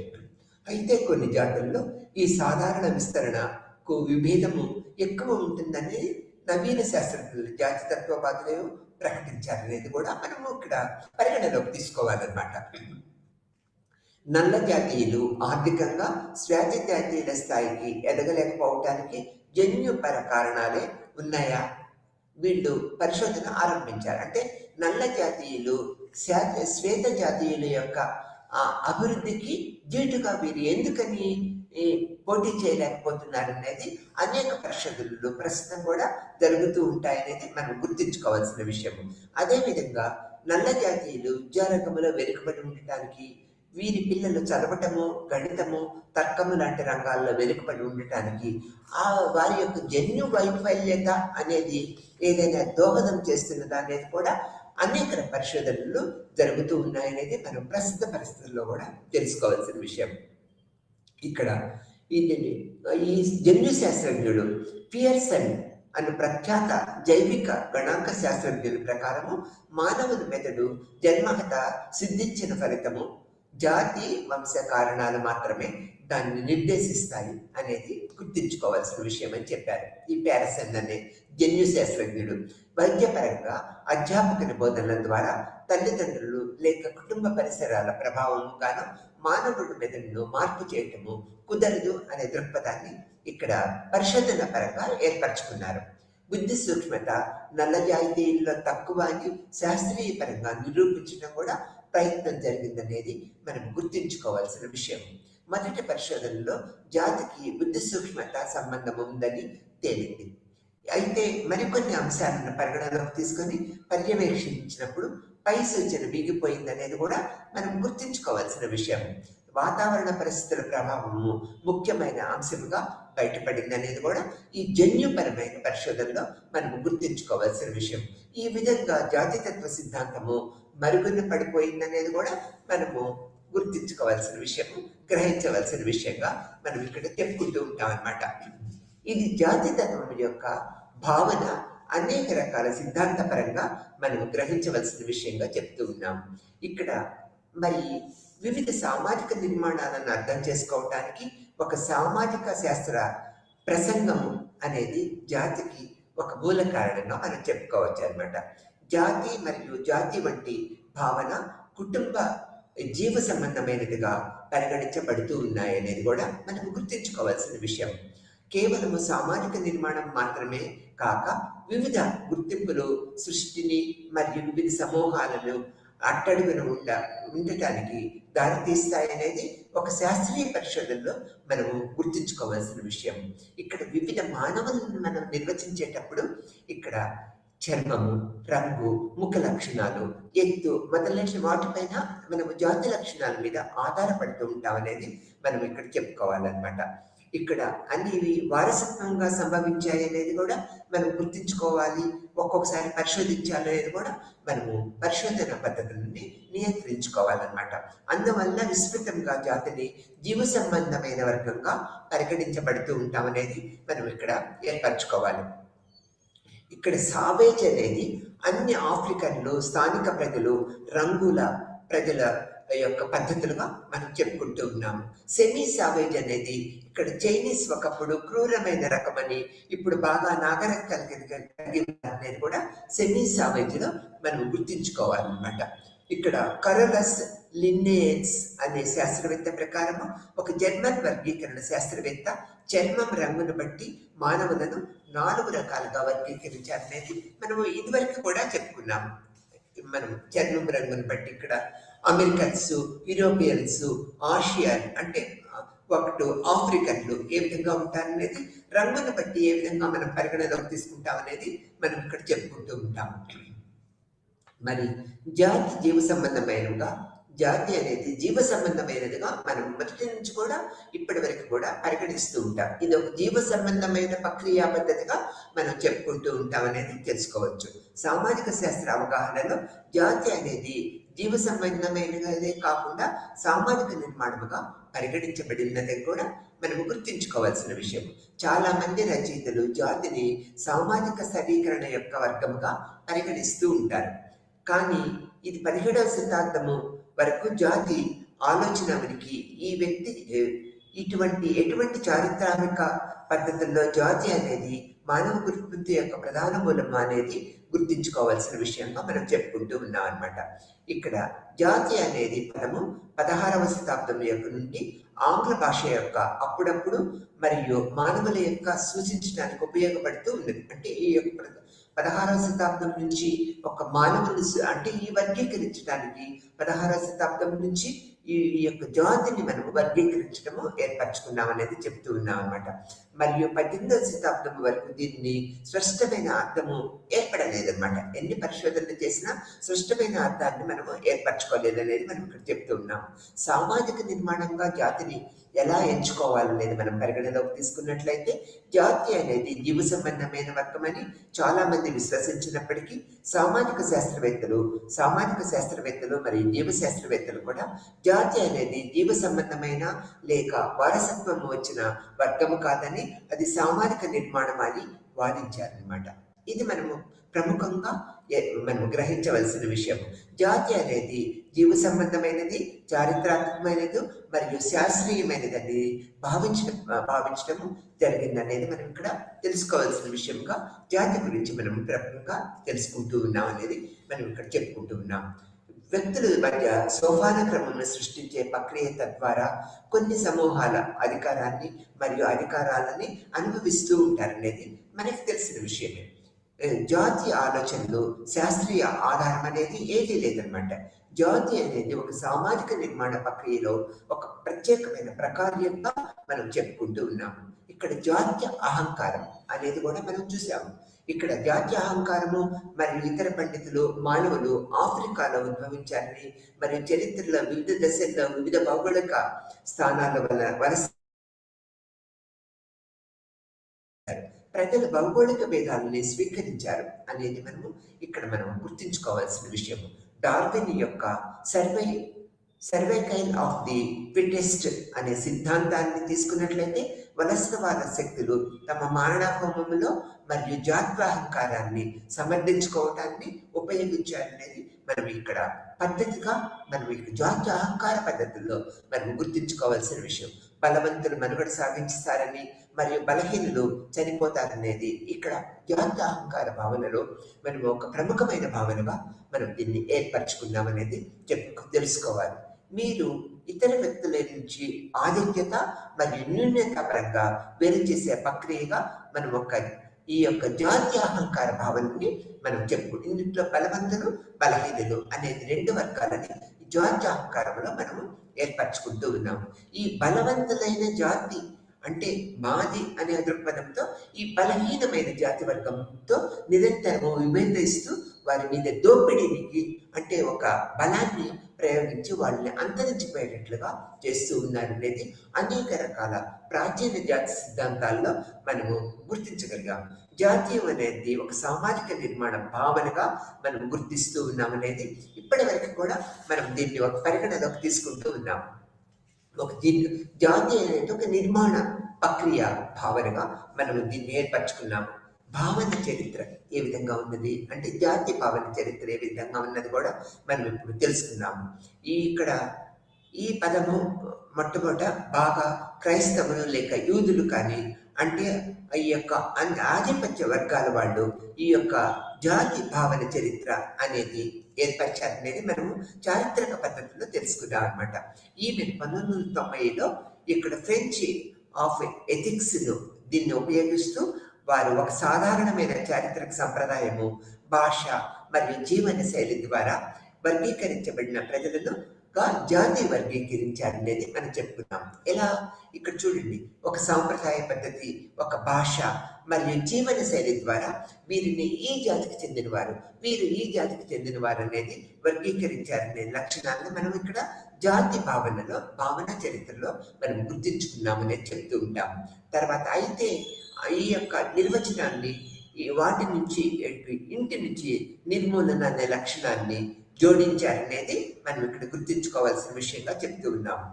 అయితే కొన్ని జాతుల్లో ఈ సాధారణ విస్తరణకు విభేదము ఎక్కువ ఉంటుందని నవీన శాస్త్రజ్ఞులు జాతితత్వవాదులు ప్రకటించారనేది కూడా మనము ఇక్కడ పరిగణలోకి తీసుకోవాలన్నమాట. నల్ల జాతీయులు ఆర్థికంగా శ్వేత జాతీయుల స్థాయికి ఎదగలేకపోవటానికి జన్యుపర కారణాలే ఉన్నాయా? వీళ్ళు పరిశోధన ఆరంభించారు. అంటే నల్ల జాతీయులు శ్వేత జాతీయుల యొక్క అభివృద్ధికి ధీటుగా వీరు ఎందుకని పోటీ చేయలేకపోతున్నారు అనేది అనేక పరిశోధనలు ప్రస్తుతం కూడా జరుగుతూ ఉంటాయనేది మనం గుర్తించుకోవాల్సిన విషయం. అదేవిధంగా నల్ల జాతీయులు విద్యారంగంలో వెనుకబడి ఉండటానికి, వీరి పిల్లలు చదవటము, గణితము, తర్కము లాంటి రంగాల్లో వెనుకబడి ఉండటానికి వారి యొక్క జన్యు వైఫల్యత అనేది ఏదైనా దోహదం చేస్తున్నదా అనేది కూడా అనేక పరిశోధనలు జరుగుతూ ఉన్నాయనేది మనం ప్రస్తుత పరిస్థితుల్లో కూడా తెలుసుకోవాల్సిన విషయం. ఇక్కడ ఈ జన్యు శాస్త్రజ్ఞుడు పియర్సన్ అన్న ప్రఖ్యాత జైవిక గణాంక శాస్త్రజ్ఞుల ప్రకారము మానవుని మెదడు జన్మగత సిద్ధించిన ఫలితము జాతి వంశ కారణాలు మాత్రమే దాన్ని నిర్దేశిస్తాయి అనేది గుర్తించుకోవాల్సిన విషయం అని చెప్పారు. ఈ పియర్సన్ అనే జన్యు శాస్త్రజ్ఞుడు వైద్యపరంగా అధ్యాపకుని బోధనల ద్వారా తల్లిదండ్రులు లేక కుటుంబ పరిసరాల ప్రభావం గాను మానవుడి మెదడును మార్పు చేయటము కుదరదు అనే దృక్పథాన్ని ఇక్కడ పరిశోధన పరంగా ఏర్పరచుకున్నారు. బుద్ధి సూక్ష్మత నల్ల జాతీయుల్లో తక్కువ అని శాస్త్రీయ పరంగా నిరూపించడం కూడా ప్రయత్నం జరిగిందనేది మనం గుర్తించుకోవాల్సిన విషయం. మొదటి పరిశోధనలో జాతికి బుద్ధి సూక్ష్మత సంబంధం ఉందని తేలింది. అయితే మరికొన్ని అంశాలను పరిగణలోకి తీసుకొని పర్యవేక్షించినప్పుడు పై సూచన వీగిపోయిందనేది కూడా మనం గుర్తించుకోవాల్సిన విషయం. వాతావరణ పరిస్థితుల ప్రభావము ముఖ్యమైన అంశంగా బయటపడింది అనేది కూడా ఈ జన్యుపరమైన పరిశోధనలో మనం గుర్తించుకోవాల్సిన విషయం. ఈ విధంగా జాతితత్వ సిద్ధాంతము మరుగున పడిపోయిందనేది కూడా మనము గుర్తించుకోవాల్సిన విషయము, గ్రహించవలసిన విషయంగా మనం ఇక్కడ చెప్పుకుంటూ ఉంటాం అన్నమాట. ఇది జాతితత్వం యొక్క భావన అనేక రకాల సిద్ధాంత పరంగా మనం గ్రహించవలసిన విషయంగా చెప్తూ ఉన్నాం. ఇక్కడ మరి వివిధ సామాజిక నిర్మాణాలను అర్థం చేసుకోవటానికి ఒక సామాజిక శాస్త్ర ప్రసంగము అనేది జాతికి ఒక మూల కారణంగా మనం చెప్పుకోవచ్చు అనమాట. జాతి మరియు జాతి వంటి భావన కుటుంబ జీవ సంబంధమైనదిగా పరిగణించబడుతూ ఉన్నాయనేది కూడా మనం గుర్తించుకోవాల్సిన విషయం. కేవలము సామాజిక నిర్మాణం మాత్రమే కాక వివిధ గుర్తింపులు సృష్టిని మరియు వివిధ సమూహాలను అట్టడుగున ఉండటానికి దారితీస్తాయనేది ఒక శాస్త్రీయ పరిశోధనలో మనము గుర్తుంచుకోవాల్సిన విషయం. ఇక్కడ వివిధ మానవులను మనం నిర్వచించేటప్పుడు ఇక్కడ చర్మము, రంగు, ముఖ లక్షణాలు, ఎత్తు మొదలైన వాటిపైన మనము జాతి లక్షణాల మీద ఆధారపడుతూ ఉంటాం అనేది మనం ఇక్కడ చెప్పుకోవాలన్నమాట. ఇక్కడ అన్ని వారసత్వంగా సంభవించాయి అనేది కూడా మనం గుర్తించుకోవాలి. ఒక్కొక్కసారి పరిశోధించాలి అనేది కూడా మనము పరిశోధన పద్ధతులని నియంత్రించుకోవాలన్నమాట. అందువల్ల విస్తృతంగా జాతిని జీవ సంబంధమైన వర్గంగా పరిగణించబడుతూ ఉంటాం అనేది మనం ఇక్కడ ఏర్పరచుకోవాలి. ఇక్కడ సావేజ్ అనేది అన్ని ఆఫ్రికన్లు, స్థానిక ప్రజలు, రంగుల ప్రజల యొక్క పద్ధతులుగా మనం చెప్పుకుంటూ ఉన్నాము. సెమీ సావేజ్ అనేది ఇక్కడ చైనీస్ ఒకప్పుడు క్రూరమైన రకమని, ఇప్పుడు బాగా నాగరికత కలిగి అనేది కూడా సెమీ సావేజ్ లో మనం గుర్తించుకోవాలన్నమాట. ఇక్కడ కరోలస్ లిన్నేయన్స్ అనే శాస్త్రవేత్త ప్రకారం ఒక జర్మన్ వర్గీకరణ శాస్త్రవేత్త చర్మం రంగును బట్టి మానవులను 4 రకాలుగా వర్గీకరించారనేది మనము ఇదివరకు కూడా చెప్పుకున్నాము. మనం చర్మం రంగును బట్టి ఇక్కడ అమెరికన్స్, యూరోపియన్స్, ఆసియన్ అంటే ఒకటి ఆఫ్రికన్లు ఏ విధంగా ఉంటారనేది రంగును బట్టి ఏ విధంగా మనం పరిగణలోకి తీసుకుంటాం అనేది మనం ఇక్కడ చెప్పుకుంటూ ఉంటాము. మరి జాతి జీవ సంబంధమైనగా, జాతి అనేది జీవ సంబంధమైనదిగా మనం మొదటి నుంచి కూడా ఇప్పటి వరకు కూడా పరిగణిస్తూ ఉంటాం. ఇది ఒక జీవ సంబంధమైన ప్రక్రియా పద్ధతిగా మనం చెప్పుకుంటూ ఉంటాం అనేది తెలుసుకోవచ్చు. సామాజిక శాస్త్ర అవగాహనలో జాతి అనేది జీవ సంబంధమైనదే కాకుండా సామాజిక నిర్మాణముగా పరిగణించబడినది కూడా మనం గుర్తించుకోవాల్సిన విషయం. చాలా మంది రచయితలు జాతిని సామాజిక సమీకరణ యొక్క వర్గముగా పరిగణిస్తూ ఉంటారు. కానీ ఇది 17వ శతాబ్దము వరకు జాతి ఆలోచన ఉనికి ఈ వ్యక్తి ఎటువంటి చారిత్రాత్మక పద్ధతుల్లో జాతి అనేది మానవ గుర్తింపు యొక్క ప్రధాన మూలం అనేది గుర్తించుకోవాల్సిన విషయంగా మనం చెప్పుకుంటూ ఉన్నాం అనమాట. ఇక్కడ జాతి అనేది పదము 16వ శతాబ్దం యొక్క నుండి ఆంగ్ల భాష యొక్క అప్పుడప్పుడు మరియు మానవుల యొక్క సూచించడానికి ఉపయోగపడుతూ ఉన్నది. అంటే ఈ యొక్క 16వ శతాబ్దం నుంచి ఒక మానవుని అంటే ఈ వర్గీకరించడానికి 16వ శతాబ్దం నుంచి ఈ యొక్క జాతిని మనం వర్గీకరించడము ఏర్పరచుకున్నాం అనేది చెప్తూ ఉన్నాం అనమాట. మరియు 18వ శతాబ్దం వరకు దీన్ని స్పష్టమైన అర్థము ఏర్పడలేదన్నమాట. ఎన్ని పరిశోధనలు చేసినా స్పష్టమైన అర్థాన్ని మనము ఏర్పరచుకోలేదనేది మనం ఇక్కడ చెప్తూ ఉన్నాము. సామాజిక నిర్మాణంగా జాతిని ఎలా ఎంచుకోవాలనేది మనం పరిగణలోకి తీసుకున్నట్లయితే జాతి అనేది జీవ సంబంధమైన వర్గమని చాలా మంది విశ్వసించినప్పటికీ సామాజిక శాస్త్రవేత్తలు మరియు జీవ శాస్త్రవేత్తలు కూడా జాతి అనేది జీవ సంబంధమైన లేక వారసత్వం వచ్చిన వర్గము కాదని, అది సామాజిక నిర్మాణం అని వాదించారనమాట. ఇది మనము ప్రముఖంగా మనము గ్రహించవలసిన విషయం. జాతి అనేది జీవ సంబంధమైనది, చారిత్రాత్మకమైనది మరియు శాస్త్రీయమైనది అని భావించడము జరిగిందనేది మనం ఇక్కడ తెలుసుకోవాల్సిన విషయంగా జాతి గురించి మనం ప్రముఖంగా తెలుసుకుంటూ ఉన్నాం అనేది మనం ఇక్కడ చెప్పుకుంటూ ఉన్నాం. వ్యక్తుల మధ్య సోపాన క్రమంను సృష్టించే ప్రక్రియ తద్వారా కొన్ని సమూహాల అధికారాన్ని మరియు అధికారాలని అనుభవిస్తూ ఉంటారనేది మనకి తెలిసిన విషయమే. జాతి ఆలోచనలు శాస్త్రీయ ఆధారం అనేది ఏదీ లేదనమాట. జాతి అనేది ఒక సామాజిక నిర్మాణ ప్రక్రియలో ఒక ప్రత్యేకమైన ప్రకార్యంగా మనం చెప్పుకుంటూ ఉన్నాము. ఇక్కడ జాత్య అహంకారం అనేది కూడా మనం చూసాము. ఇక్కడ జాత్య అహంకారము మరియు ఇతర పండితులు మానవులు ఆఫ్రికాలో ఉద్భవించారని మరియు చరిత్రలో వివిధ దశల్లో వివిధ భౌగోళిక స్థానాల వలస ప్రజలు భౌగోళిక భేదాలని స్వీకరించారు అనేది మనం గుర్తుంచుకోవాల్సిన విషయం. డార్విన్ యొక్క సర్వైకల్ ఆఫ్ ది ఫిటెస్ట్ అనే సిద్ధాంతాన్ని తీసుకున్నట్లయితే వలసవాద శక్తులు తమ మారణ హోమంలో మరియు జాత్యాహంకారాన్ని సమర్థించుకోవటాన్ని ఉపయోగించారనేది మనం ఇక్కడ పద్ధతిగా జాత్యాహంకార పద్ధతుల్లో మనం గుర్తుంచుకోవాల్సిన విషయం. బలవంతులు మనుగడ సాగించారని మరియు బలహీనులు చనిపోతారనేది ఇక్కడ జాత్యాహంకార భావనలో మనం ఒక ప్రముఖమైన భావనగా మనం దీన్ని ఏర్పరచుకున్నామనేది తెలుసుకోవాలి. మీరు ఇతర వ్యక్తుల నుంచి ఆధిక్యత మరియు న్యూన్యత పరంగా వేరు చేసే ప్రక్రియగా మనం ఈ యొక్క జాతి అహంకార భావనని మనం ఇందులో బలవంతులు బలహీనులు అనేది 2 వర్గాలని జాతి అహంకారంలో మనము ఏర్పరచుకుంటూ ఉన్నాము. ఈ బలవంతులైన జాతి అంటే మాది అనే దృక్పథంతో ఈ బలహీనమైన జాతి వర్గంతో నిరంతరము విభేదిస్తూ వారి మీద దోపిడీనికి అంటే ఒక బలాన్ని ప్రయోగించి వాళ్ళని అంతరించిపోయేటట్లుగా చేస్తూ ఉన్నారు అనేది అనేక రకాల ప్రాచీన జాతి సిద్ధాంతాల్లో మనము గుర్తించగలిగాం. జాతీయం అనేది ఒక సామాజిక నిర్మాణ భావనగా మనం గుర్తిస్తూ ఉన్నామనేది ఇప్పటి వరకు కూడా మనం దీన్ని ఒక పరిగణలోకి తీసుకుంటూ ఉన్నాం. జాతి అనేది ఒక నిర్మాణ ప్రక్రియ భావనగా మనం దీన్ని ఏర్పరచుకున్నాము. భావన చరిత్ర ఏ విధంగా ఉన్నది అంటే జాతి భావన చరిత్ర ఏ విధంగా ఉన్నది కూడా మనం ఇప్పుడు తెలుసుకున్నాము. ఈ పదము మొట్టమొదట బాగా క్రైస్తవులు లేక యూదులు కానీ అంటే ఈ యొక్క ఆధిపత్య వర్గాల వాళ్ళు ఈ యొక్క జాతి భావన చరిత్ర అనేది ఏర్పరిచారనేది మనము చారిత్రక పద్ధతిలో తెలుసుకున్నాం అనమాట. ఈమె 1990లో ఇక్కడ ఫ్రెంచ్ ఆఫ్ ఎథిక్స్ దీన్ని ఉపయోగిస్తూ వారు ఒక సాధారణమైన చారిత్రక సంప్రదాయము, భాష మరియు జీవన శైలి ద్వారా వర్గీకరించబడిన ప్రజలను జాతి వర్గీకరించారనేది మనం చెప్పుకున్నాం. ఎలా ఇక్కడ చూడండి, ఒక సాంప్రదాయ పద్ధతి, ఒక భాష మరియు జీవన శైలి ద్వారా వీరిని ఈ జాతికి చెందినవారు, వీరు ఈ జాతికి చెందినవారు అనేది వర్గీకరించారనే లక్షణాలను మనం ఇక్కడ జాతి భావన చరిత్రలో మనం గుర్తించుకున్నామనేది చెప్తూ ఉంటాం. తర్వాత అయితే ఈ యొక్క నిర్వచనాన్ని వాటి నుంచి ఇంటి నుంచి నిర్మూలన అనే లక్షణాన్ని జోడించారనేది మనం ఇక్కడ గుర్తించుకోవాల్సిన విషయంగా చెప్తూ ఉన్నాము.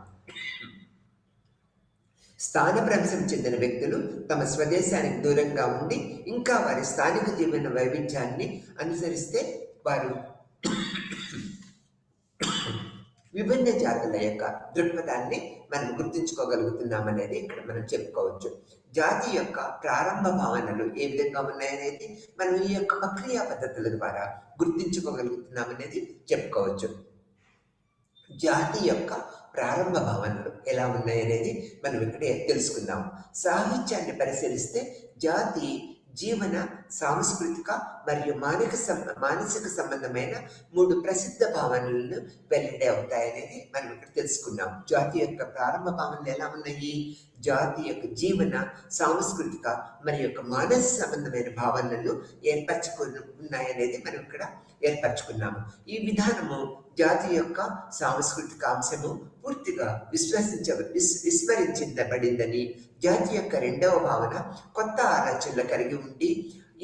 స్థానభ్రంశం చెందిన వ్యక్తులు తమ స్వదేశానికి దూరంగా ఉండి ఇంకా వారి స్థానిక జీవన వైవిధ్యాన్ని అనుసరిస్తే వారు విభిన్న జాతుల యొక్క దృక్పథాన్ని మనం గుర్తించుకోగలుగుతున్నామనేది ఇక్కడ మనం చెప్పుకోవచ్చు. జాతి యొక్క ప్రారంభ భావనలు ఏ విధంగా ఉన్నాయనేది మనం ఈ యొక్క ప్రక్రియా పద్ధతుల ద్వారా గుర్తించుకోగలుగుతున్నామనేది చెప్పుకోవచ్చు. జాతి యొక్క ప్రారంభ భావనలు ఎలా ఉన్నాయనేది మనం ఇక్కడే తెలుసుకుందాం. సాహిత్యాన్ని పరిశీలిస్తే జాతి జీవన, సాంస్కృతిక మరియు మానసిక సంబంధమైన 3 ప్రసిద్ధ భావనలను వెల్లడి అవుతాయనేది మనం ఇక్కడ తెలుసుకున్నాం. జాతి యొక్క ప్రారంభ భావనలు ఎలా ఉన్నాయి? జాతి యొక్క జీవన, సాంస్కృతిక మరియు మానసిక సంబంధమైన భావనలను ఏర్పరచుకుని ఉన్నాయనేది మనం ఇక్కడ ఏర్పరచుకున్నాము. ఈ విధానము జాతి యొక్క సాంస్కృతిక అంశము పూర్తిగా విస్మరించబడిందని, జాతి యొక్క 2వ భావన కొత్త ఆలోచనలు కలిగి ఉండి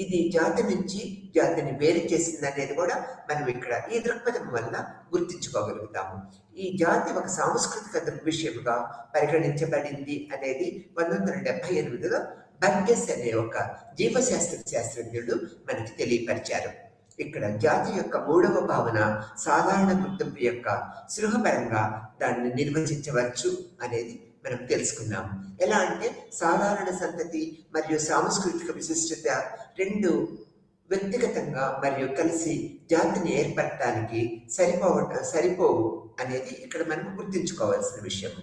ఇది జాతి నుంచి జాతిని వేరు చేసింది అనేది కూడా మనం ఇక్కడ ఈ దృక్పథం వల్ల గుర్తించుకోగలుగుతాము. ఈ జాతి ఒక సాంస్కృతిక దృగ్విషయంగా పరిగణించబడింది అనేది 1978లో బర్గెస్ అనే ఒక జీవశాస్త్రజ్ఞుడు మనకి తెలియపరిచారు. ఇక్కడ జాతి యొక్క 3వ భావన సాధారణ గుర్తింపు యొక్క సృహపరంగా దాన్ని నిర్వచించవచ్చు అనేది మనం తెలుసుకున్నాం. ఎలా అంటే సాధారణ సంతతి మరియు సాంస్కృతిక విశిష్టత 2 వ్యక్తిగతంగా మరియు కలిసి జాతిని ఏర్పడటానికి సరిపోవు అనేది ఇక్కడ మనం గుర్తించుకోవాల్సిన విషయం.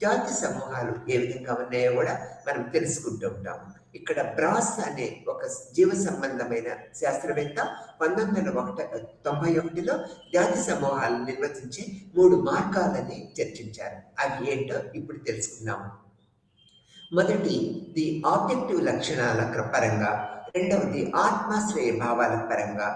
జాతి సమూహాలు ఏ విధంగా ఉన్నాయో కూడా మనం తెలుసుకుంటూ ఉంటాము. ఇక్కడ బ్రాస్ అనే ఒక జీవ సంబంధమైన శాస్త్రవేత్త 1991లో జాతి సమూహాలను నిర్వచించి 3 మార్గాలని చర్చించారు. అవి ఏంటో ఇప్పుడు తెలుసుకుందాము. మొదటిది ఆబ్జెక్టివ్ లక్షణాల పరంగా, రెండవది ఆత్మాశ్రయ భావాల పరంగా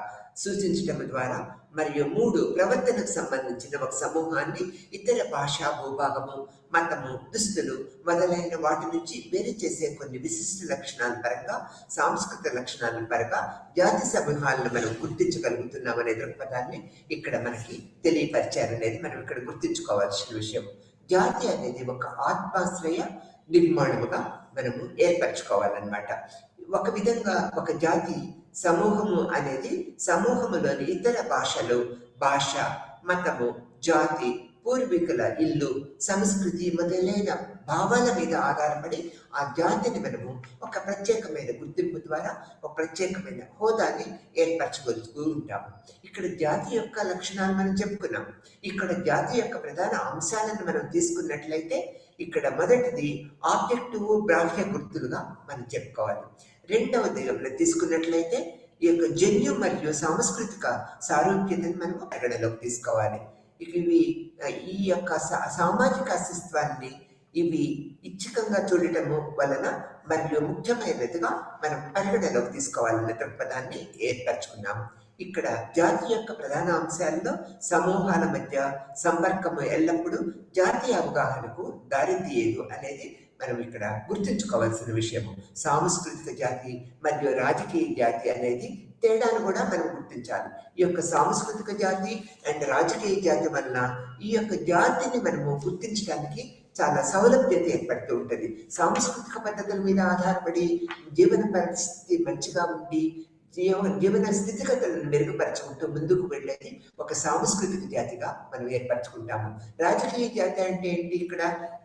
సూచించడం ద్వారా, మరియు 3 ప్రవర్తనకు సంబంధించిన ఒక సమూహాన్ని ఇతర భాషా, భూభాగము, మతము, దుస్తులు మొదలైన వాటి నుంచి వేరు చేసే కొన్ని విశిష్ట లక్షణాల పరంగా, సాంస్కృతిక లక్షణాల పరంగా జాతి సమూహాలను మనం గుర్తించగలుగుతున్నామనే దృక్పథాన్ని ఇక్కడ మనకి తెలియపరిచారనేది మనం ఇక్కడ గుర్తించుకోవాల్సిన విషయం. జాతి అనేది ఒక ఆత్మాశ్రయ నిర్మాణముగా మనము ఏర్పరచుకోవాలన్నమాట. ఒక విధంగా ఒక జాతి సమూహము అనేది సమూహములోని ఇతర భాషలు, భాష, మతము, జాతి, పూర్వీకుల ఇల్లు, సంస్కృతి మొదలైన భావాల మీద ఆధారపడి ఆ జాతిని మనము ఒక ప్రత్యేకమైన గుర్తింపు ద్వారా ఒక ప్రత్యేకమైన హోదాని ఏర్పరచుకొలుతూ ఉంటాము. ఇక్కడ జాతి యొక్క లక్షణాలు మనం చెప్పుకున్నాం. ఇక్కడ జాతి యొక్క ప్రధాన అంశాలను మనం తీసుకున్నట్లయితే ఇక్కడ మొదటిది ఆబ్జెక్టివ్ బాహ్య గుర్తులుగా మనం చెప్పుకోవాలి. రెండవది మనం తీసుకున్నట్లయితే ఈ యొక్క జన్యు మరియు సాంస్కృతిక సారూప్యతను మనం పరిగణలోకి తీసుకోవాలి. ఇవి ఈ యొక్క సామాజిక అస్తిత్వాన్ని ఇవి ఇచ్చికంగా చూడటము వలన మరియు ముఖ్యమైనదిగా మనం పరిగణలోకి తీసుకోవాలనే దృక్పథాన్ని ఏర్పరచుకున్నాము. ఇక్కడ జాతి యొక్క ప్రధాన అంశాల్లో సమూహాల మధ్య సంపర్కము ఎల్లప్పుడూ జాతీయ అవగాహనకు దారితీయదు అనేది మనం ఇక్కడ గుర్తుంచుకోవాల్సిన విషయము. సాంస్కృతిక జాతి మరియు రాజకీయ జాతి అనేది తేడాను కూడా మనం గుర్తించాలి. ఈ యొక్క సాంస్కృతిక జాతి అండ్ రాజకీయ జాతి వలన ఈ యొక్క జాతిని మనము గుర్తించడానికి చాలా సౌలభ్యత ఏర్పడుతూ ఉంటుంది. సాంస్కృతిక పద్ధతుల మీద ఆధారపడి జీవన పరిస్థితి మంచిగా ఉండి జీవన స్థితిగతులను మెరుగుపరచుకుంటూ ముందుకు వెళ్ళేది ఒక సాంస్కృతిక జాతిగా మనం ఏర్పరచుకుంటాము. రాజకీయ జాతి అంటే ఏంటి? ఇక్కడ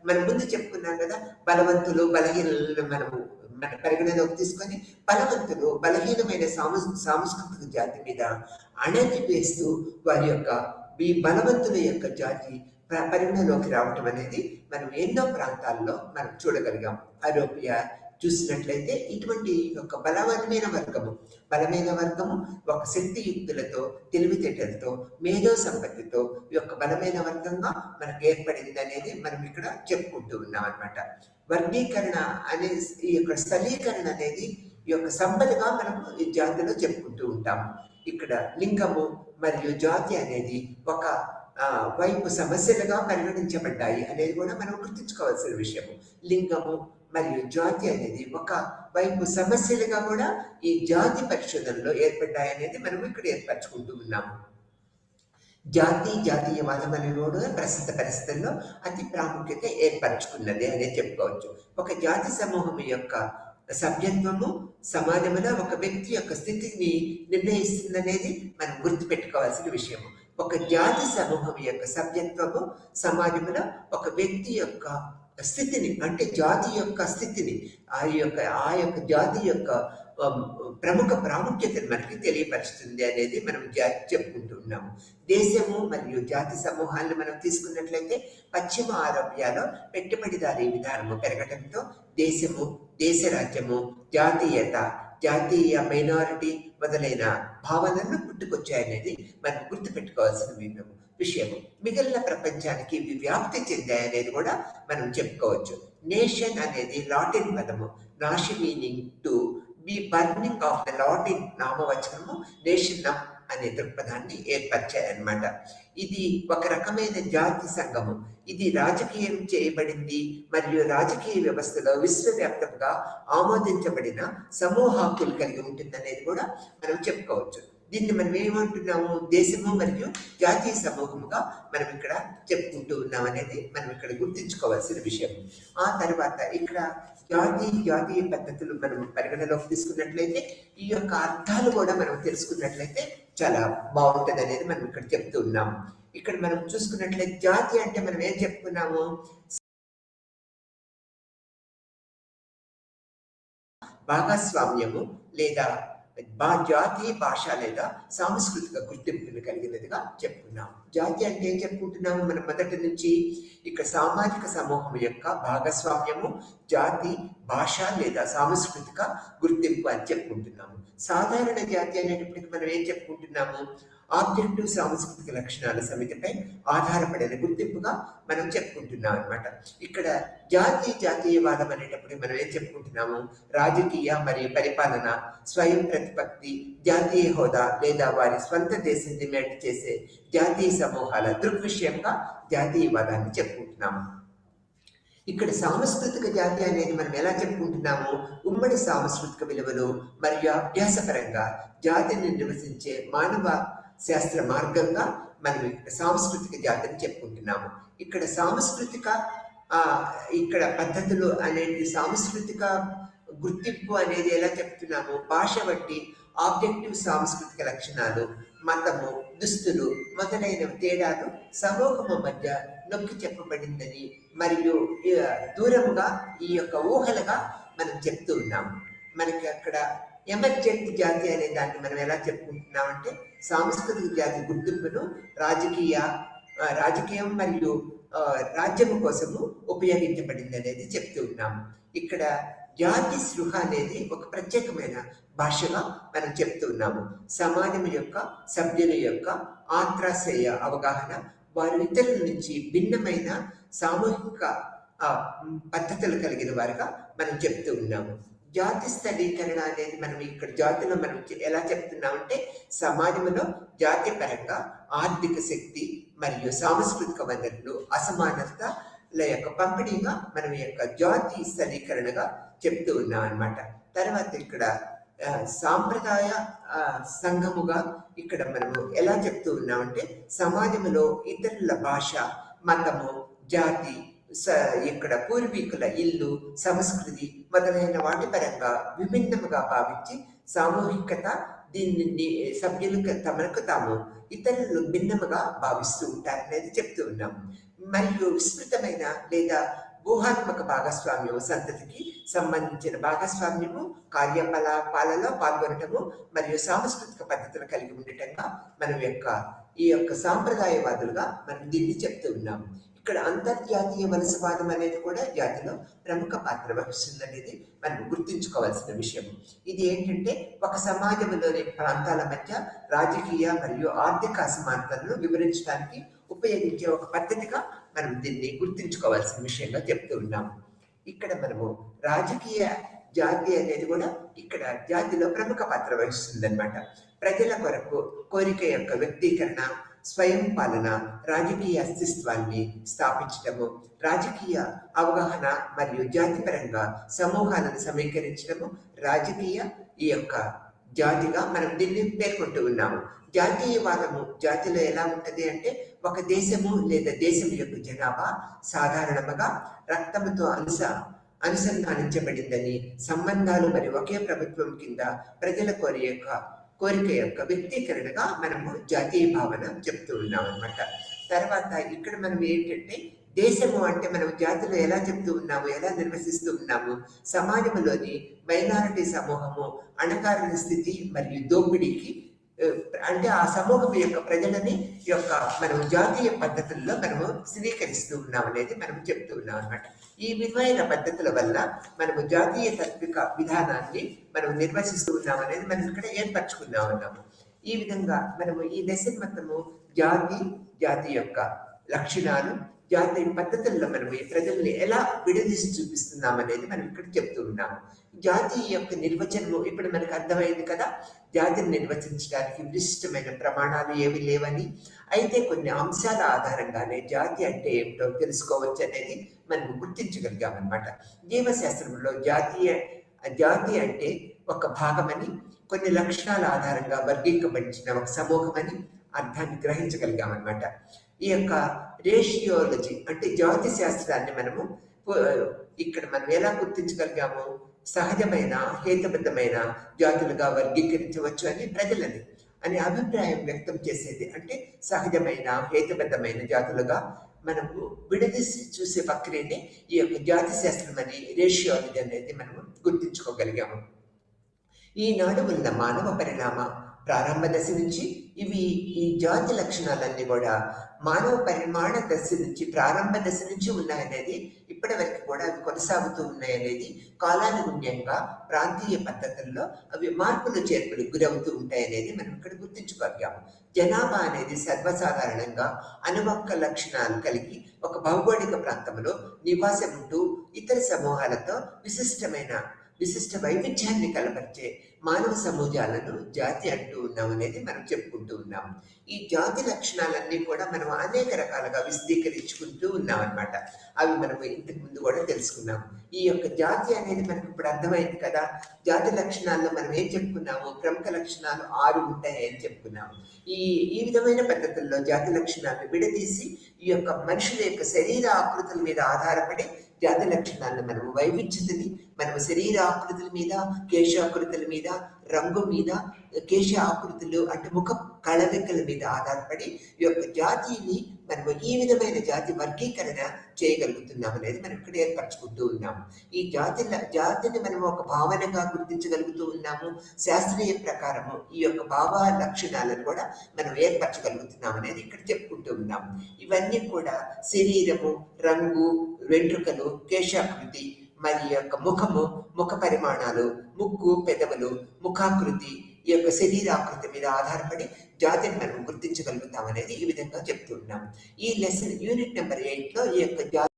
మనం ముందు చెప్పుకున్నాం కదా, బలవంతులు బలహీనలను మనము మన పరిగణలోకి తీసుకొని బలవంతులు బలహీనమైన సాంస్కృతిక జాతి మీద అణచివేస్తూ వారి యొక్క ఈ బలవంతుల యొక్క జాతి పరిగణలోకి రావటం అనేది మనం ఎన్నో ప్రాంతాల్లో మనం చూడగలిగాం. ఐరోపియా చూసినట్లయితే ఇటువంటి ఒక బలమైన వర్గము ఒక శక్తియుక్తులతో తెలివితేటలతో మేధో సంపత్తితో ఈ యొక్క బలమైన వర్గంగా మనకు ఏర్పడింది అనేది మనం ఇక్కడ చెప్పుకుంటూ ఉన్నాం అన్నమాట. వర్గీకరణ అనే ఈ యొక్క స్థలీకరణ అనేది ఈ యొక్క సంపదగా మనము ఈ జాతిలో చెప్పుకుంటూ ఉంటాము. ఇక్కడ లింగము మరియు జాతి అనేది ఒక వైపు సమస్యలుగా పరిగణించబడ్డాయి అనేది కూడా మనం గుర్తుంచుకోవాల్సిన విషయము. లింగము మరియు జాతి అనేది ఒక వైపు సమస్యలుగా కూడా ఈ జాతి పరిశోధనలో ఏర్పడ్డాయి అనేది మనం ఇక్కడ ఏర్పరచుకుంటూ ఉన్నాము. జాతీయవాదం అనేది కూడా ప్రస్తుత పరిస్థితుల్లో అతి ప్రాముఖ్యత ఏర్పరచుకున్నది అనేది చెప్పుకోవచ్చు. ఒక జాతి సమూహం యొక్క సభ్యత్వము సమాజంలో ఒక వ్యక్తి యొక్క స్థితిని నిర్ణయిస్తుందనేది మనం గుర్తుపెట్టుకోవాల్సిన విషయము. ఒక జాతి సమూహం యొక్క సభ్యత్వము సమాజంలో ఒక వ్యక్తి యొక్క స్థితిని, అంటే జాతి యొక్క స్థితిని, ఆ యొక్క జాతి యొక్క ప్రముఖ ప్రాముఖ్యతను మనకి తెలియపరుస్తుంది అనేది మనం చెప్పుకుంటూ ఉన్నాము. దేశము మరియు జాతి సమూహాలను మనం తీసుకున్నట్లయితే పశ్చిమ ఐరోపియాలో పెట్టుబడిదారీ విధానము పెరగడంతో దేశము, దేశ రాజ్యము, జాతీయత, జాతీయ మైనారిటీ మొదలైన భావనలను పుట్టుకొచ్చాయనేది మనం గుర్తుపెట్టుకోవాల్సిన విషయము. మిగిలిన ప్రపంచానికి ఇవి వ్యాప్తి చెందాయనేది కూడా మనం చెప్పుకోవచ్చు. నేషన్ అనేది లాటిన్ పదము, నాషి meaning to be burning of the Latin నామవచనము నేషన్ అనే దృక్పథాన్ని ఏర్పరిచాయన్నమాట. ఇది ఒక రకమైన జాతి సంఘము. ఇది రాజకీయం చేయబడింది మరియు రాజకీయ వ్యవస్థలో విశ్వవ్యాప్తంగా ఆమోదించబడిన సమూహ హక్కులు కలిగి ఉంటుందనేది కూడా మనం చెప్పుకోవచ్చు. దీన్ని మనం ఏమంటున్నాము? దేశము మరియు జాతీయ సమూహముగా మనం ఇక్కడ చెప్పుకుంటూ ఉన్నాం అనేది మనం ఇక్కడ గుర్తించుకోవాల్సిన విషయం. ఆ తర్వాత ఇక్కడ జాతీయ పద్ధతులు మనం పరిగణలోకి తీసుకున్నట్లయితే ఈ యొక్క అర్థాలు కూడా మనం తెలుసుకున్నట్లయితే చాలా బాగుంటుంది అనేది మనం ఇక్కడ చెప్తూ ఉన్నాము. ఇక్కడ మనం చూసుకున్నట్లయితే జాతి అంటే మనం ఏం చెప్పుకున్నాము? భాగస్వామ్యము లేదా జాతి భాష లేదా సాంస్కృతిక గుర్తింపును కలిగినదిగా చెప్పుకున్నాం. జాతి అంటే ఏం చెప్పుకుంటున్నాము? మనం మొదటి నుంచి ఇక్కడ సామాజిక సమూహం యొక్క భాగస్వామ్యము, జాతి, భాష లేదా సాంస్కృతిక గుర్తింపు అని చెప్పుకుంటున్నాము. సాధారణ జాతి అనేటప్పటికీ మనం ఏం చెప్పుకుంటున్నాము? ఆబ్జెక్టివ్ సాంస్కృతిక లక్షణాల సమితిపై ఆధారపడిన గుర్తింపుగా మనం చెప్పుకుంటున్నాం అనమాట. ఇక్కడ జాతీయవాదం అనేటప్పుడు మనం ఏం చెప్పుకుంటున్నాము? రాజకీయ మరియు పరిపాలన, స్వయం ప్రతిపత్తి, జాతీయ హోదా లేదా వారి స్వంత దేశం డిమాండ్ చేసే జాతీయ సమూహాల దృగ్విషయంగా జాతీయవాదాన్ని చెప్పుకుంటున్నాము. ఇక్కడ సాంస్కృతిక జాతి అనేది మనం ఎలా చెప్పుకుంటున్నాము? ఉమ్మడి సాంస్కృతిక విలువలు మరియు అభ్యాసపరంగా జాతిని నివసించే మానవ శాస్త్ర మార్గంగా మనం సాంస్కృతిక జాతిని చెప్పుకుంటున్నాము. ఇక్కడ ఇక్కడ పద్ధతులు అనేది సాంస్కృతిక గుర్తింపు అనేది ఎలా చెప్తున్నాము? భాష బట్టి ఆబ్జెక్టివ్ సాంస్కృతిక లక్షణాలు మతము, దుస్తులు మొదలైన తేడాలు సమూహము మధ్య నొక్కి చెప్పబడిందని మరియు దూరముగా ఈ యొక్క ఊహలుగా మనం చెప్తూ ఉన్నాము. మనకి అక్కడ ఎమర్జెంట్ జాతి అనే దాన్ని మనం ఎలా చెప్పుకుంటున్నామంటే సాంస్కృతిక జాతి గుర్తింపును రాజకీయం మరియు రాజ్యము కోసము ఉపయోగించబడింది అనేది చెప్తూ ఉన్నాము. ఇక్కడ జాతి స్పృహ అనేది ఒక ప్రత్యేకమైన భాషగా మనం చెప్తూ ఉన్నాము. సమాజం యొక్క సభ్యుల యొక్క ఆత్రాశ్రయ అవగాహన, వారు ఇతరుల నుంచి భిన్నమైన సామూహిక పద్ధతులు కలిగిన వారుగా మనం చెప్తూ ఉన్నాము. జాతి స్థలీకరణ అనేది మనం ఇక్కడ జాతిలో మనం ఎలా చెప్తున్నామంటే సమాజంలో జాతి పరంగా ఆర్థిక శక్తి మరియు సాంస్కృతిక వనరులు అసమానతల యొక్క పంపిణీగా మనం యొక్క జాతి స్థలీకరణగా చెప్తూ ఉన్నాం అన్నమాట. తర్వాత ఇక్కడ సాంప్రదాయ సంఘముగా ఇక్కడ మనము ఎలా చెప్తూ ఉన్నామంటే సమాజంలో ఇతరుల భాష, మతము, జాతి, ఇక్కడ పూర్వీకుల ఇల్లు, సంస్కృతి మొదలైన వాటి పరంగా విభిన్నముగా భావించి సామూహికత దీన్ని సభ్యులు తమకు తాము ఇతరులు భిన్నముగా భావిస్తూ ఉంటారనేది చెప్తూ ఉన్నాము. మరియు విస్తృతమైన లేదా ఊహాత్మక భాగస్వామ్యం, సంతతికి సంబంధించిన భాగస్వామ్యము, కార్యకలాపాలలో పాల్గొనటము మరియు సాంస్కృతిక పద్ధతులు కలిగి ఉండటంగా మనం ఈ యొక్క సాంప్రదాయవాదులుగా మనం దీన్ని చెప్తూ ఉన్నాము. ఇక్కడ అంతర్జాతీయ వలసవాదం అనేది కూడా జాతిలో ప్రముఖ పాత్ర వహిస్తుంది అనేది మనం గుర్తుంచుకోవాల్సిన విషయం. ఇది ఏంటంటే ఒక సమాజంలోని ప్రాంతాల మధ్య రాజకీయ మరియు ఆర్థిక అసమానతలను వివరించడానికి ఉపయోగించే ఒక పద్ధతిగా మనం దీన్ని గుర్తుంచుకోవాల్సిన విషయంగా చెప్తూ ఉన్నాము. ఇక్కడ మనము రాజకీయ జాతి అనేది కూడా ఇక్కడ జాతిలో ప్రముఖ పాత్ర వహిస్తుంది అనమాట. ప్రజల కొరకు కోరిక యొక్క వ్యక్తీకరణ, స్వయం పాలన, రాజకీయ అస్తిత్వాన్ని స్థాపించటము, రాజకీయ అవగాహన మరియు జాతిపరంగా సమూహాలను సమీకరించడము రాజకీయ ఈ యొక్క జాతిగా మనం దీన్ని పేర్కొంటూ ఉన్నాము. జాతీయవాదము జాతిలో ఎలా ఉంటుంది అంటే ఒక దేశము లేదా దేశం యొక్క జనాభా సాధారణంగా రక్తముతో అనుసంధానించబడిందని, సంబంధాలు మరియు ఒకే ప్రభుత్వం కింద ప్రజల కోరిక యొక్క వ్యక్తీకరణగా మనము జాతీయ భావన చెప్తూ ఉన్నాం అనమాట. తర్వాత ఇక్కడ మనం ఏంటంటే దేశము అంటే మనం జాతిలో ఎలా చెప్తూ ఉన్నాము, ఎలా నిర్వహిస్తూ ఉన్నాము, సమాజంలోని మైనారిటీ సమూహము అణగారిన స్థితి మరియు దోపిడీకి అంటే ఆ సమూహం యొక్క ప్రజలని మనం జాతీయ పద్ధతుల్లో మనము స్థిరీకరిస్తూ ఉన్నాం అనేది మనం చెప్తూ ఉన్నాం అనమాట. ఈ విధమైన పద్ధతుల వల్ల మనము జాతీయ తాత్విక విధానాన్ని మనం నిర్వహిస్తూ ఉన్నాం అనేది మనం ఇక్కడ ఏర్పరచుకున్నాం అన్నాము. ఈ విధంగా మనము ఈ లెసన్ మొత్తము జాతి యొక్క లక్షణాలు, జాతి పద్ధతుల్లో మనం ఈ ప్రజల్ని ఎలా విడదీసి చూపిస్తున్నాం అనేది మనం ఇక్కడ చెప్తూ ఉన్నాము. జాతి యొక్క నిర్వచనము ఇప్పుడు మనకు అర్థమైంది కదా. జాతిని నిర్వచించడానికి విశిష్టమైన ప్రమాణాలు ఏవి లేవని, అయితే కొన్ని అంశాల ఆధారంగానే జాతి అంటే ఏమిటో తెలుసుకోవచ్చు అనేది మనం గుర్తించగలిగామన్నమాట. జీవశాస్త్రంలో జాతి అంటే ఒక భాగమని, కొన్ని లక్షణాల ఆధారంగా వర్గీకరించిన ఒక సమూహమని అర్థాన్ని గ్రహించగలిగామన్నమాట. ఈ యొక్క రేషియాలజీ అంటే జాతి శాస్త్రాన్ని మనము ఇక్కడ మనం ఎలా గుర్తించగలిగాము, సహజమైన హేతుబద్ధమైన జాతులుగా వర్గీకరించవచ్చు అని ప్రజలని అనే అభిప్రాయం వ్యక్తం చేసేది. అంటే సహజమైన హేతుబద్ధమైన జాతులుగా మనము విడదీసి చూసే ప్రక్రియనే ఈ యొక్క జాతి శాస్త్రం అని రేషియాలజీ అనేది మనము గుర్తించుకోగలిగాము. ఈనాడు ఉన్న మానవ పరిణామ ప్రారంభ దశ నుంచి ఈ జాతి లక్షణాలన్నీ కూడా మానవ పరిమాణ దశ నుంచి ప్రారంభ దశ నుంచి ఉన్నాయనేది, ఇప్పటి వరకు కూడా అవి కొనసాగుతూ ఉన్నాయనేది, కాలానుగుణ్యంగా ప్రాంతీయ పద్ధతుల్లో అవి మార్పులు చేర్పులు గురవుతూ ఉంటాయనేది మనం ఇక్కడ గుర్తించుకోగలిగాము. జనాభా అనేది సర్వసాధారణంగా అనువక్క లక్షణాలు కలిగి ఒక భౌగోళిక ప్రాంతంలో నివాసం ఉంటూ ఇతర సమూహాలతో విశిష్ట వైవిధ్యాన్ని కలపరిచే మానవ సమూహాలను జాతి అంటూ ఉన్నాం అనేది మనం చెప్పుకుంటూ ఉన్నాము. ఈ జాతి లక్షణాలన్నీ కూడా మనం అనేక రకాలుగా విశదీకరించుకుంటూ ఉన్నాం అనమాట. అవి మనం ఇంతకు ముందు కూడా తెలుసుకున్నాము. ఈ యొక్క జాతి అనేది మనకు ఇప్పుడు అర్థమైంది కదా. జాతి లక్షణాల్లో మనం ఏం చెప్పుకున్నాము, ప్రముఖ లక్షణాలు 6 ఉంటాయి అని చెప్పుకున్నాము. ఈ విధమైన పద్ధతుల్లో జాతి లక్షణాలను విడదీసి ఈ యొక్క మనుషుల యొక్క శరీర ఆకృతుల మీద ఆధారపడి జాతి లక్షణాలను మనము వైవిధ్యతని మనము శరీర ఆకృతుల మీద, కేశాకృతుల మీద, రంగు మీద, కేశ ఆకృతులు అంటే ముఖ కళలికల మీద ఆధారపడి ఈ యొక్క జాతిని మనము ఈ విధమైన జాతి వర్గీకరణ చేయగలుగుతున్నాం అనేది మనం ఇక్కడ ఏర్పరచుకుంటూ ఉన్నాము. ఈ జాతిని మనం ఒక భావనగా గుర్తించగలుగుతూ ఉన్నాము. శాస్త్రీయ ప్రకారము ఈ యొక్క భావ లక్షణాలను కూడా మనం ఏర్పరచగలుగుతున్నాం అనేది ఇక్కడ చెప్పుకుంటూ ఉన్నాము. ఇవన్నీ కూడా శరీరము, రంగు, వెంట్రుకలు, కేశాకృతి, మరి యొక్క ముఖము, ముఖ పరిమాణాలు, ముక్కు, పెదవులు, ముఖాకృతి, ఈ యొక్క శరీరాకృతి మీద ఆధారపడి జాతిని మనం గుర్తించగలుగుతాం అనేది ఈ విధంగా చెప్తున్నాం. ఈ లెసన్ యూనిట్ నెంబర్ 8లో ఈ యొక్క జాతి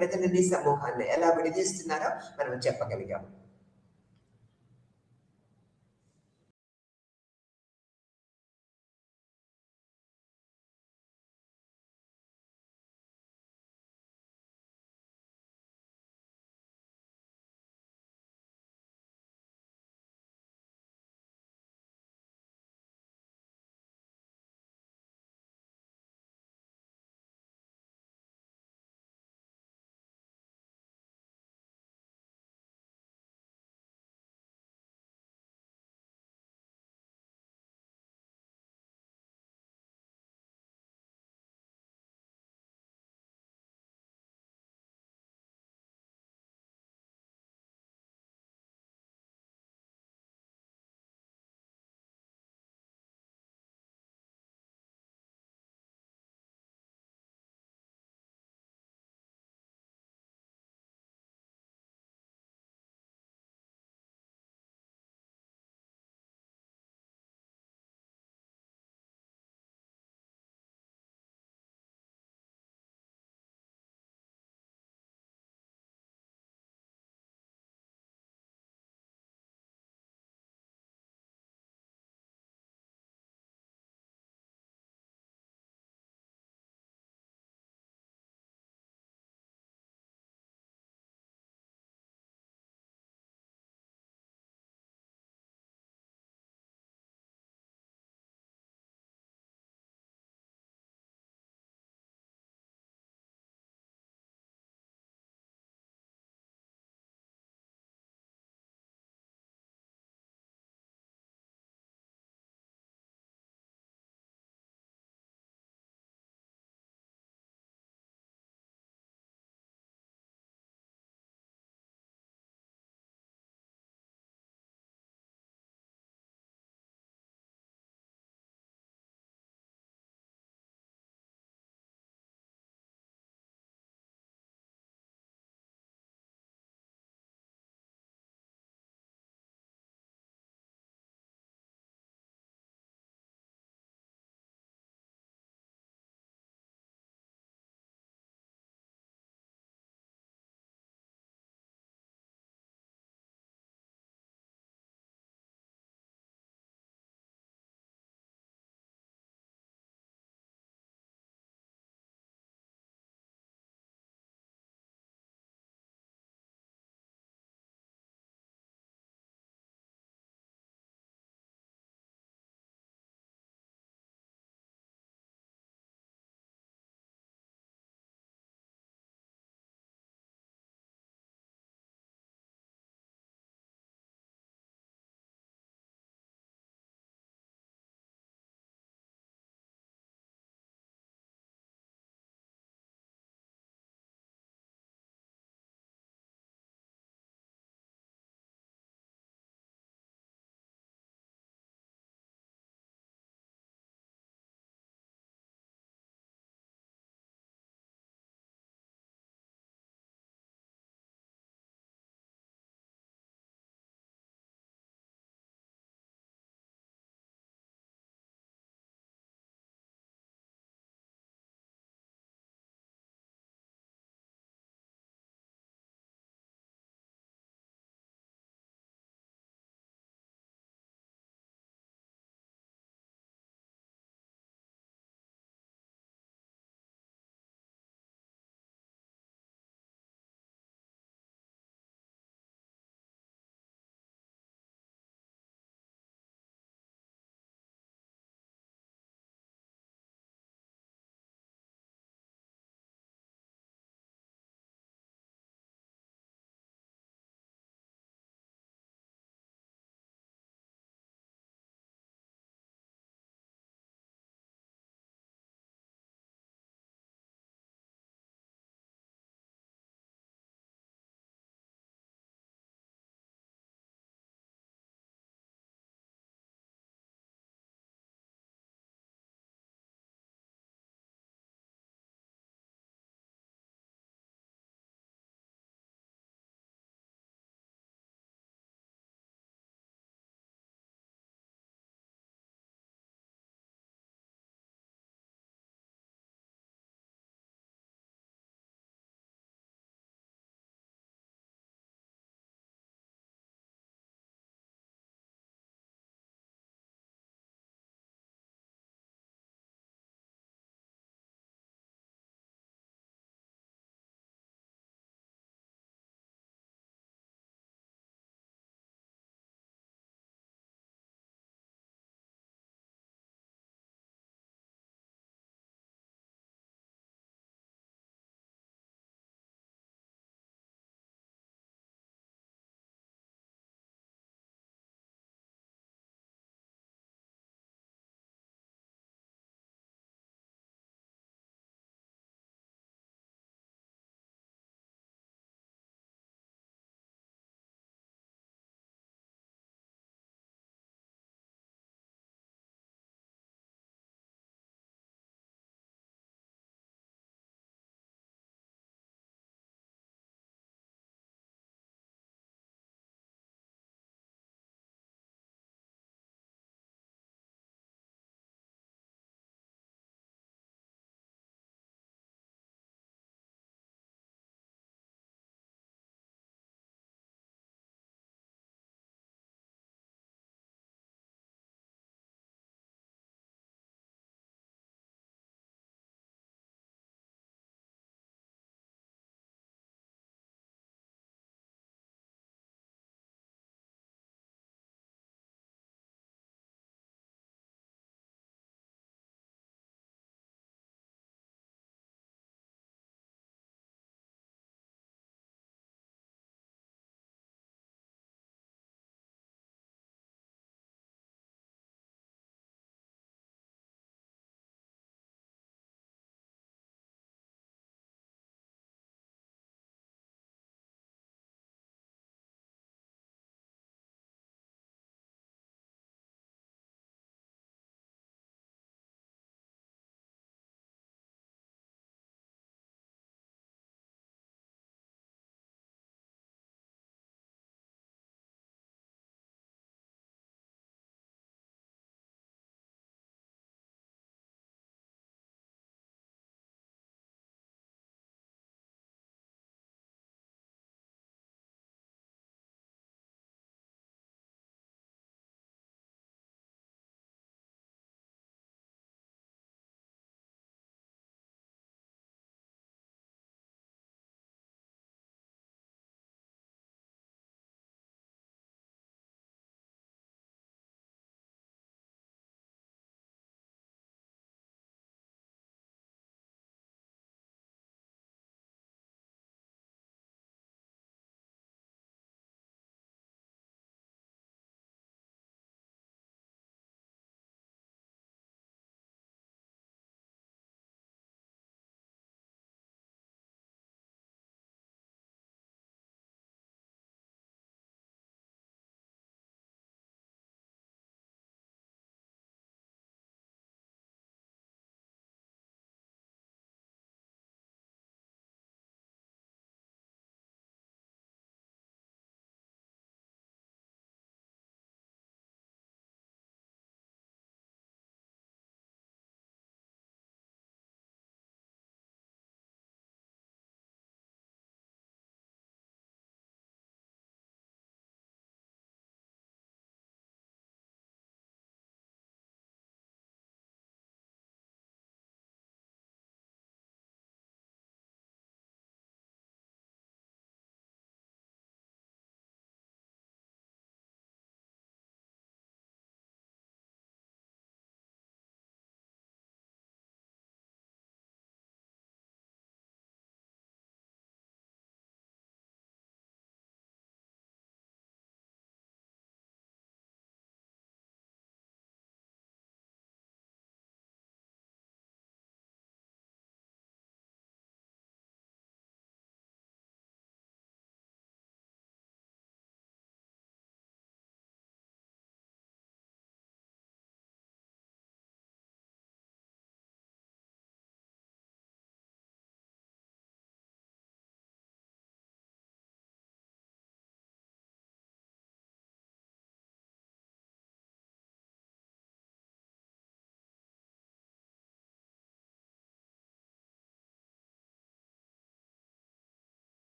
ప్రతినిధి సమూహాన్ని ఎలా విడదీస్తున్నారో మనం చెప్పగలిగాము.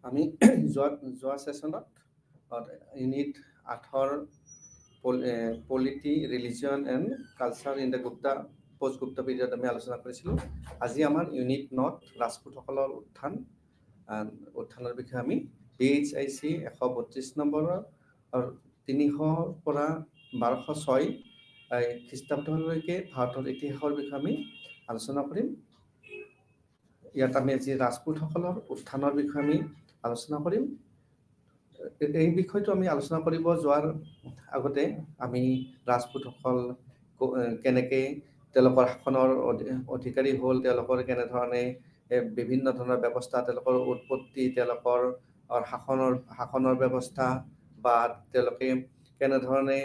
আমি যোৱা সেশনত ইউনিট 8ৰ polity religion and culture in the post Gupta period আমি আলোচনা কৰিছিলোঁ। আজি আমাৰ ইউনিট 9 ৰাজপুতসকলৰ উত্থানৰ বিষয়ে আমি PHIC 132 নম্বৰৰ 300 পৰা 1206 খ্ৰীষ্টাব্দলৈকে ভাৰতৰ ইতিহাসৰ বিষয়ে আমি আলোচনা কৰিম। ইয়াত আমি আজি ৰাজপুতসকলৰ উত্থানৰ বিষয়ে আমি আলোচনা কৰিম। এই বিষয়টো আমি আলোচনা কৰিব যোৱাৰ আগতে আমি ৰাজপুতসকল কেনেকৈ তেওঁলোকৰ শাসনৰ অধিকাৰী হ'ল, তেওঁলোকৰ কেনেধৰণে বিভিন্ন ধৰণৰ ব্যৱস্থা, তেওঁলোকৰ উৎপত্তি, তেওঁলোকৰ শাসনৰ ব্যৱস্থা বা তেওঁলোকে কেনেধৰণে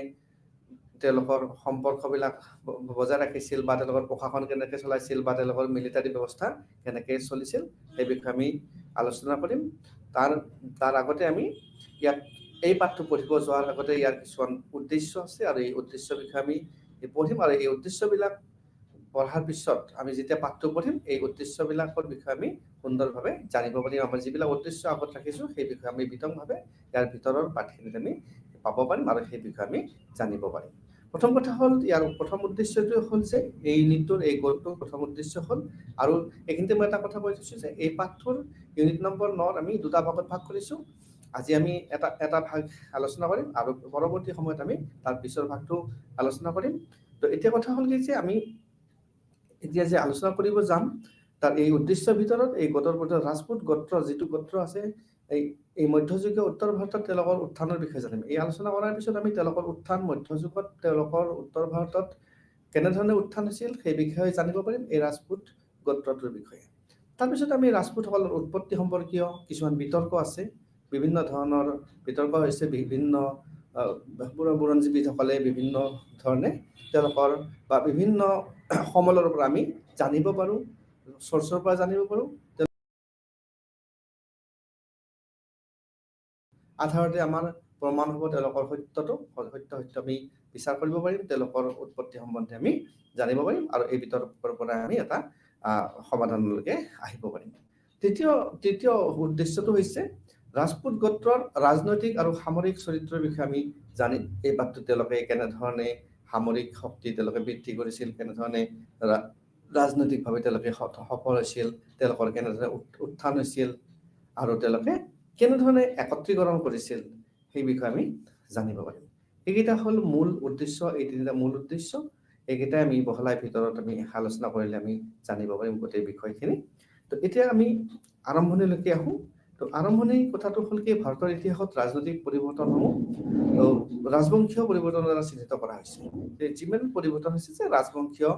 তেওঁলোকৰ সম্পৰ্কবিলাক বজাই ৰাখিছিল বা তেওঁলোকৰ প্ৰশাসন কেনেকৈ চলাইছিল বা তেওঁলোকৰ মিলিটাৰী ব্যৱস্থা কেনেকৈ চলিছিল, সেই বিষয়ে আমি আলোচনা কৰিম। তাৰ আগতে আমি ইয়াত এই পাঠটো পঢ়িব যোৱাৰ আগতে ইয়াৰ কিছুমান উদ্দেশ্য আছে আৰু এই উদ্দেশ্যৰ বিষয়ে আমি পঢ়িম। আৰু এই উদ্দেশ্যবিলাক পঢ়াৰ পিছত আমি যেতিয়া পাঠটো পঢ়িম, এই উদ্দেশ্যবিলাকৰ বিষয়ে আমি সুন্দৰভাৱে জানিব পাৰিম। আমাৰ যিবিলাক উদ্দেশ্য আগত ৰাখিছোঁ সেই বিষয়ে আমি বিতংভাৱে ইয়াৰ ভিতৰৰ পাঠখিনিত আমি পাব পাৰিম আৰু সেই বিষয়ে আমি জানিব পাৰিম। প্ৰথম কথা হ'ল, ইয়াৰ প্ৰথম উদ্দেশ্যটো হ'ল যে এই ইউনিটটোৰ এই গ'লটোৰ প্ৰথম উদ্দেশ্য হ'ল, আৰু এইখিনিতে মই এটা কথা কৈ থৈছোঁ যে এই পাঠটোৰ ইউনিট নম্বৰ 9 আমি দুটা ভাগত ভাগ কৰিছোঁ। আজি আমি এটা ভাগ আলোচনা কৰিম আৰু পৰৱৰ্তী সময়ত আমি তাৰ পিছৰ ভাগটো আলোচনা কৰিম। তো এতিয়া কথা হ'ল কি যে আমি এতিয়া যে আলোচনা কৰিব যাম তাৰ এই উদ্দেশ্যৰ ভিতৰত এই গোটৰ ভিতৰত ৰাজপুত গোত্ৰ যিটো গোত্ৰ আছে, এই মধ্যযুগীয় উত্তৰ ভাৰতত তেওঁলোকৰ উত্থানৰ বিষয়ে জানিম। এই আলোচনা কৰাৰ পিছত আমি তেওঁলোকৰ উত্থান, মধ্যযুগত তেওঁলোকৰ উত্তৰ ভাৰতত কেনেধৰণে উত্থান হৈছিল সেই বিষয়ে জানিব পাৰিম, এই ৰাজপুত গোত্ৰটোৰ বিষয়ে। তাৰপিছত আমি ৰাজপুতসকলৰ উৎপত্তি সম্পৰ্কীয় কিছুমান বিতৰ্ক আছে, বিভিন্ন ধৰণৰ বিতৰ্ক হৈছে। বিভিন্ন বুৰঞ্জীবিদসকলে বিভিন্ন ধৰণে তেওঁলোকৰ বা বিভিন্ন সমলৰ পৰা আমি জানিব পাৰোঁ, চৰ্চৰ পৰা জানিব পাৰোঁ। আধাৰতে আমাৰ প্ৰমাণ হ'ব তেওঁলোকৰ সত্য আমি বিচাৰ কৰিব পাৰিম, তেওঁলোকৰ উৎপত্তি সম্বন্ধে আমি জানিব পাৰিম আৰু এই বিতৰ্কৰ পৰা আমি এটা সমাধানলৈকে আহিব পাৰিম। তৃতীয় উদ্দেশ্যটো হৈছে ৰাজপুত গোত্ৰৰ ৰাজনৈতিক আৰু সামৰিক চৰিত্ৰৰ বিষয়ে আমি জানিম। এই বাটটো তেওঁলোকে কেনেধৰণে সামৰিক শক্তি তেওঁলোকে বৃদ্ধি কৰিছিল, কেনেধৰণে ৰাজনৈতিকভাৱে তেওঁলোকে সফল হৈছিল, তেওঁলোকৰ কেনেধৰণে উত্থান হৈছিল আৰু তেওঁলোকে কেনেধৰণে একত্ৰীকৰণ কৰিছিল, সেই বিষয়ে আমি জানিব পাৰিম। এইকেইটা হ'ল মূল উদ্দেশ্য, এই তিনিটা মূল উদ্দেশ্য। এইকেইটাই আমি বহলাই ভিতৰত আমি আলোচনা কৰিলে আমি জানিব পাৰিম গোটেই বিষয়খিনি। তো এতিয়া আমি আৰম্ভণিলৈকে আহোঁ। তো আৰম্ভণি কথাটো হ'ল কি, ভাৰতৰ ইতিহাসত ৰাজনৈতিক পৰিৱৰ্তনসমূহ ৰাজবংশীয় পৰিৱৰ্তনৰ দ্বাৰা চিহ্নিত কৰা হৈছে। যিমান পৰিৱৰ্তন হৈছে যে ৰাজবংশীয়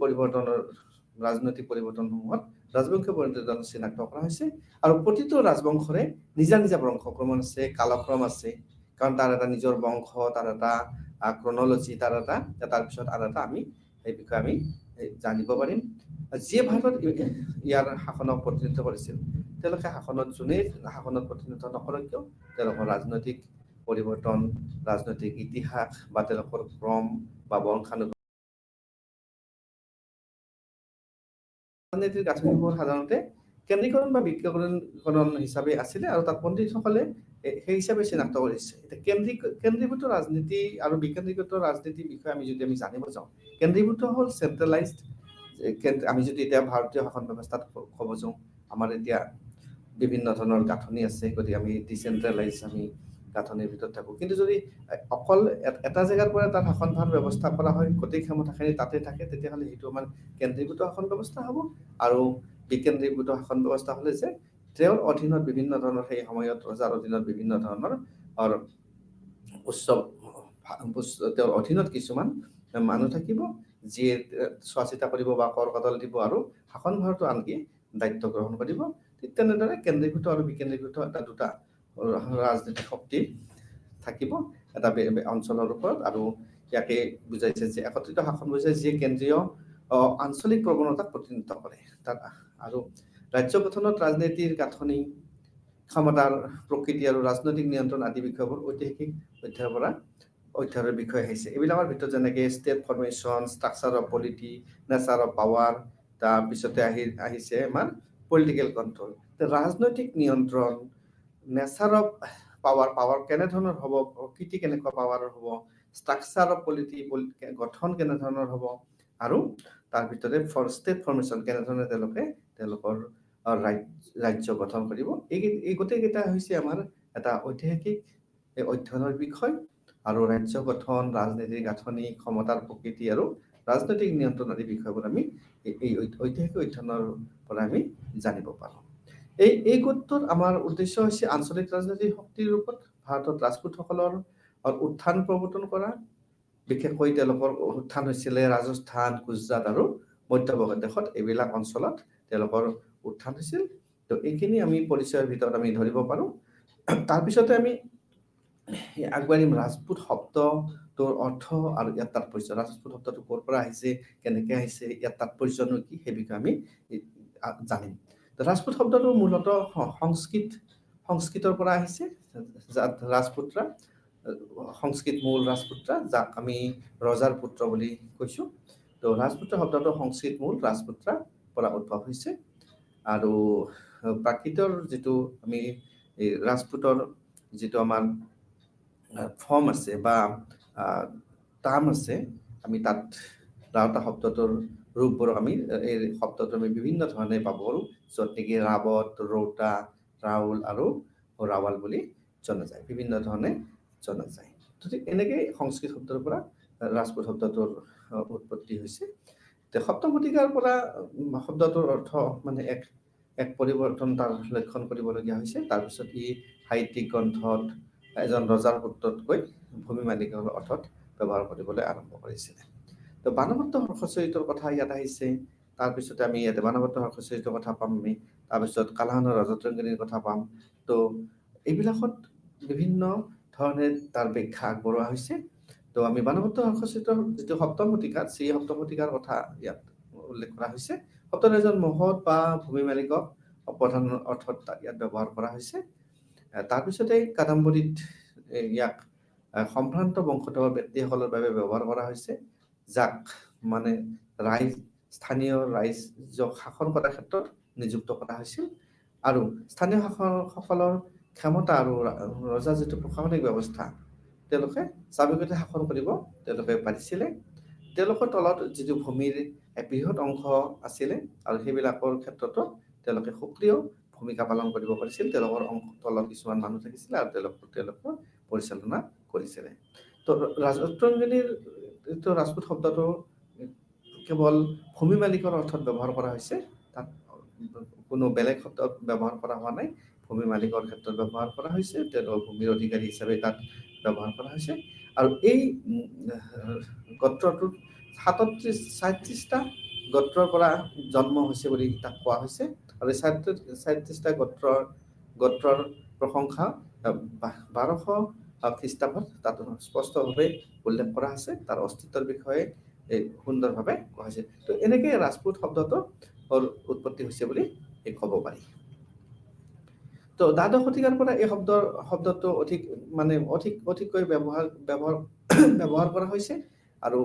পৰিৱৰ্তনৰ ৰাজনৈতিক পৰিৱৰ্তনসমূহত ৰাজবংশীয় পৰিৱৰ্তন চিনাক্ত কৰা হৈছে। আৰু প্ৰতিটো ৰাজবংশৰে নিজা নিজা বংশক্ৰম আছে, কালক্ৰম আছে, কাৰণ তাৰ এটা নিজৰ বংশ, তাৰ এটা ক্ৰনলজি, তাৰ পিছত আৰু এটা আমি সেই বিষয়ে আমি জানিব পাৰিম। যিয়ে ভাৰতত ইয়াৰ শাসনক প্ৰতিনিধিত্ব কৰিছিল, তেওঁলোকে যোনেই শাসনত প্ৰতিনিধিত্ব নকৰক কিয়, তেওঁলোকৰ ৰাজনৈতিক পৰিৱৰ্তন, ৰাজনৈতিক ইতিহাস বা তেওঁলোকৰ ক্ৰম বা বংশানুক্ৰম, ৰাজনীতিৰ গাঁথনিবোৰ সাধাৰণতে কেন্দ্ৰীকৰণ বা বিকেন্দ্ৰীকৰণ হিচাপে আছিলে আৰু তাত পণ্ডিতসকলে সেই হিচাপে চিনাক্ত কৰিছে। কেন্দ্ৰীভূত ৰাজনীতি আৰু বিকেন্দ্ৰীকৃত ৰাজনীতিৰ বিষয়ে আমি যদি জানিব যাওঁ, কেন্দ্ৰীভূত হ'ল চেন্ট্ৰেলাইজড। আমি যদি এতিয়া ভাৰতীয় শাসন ব্যৱস্থাত ক'ব যাওঁ, আমাৰ এতিয়া বিভিন্ন ধৰণৰ গাঁথনি আছে, গতিকে আমি ডিচেন্ট্ৰেলাইজ আমি গাঁথনিৰ ভিতৰত থাকোঁ। কিন্তু যদি অকল এটা জেগাৰ পৰা তাত শাসনভাৰ ব্যৱস্থা কৰা হয়, গোটেই ক্ষমতাখিনি তাতে থাকে, তেতিয়াহ'লে সেইটো আমাৰ কেন্দ্ৰীভূত শাসন ব্যৱস্থা হ'ব। আৰু বিকেন্দ্ৰীভূত শাসন ব্যৱস্থা হ'লে যে তেওঁৰ অধীনত বিভিন্ন ধৰণৰ, সেই সময়ত ৰজাৰ অধীনত বিভিন্ন ধৰণৰ তেওঁৰ অধীনত কিছুমান মানুহ থাকিব, যিয়ে চোৱা চিতা কৰিব বা কৰ কটল দিব আৰু শাসনভাৰটো আনকি দায়িত্ব গ্ৰহণ কৰিব। ঠিক তেনেদৰে কেন্দ্ৰীভূত আৰু বিকেন্দ্ৰীভূত দুটা ৰাজনৈতিক শক্তি থাকিব এটা অঞ্চলৰ ওপৰত। আৰু ইয়াকে বুজাইছে যে একত্ৰিত শাসন বুজাইছে যিয়ে কেন্দ্ৰীয় আঞ্চলিক প্ৰৱণতাক প্ৰতিনিধিত্ব কৰে। আৰু ৰাজ্য গঠনত ৰাজনীতিৰ গাঁথনি, ক্ষমতাৰ প্ৰকৃতি আৰু ৰাজনৈতিক নিয়ন্ত্ৰণ আদি বিষয়বোৰ ঐতিহাসিক অধ্যয়নৰ বিষয় আহিছে। এইবিলাকৰ ভিতৰত যেনেকৈ state formation, structure of polity, nature of power, তাৰপিছতে আহিছে আমাৰ পলিটিকেল কণ্ট্ৰল। ৰাজনৈতিক নিয়ন্ত্ৰণ, নেচাৰ অফ পাৱাৰ কেনেধৰণৰ হ'ব, প্ৰকৃতি কেনেকুৱা পাৱাৰৰ হ'ব, ষ্ট্ৰাকচাৰ অফ পলিটি গঠন কেনেধৰণৰ হ'ব, আৰু তাৰ ভিতৰে ষ্টেট ফৰ্মেশ্যন কেনেধৰণে তেওঁলোকৰ ৰাজ্য গঠন কৰিব। এই গোটেইকেইটা হৈছে আমাৰ এটা ঐতিহাসিক অধ্যয়নৰ বিষয়। আৰু ৰাজ্য গঠন, ৰাজনীতিৰ গাঁথনি, ক্ষমতাৰ প্ৰকৃতি আৰু ৰাজনৈতিক নিয়ন্ত্ৰণ আদি বিষয়বোৰ আমি এই ঐতিহাসিক অধ্যয়নৰ পৰা আমি জানিব পাৰোঁ। এই গোটটোৰ আমাৰ উদ্দেশ্য হৈছে আঞ্চলিক ৰাজনৈতিক শক্তিৰ ৰূপত ভাৰতত ৰাজপুতসকলৰ উত্থান প্ৰৱৰ্তন কৰা। বিশেষকৈ তেওঁলোকৰ উত্থান হৈছিলে ৰাজস্থান, গুজৰাট আৰু মধ্যপ্ৰদেশ দেশত, এইবিলাক অঞ্চলত তেওঁলোকৰ উত্থান হৈছিল। তো এইখিনি আমি পৰিচয়ৰ ভিতৰত আমি ধৰিব পাৰোঁ। তাৰপিছতে আমি আগবাঢ়িম ৰাজপুত শব্দটোৰ অৰ্থ আৰু ইয়াৰ তাৎপৰ্য। ৰাজপুত শব্দটো ক'ৰ পৰা আহিছে, কেনেকৈ আহিছে, ইয়াৰ তাৎপৰ্যনো কি, সেই বিষয়ে আমি জানিম। ৰাজপুত শব্দটো মূলতঃ সংস্কৃতৰ পৰা আহিছে, যাত ৰাজপুতৰা সংস্কৃত মূল ৰাজপুতৰা, যাক আমি ৰজাৰ পুত্ৰ বুলি কৈছোঁ। তো ৰাজপুত্ৰ শব্দটো সংস্কৃত মূল ৰাজপুতৰা পৰা উদ্ভৱ হৈছে। আৰু প্ৰাকৃতৰ যিটো আমি ৰাজপুতৰ যিটো আমাৰ ফৰ্ম আছে বা টাৰ্ম আছে, আমি তাত ৰাওতা শব্দটোৰ ৰূপবোৰক আমি এই শব্দটো আমি বিভিন্ন ধৰণে পাব পাৰোঁ, য'ত নেকি ৰাৱত, ৰৌতা, ৰাউল আৰু ৰাৱাল বুলি জনা যায়, বিভিন্ন ধৰণে জনা যায়। গতিকে এনেকৈ সংস্কৃত শব্দৰ পৰা ৰাজপুত শব্দটোৰ উৎপত্তি হৈছে। সপ্তম শতিকাৰ পৰা শব্দটোৰ অৰ্থ মানে এক পৰিৱৰ্তন তাৰ লক্ষণ কৰিবলগীয়া হৈছে। তাৰপিছত ই সাহিত্যিক গ্ৰন্থত এজন ৰজাৰ পুত্ৰতকৈ ভূমি মালিকৰ অৰ্থত ব্যৱহাৰ কৰিবলৈ আৰম্ভ কৰিছিলে। তো বাণভট্ট হৰ্ষচৰিতৰ কথা ইয়াত আহিছে। তাৰপিছতে আমি ইয়াতে বাণভট্ট হৰ্ষচৰিতৰ কথা পাম আমি। তাৰপিছত কালাহনৰ ৰজতৰংগিনীৰ কথা পাম। তো এইবিলাকত বিভিন্ন ধৰণে তাৰ ব্যাখ্যা আগবঢ়োৱা হৈছে। তো আমি বাণভট্ট হৰ্ষচৰিতৰ যিটো সপ্তম শতিকাত, সেই সপ্তম শতিকাৰ কথা ইয়াত উল্লেখ কৰা হৈছে। শব্দটো এজন মহৎ বা ভূমি মালিকক প্ৰধান অৰ্থত ইয়াত ব্যৱহাৰ কৰা হৈছে। তাৰপিছতে কাদম্বৰীত ইয়াক সম্ভ্ৰান্ত বংশোদ্ভৱ ব্যক্তিসকলৰ বাবে ব্যৱহাৰ কৰা হৈছে, যাক মানে স্থানীয় ৰাইজক শাসন কৰাৰ ক্ষেত্ৰত নিযুক্ত কৰা হৈছিল। আৰু স্থানীয় শাসকসকলৰ ক্ষমতা আৰু ৰজাৰ যিটো প্ৰশাসনিক ব্যৱস্থা, তেওঁলোকে স্বাভাৱিকতে শাসন কৰিব তেওঁলোকে পাৰিছিলে। তেওঁলোকৰ তলত যিটো ভূমিৰ বৃহৎ অংশ আছিলে, আৰু সেইবিলাকৰ ক্ষেত্ৰতো তেওঁলোকে সক্ৰিয় ভূমিকা পালন কৰিব পাৰিছিল। তেওঁলোকৰ তলত কিছুমান মানুহ থাকিছিলে আৰু তেওঁলোকৰ পৰিচালনা কৰিছিলে। তো ৰজতৰংগিনীৰ যিটো ৰাজপুত শব্দটো কেৱল ভূমি মালিকৰ অৰ্থত ব্যৱহাৰ কৰা হৈছে, তাত কোনো বেলেগ শব্দ ব্যৱহাৰ কৰা হোৱা নাই। ভূমি মালিকৰ ক্ষেত্ৰত ব্যৱহাৰ কৰা হৈছে, তেওঁলোকৰ ভূমিৰ অধিকাৰী হিচাপে তাত ব্যৱহাৰ কৰা হৈছে। আৰু এই গোত্ৰটোত 37টা গোত্ৰৰ পৰা জন্ম হৈছে বুলি তাক কোৱা হৈছে। আৰু 37টা গোত্ৰৰ প্ৰশংসা 1200 খ্ৰীষ্টাব্দত তাত স্পষ্টভাৱে উল্লেখ কৰা আছে। তাৰ অস্তিত্বৰ বিষয়ে সুন্দৰভাৱে কোৱা হৈছে। তো এনেকৈ ৰাজপুত শব্দটো উৎপত্তি হৈছে বুলি ক'ব পাৰি। তো দ্বাদশ শতিকাৰ পৰা এই শব্দটো অধিককৈ ব্যৱহাৰ কৰা হৈছে। আৰু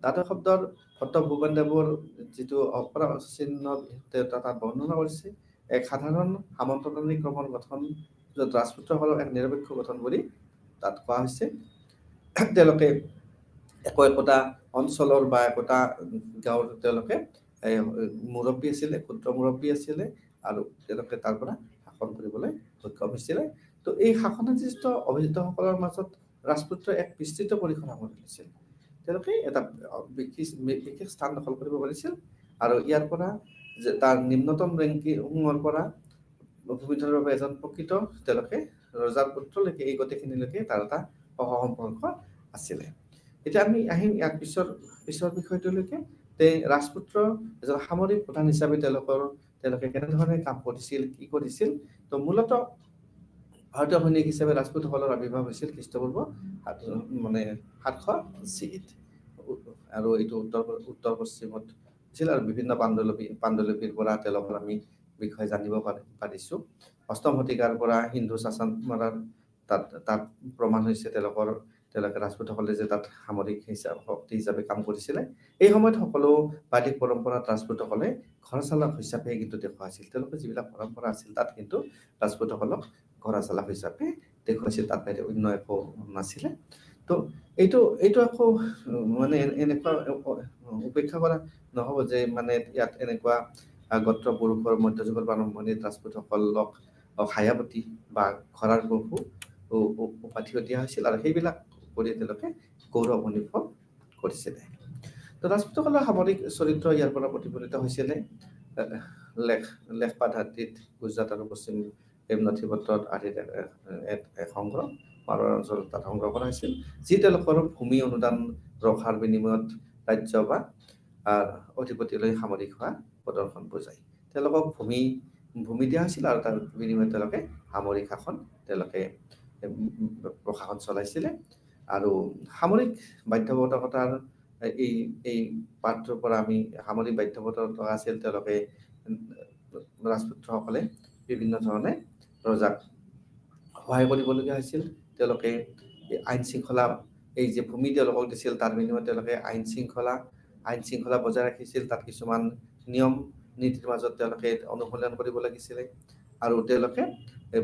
দ্বাদশ শব্দৰ ভট্ট ভূপেনদেৱৰ যিটো অপৰা চিহ্ন তাত বৰ্ণনা কৰিছে, এক সাধাৰণ সামন্ততান্ত্ৰিক ক্ৰমৰ গঠন, য'ত ৰাজপুতসকলৰ এক নিৰপেক্ষ গঠন বুলি তাত কোৱা হৈছে। তেওঁলোকে একোটা অঞ্চলৰ বা একোটা গাঁৱৰ তেওঁলোকে মুৰব্বী আছিলে, ক্ষুদ্ৰ মুৰব্বী আছিলে, আৰু তেওঁলোকে তাৰ পৰা শাসন কৰিবলৈ সক্ষম হৈছিলে। তো এই শাসনাধীষ্ঠ অভিজাতসকলৰ মাজত ৰাজপুত্ৰই এক বিস্তৃত পৰিসৰ সামৰি লৈছিল। তেওঁলোকে এটা বিশেষ স্থান দখল কৰিব পাৰিছিল। আৰু ইয়াৰ পৰা তাৰ নিম্নতম ৰেংকিঙৰ পৰা ভূমিধৰৰ বাবে এজন প্ৰকৃত তেওঁলোকে ৰজাৰ পুত্ৰলৈকে এই গোটেইখিনিলৈকে তাৰ এটা সহসম্পৰ্ক আছিলে। এতিয়া আমি আহিম ইয়াৰ পিছৰ বিষয়টোলৈকে। ৰাজপুত্ৰ এজন সামৰিক প্ৰধান হিচাপে তেওঁলোকে কেনেধৰণে কাম কৰিছিল, কি কৰিছিল। তো মূলতঃ ভাৰতীয় সৈনিক হিচাপে ৰাজপুতসকলৰ আৱিৰ্ভাৱ হৈছিল খ্ৰীষ্টপূৰ্ব 700 আৰু এইটো উত্তৰ পশ্চিমত হৈছিল। আৰু বিভিন্ন পাণ্ডুলিপিৰ পৰা তেওঁলোকৰ আমি বিষয়ে জানিব পাৰিছোঁ। অষ্টম শতিকাৰ পৰা হিন্দু শাসন তাত প্ৰমাণ হৈছে তেওঁলোকৰ তেওঁলোকে ৰাজপুতসকলে যে তাত সামৰিক শক্তি হিচাপে কাম কৰিছিলে, এই সময়ত সকলো বাদিক পৰম্পৰাত ৰাজপুতসকলে ঘৰচালক হিচাপে কিন্তু দেখুৱাইছিল। তেওঁলোকৰ যিবিলাক পৰম্পৰা আছিল তাত কিন্তু ৰাজপুতসকলক ঘৰচালক হিচাপে দেখুৱাইছিল, তাত বাহিৰে অন্য একো নাছিলে। তো এইটো আকৌ মানে এনেকুৱা উপেক্ষা কৰা নহ'ব যে মানে ইয়াত এনেকুৱা গোত্ৰ পুৰুষৰ মধ্যযুগৰ প্ৰাৰম্ভণিত ৰাজপুতসকলক হায়াৱতী বা ঘৰাৰ প্ৰভু উপাধিও দিয়া হৈছিল, আৰু সেইবিলাক কৰি তেওঁলোকে গৌৰৱ অনুভৱ কৰিছিলে। তো ৰাজপুতসকলৰ সামৰিক চৰিত্ৰ ইয়াৰ পৰা প্ৰতিফলিত হৈছিলে লেখপাত হাতীত গুজৰাট আৰু পশ্চিম নথিপত্ৰত আদিত এক সংগ্ৰহ মাৰোৱাৰ অঞ্চলত তাত সংগ্ৰহ কৰা হৈছিল, যি তেওঁলোকৰ ভূমি অনুদান ৰখাৰ বিনিময়ত ৰাজ্য বা অধিপতিলৈ সামৰিক হোৱা প্ৰদৰ্শন বুজায়। তেওঁলোকক ভূমি দিয়া হৈছিল আৰু তাৰ বিনিময়ত তেওঁলোকে সামৰিক শাসন তেওঁলোকে প্ৰশাসন চলাইছিলে। আৰু সামৰিক বাধ্যবাধকতাৰ এই পাঠটোৰ পৰা আমি সামৰিক বাধ্যবাধকতা আছিল, তেওঁলোকে ৰাজপুত্ৰসকলে বিভিন্ন ধৰণে ৰজাক সহায় কৰিবলগীয়া হৈছিল। তেওঁলোকে আইন শৃংখলা, এই যে ভূমি তেওঁলোকক দিছিল তাৰ বিনিময়ত তেওঁলোকে আইন শৃংখলা বজাই ৰাখিছিল। তাত কিছুমান নিয়ম নীতিৰ মাজত তেওঁলোকে অনুশীলন কৰিব লাগিছিলে, আৰু তেওঁলোকে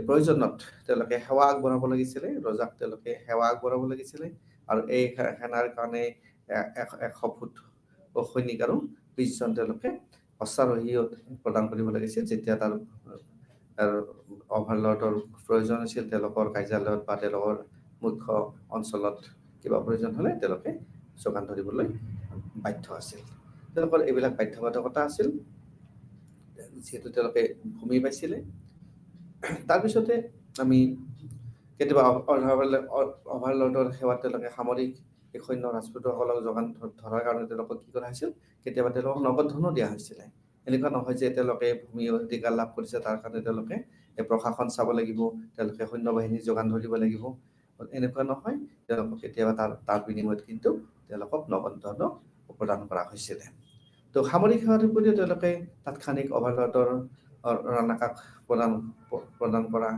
প্ৰয়োজনত তেওঁলোকে সেৱা আগবঢ়াব লাগিছিলে, ৰজাক তেওঁলোকে সেৱা আগবঢ়াব লাগিছিলে। আৰু এই সেনাৰ কাৰণে 100 ফুট সৈনিক আৰু 20 জন তেওঁলোকে অশ্বাৰোহী প্ৰদান কৰিব লাগিছিল। যেতিয়া তাৰ অভাৰলৰ্ডৰ প্ৰয়োজন হৈছিল, তেওঁলোকৰ কাৰ্যালয়ত বা তেওঁলোকৰ মুখ্য অঞ্চলত কিবা প্ৰয়োজন হ'লে তেওঁলোকে যোগান ধৰিবলৈ বাধ্য আছিল। তেওঁলোকৰ এইবিলাক বাধ্যবাধকতা আছিল, যিহেতু তেওঁলোকে ভূমি পাইছিলে। তাৰপিছতে আমি কেতিয়াবা অভাৰলৰ্ডৰ সেৱাত তেওঁলোকে সামৰিক সৈন্য ৰাজপুতসকলক যোগান ধৰাৰ কাৰণে তেওঁলোকক কি কৰা হৈছিল, কেতিয়াবা তেওঁলোকক নগদ ধনো দিয়া হৈছিলে। এনেকুৱা নহয় যে তেওঁলোকে ভূমি অধিকাৰ লাভ কৰিছে তাৰ কাৰণে তেওঁলোকে প্ৰশাসন চাব লাগিব, তেওঁলোকে সৈন্যবাহিনী যোগান ধৰিব লাগিব, এনেকুৱা নহয়। তেওঁলোকক কেতিয়াবা তাৰ বিনিময়ত কিন্তু তেওঁলোকক নগদ ধনো প্ৰদান কৰা হৈছিলে। তো সামৰিক সেৱাৰ উপৰিও তেওঁলোকে তাৎক্ষণিক অভাৰলৰ্ডৰ ৰাণাকাক প্ৰদান কৰা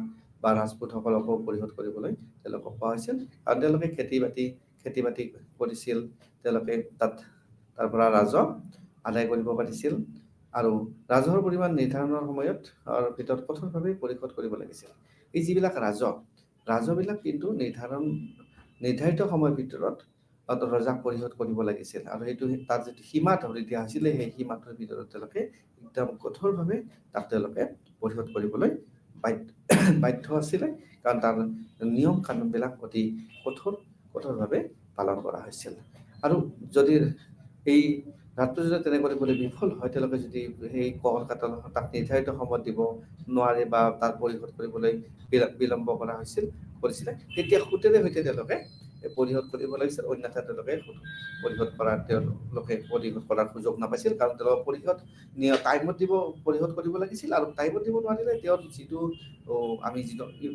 বা ৰাজপুতসকলকো পৰিশোধ কৰিবলৈ তেওঁলোকক কোৱা হৈছিল। আৰু তেওঁলোকে খেতি বাতি কৰিছিল, তেওঁলোকে তাৰ পৰা ৰাজহ আদায় কৰিব পাৰিছিল, আৰু ৰাজহৰ পৰিমাণ নিৰ্ধাৰণৰ সময়ত ভিতৰত কঠোৰভাৱে পৰিশোধ কৰিব লাগিছিল। এই যিবিলাক ৰাজহবিলাক কিন্তু নিৰ্ধাৰিত সময়ৰ ভিতৰত ৰজাক পৰিশোধ কৰিব লাগিছিল, আৰু সেইটো তাত যিটো সীমা ধৰি দিয়া হৈছিলে, সেই সীমাটোৰ ভিতৰত তেওঁলোকে একদম কঠোৰভাৱে তাক তেওঁলোকে পৰিশোধ কৰিবলৈ বাধ্য আছিলে, কাৰণ তাৰ নিয়ম কানুনবিলাক অতি কঠোৰভাৱে পালন কৰা হৈছিল। আৰু যদি এই ৰাজটো যদি তেনে কৰিবলৈ বিফল হয়, তেওঁলোকে যদি সেই কৰ কাটল তাক নিৰ্ধাৰিত সময়ত দিব নোৱাৰে বা তাৰ পৰিশোধ কৰিবলৈ বিলম্ব কৰিছিলে, তেতিয়া সুতেৰে সৈতে তেওঁলোকে পৰিশোধ কৰিব লাগিছিল। অন্যথা তেওঁলোকে পৰিশোধ কৰাৰ সুযোগ নাপাইছিল, কাৰণ তেওঁলোকৰ টাইমত পৰিশোধ কৰিব লাগিছিল, আৰু টাইমত দিব নোৱাৰিলে তেওঁৰ যিটো আমি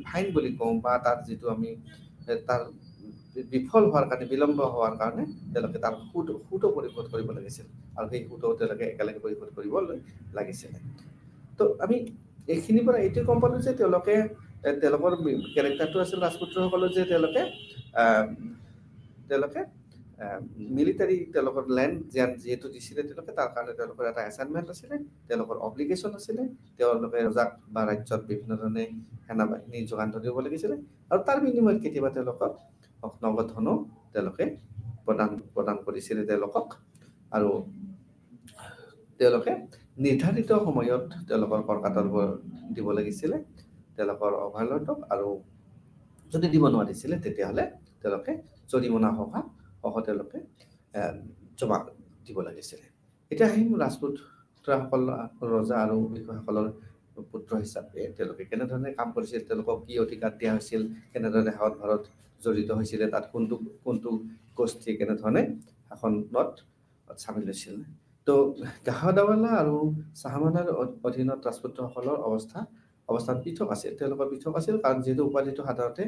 ফাইন বুলি কওঁ, বা তাৰ যিটো আমি তাৰ বিফল হোৱাৰ কাৰণে, বিলম্ব হোৱাৰ কাৰণে তেওঁলোকে তাৰ সুতো পৰিশোধ কৰিব লাগিছিল, আৰু সেই সুতো তেওঁলোকে একেলগে পৰিশোধ কৰিব লাগিছিলে। তো আমি এইখিনিৰ পৰা এইটোৱে গম পালো যে তেওঁলোকৰ কেৰেক্টাৰটো আছিল ৰাজপুত্ৰসকলৰ, যে তেওঁলোকে মিলিটাৰী তেওঁলোকৰ লেণ্ড যিহেতু দিছিলে, তেওঁলোকে তাৰ কাৰণে তেওঁলোকৰ এটা এছাইনমেণ্ট আছিলে, তেওঁলোকৰ অব্লিগেশ্যন আছিলে, তেওঁলোকে ৰজাক বা ৰাজ্যত বিভিন্ন ধৰণে সেনাবাহিনী যোগান ধৰিব লাগিছিলে, আৰু তাৰ বিনিময়ত কেতিয়াবা তেওঁলোকক নগদ ধনো তেওঁলোকে প্ৰদান কৰিছিলে তেওঁলোকক। আৰু তেওঁলোকে নিৰ্ধাৰিত সময়ত তেওঁলোকৰ কৰ কাটলবোৰ দিব লাগিছিলে তেওঁলোকৰ অভাৰলৰ্ডক, আৰু যদি দিব নোৱাৰিছিলে তেতিয়াহ'লে তেওঁলোকে জৰিমনা সহ তেওঁলোকে জমা দিব লাগিছিলে। এতিয়া আহিম ৰাজপুতসকল ৰজা আৰু বিষয়াসকলৰ পুত্ৰ হিচাপে তেওঁলোকে কেনেধৰণে কাম কৰিছিল, তেওঁলোকক কি অধিকাৰ দিয়া হৈছিল, কেনেধৰণে সেৱাত ভাৰত জড়িত হৈছিলে, তাত কোনটো গোষ্ঠীয়ে কেনেধৰণে শাসনত চামিল হৈছিল। তো গাহদাৱালা আৰু চাহামানাৰ অধীনত ৰাজপুতসকলৰ অৱস্থান পৃথক আছিল। তেওঁলোকৰ পৃথক আছিল কাৰণ যিহেতু উপাধিটো সাধাৰণতে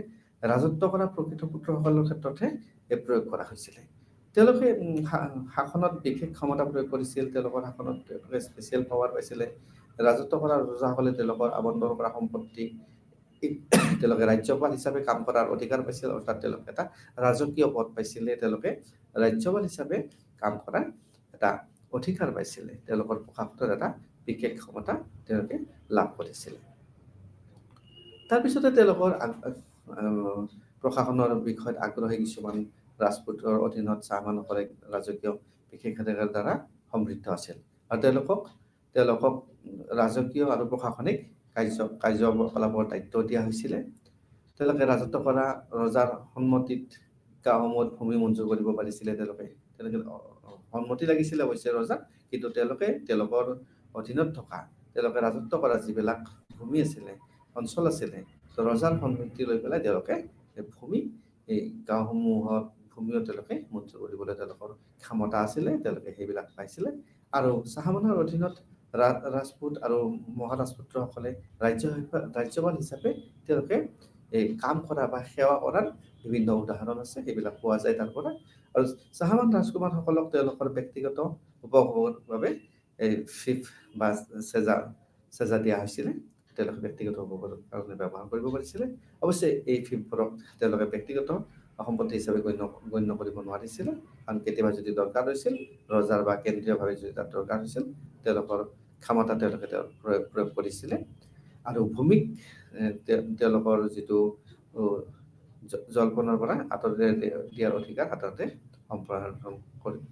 ৰাজত্ব কৰা প্ৰকৃত পুত্ৰসকলৰ ক্ষেত্ৰতহে প্ৰয়োগ কৰা হৈছিলে। তেওঁলোকে শাসনত বিশেষ ক্ষমতা প্ৰয়োগ কৰিছিল, তেওঁলোকৰ শাসনত তেওঁলোকে স্পেচিয়েল পাৱাৰ পাইছিলে। ৰাজত্ব কৰা ৰজাসকলে তেওঁলোকৰ আবণ্টন কৰা সম্পত্তি তেওঁলোকে ৰাজ্যপাল হিচাপে কাম কৰাৰ অধিকাৰ পাইছিল, অৰ্থাৎ তেওঁলোকে এটা ৰাজকীয় পদ পাইছিলে, তেওঁলোকে ৰাজ্যপাল হিচাপে কাম কৰাৰ এটা অধিকাৰ পাইছিলে, তেওঁলোকৰ প্ৰশাসনৰ এটা বিশেষ ক্ষমতা তেওঁলোকে লাভ কৰিছিলে। তাৰপিছতে তেওঁলোকৰ প্ৰশাসনৰ বিষয়ত আগ্ৰহী কিছুমান ৰাজপুতৰ অধীনত চাহ মানুহৰে ৰাজকীয় বিশেষাধিকাৰৰ দ্বাৰা সমৃদ্ধ আছিল, আৰু তেওঁলোকক ৰাজকীয় আৰু প্ৰশাসনিক কাৰ্যকলাপৰ দায়িত্ব দিয়া হৈছিলে। তেওঁলোকে ৰাজত্ব কৰা ৰজাৰ সন্মতিত গাঁওসমূহত ভূমি মঞ্জুৰ কৰিব পাৰিছিলে। তেওঁলোকে সন্মতি লাগিছিলে অৱশ্যে ৰজা, কিন্তু তেওঁলোকৰ অধীনত থকা তেওঁলোকে ৰাজত্ব কৰা যিবিলাক ভূমি আছিলে, অঞ্চল আছিলে, ৰজাৰ সন্মতি লৈ পেলাই তেওঁলোকে ভূমি এই গাঁওসমূহত ভূমিও তেওঁলোকে মঞ্জুৰ কৰিবলৈ তেওঁলোকৰ ক্ষমতা আছিলে, তেওঁলোকে সেইবিলাক পাইছিলে। আৰু চাহ মানুহৰ অধীনত ৰাজপুত আৰু মহাৰাজপুত্ৰসকলে ৰাজ্যপাল হিচাপে তেওঁলোকে এই কাম কৰা বা সেৱা কৰাৰ বিভিন্ন উদাহৰণ আছে, সেইবিলাক পোৱা যায় তাৰ পৰা। আৰু চাহামান ৰাজকুমাৰসকলক তেওঁলোকৰ ব্যক্তিগত উপভোগৰ বাবে এই ফিফ বা চেজা দিয়া হৈছিলে, তেওঁলোকে ব্যক্তিগত উপভোগৰ কাৰণে ব্যৱহাৰ কৰিব পাৰিছিলে। অৱশ্যে এই ফিফবোৰক তেওঁলোকে ব্যক্তিগত সম্পত্তি হিচাপে গণ্য কৰিব নোৱাৰিছিলে, কাৰণ কেতিয়াবা যদি দৰকাৰ হৈছিল, ৰজাৰ বা কেন্দ্ৰীয়ভাৱে যদি তাত দৰকাৰ হৈছিল, তেওঁলোকৰ ক্ষমতা তেওঁলোকে প্ৰয়োগ কৰিছিলে। আৰু ভূমিক তেওঁলোকৰ যিটো জলপনৰ পৰা আঁতৰাই দিয়াৰ অধিকাৰ সাধাৰণতে সম্প্ৰসাৰণ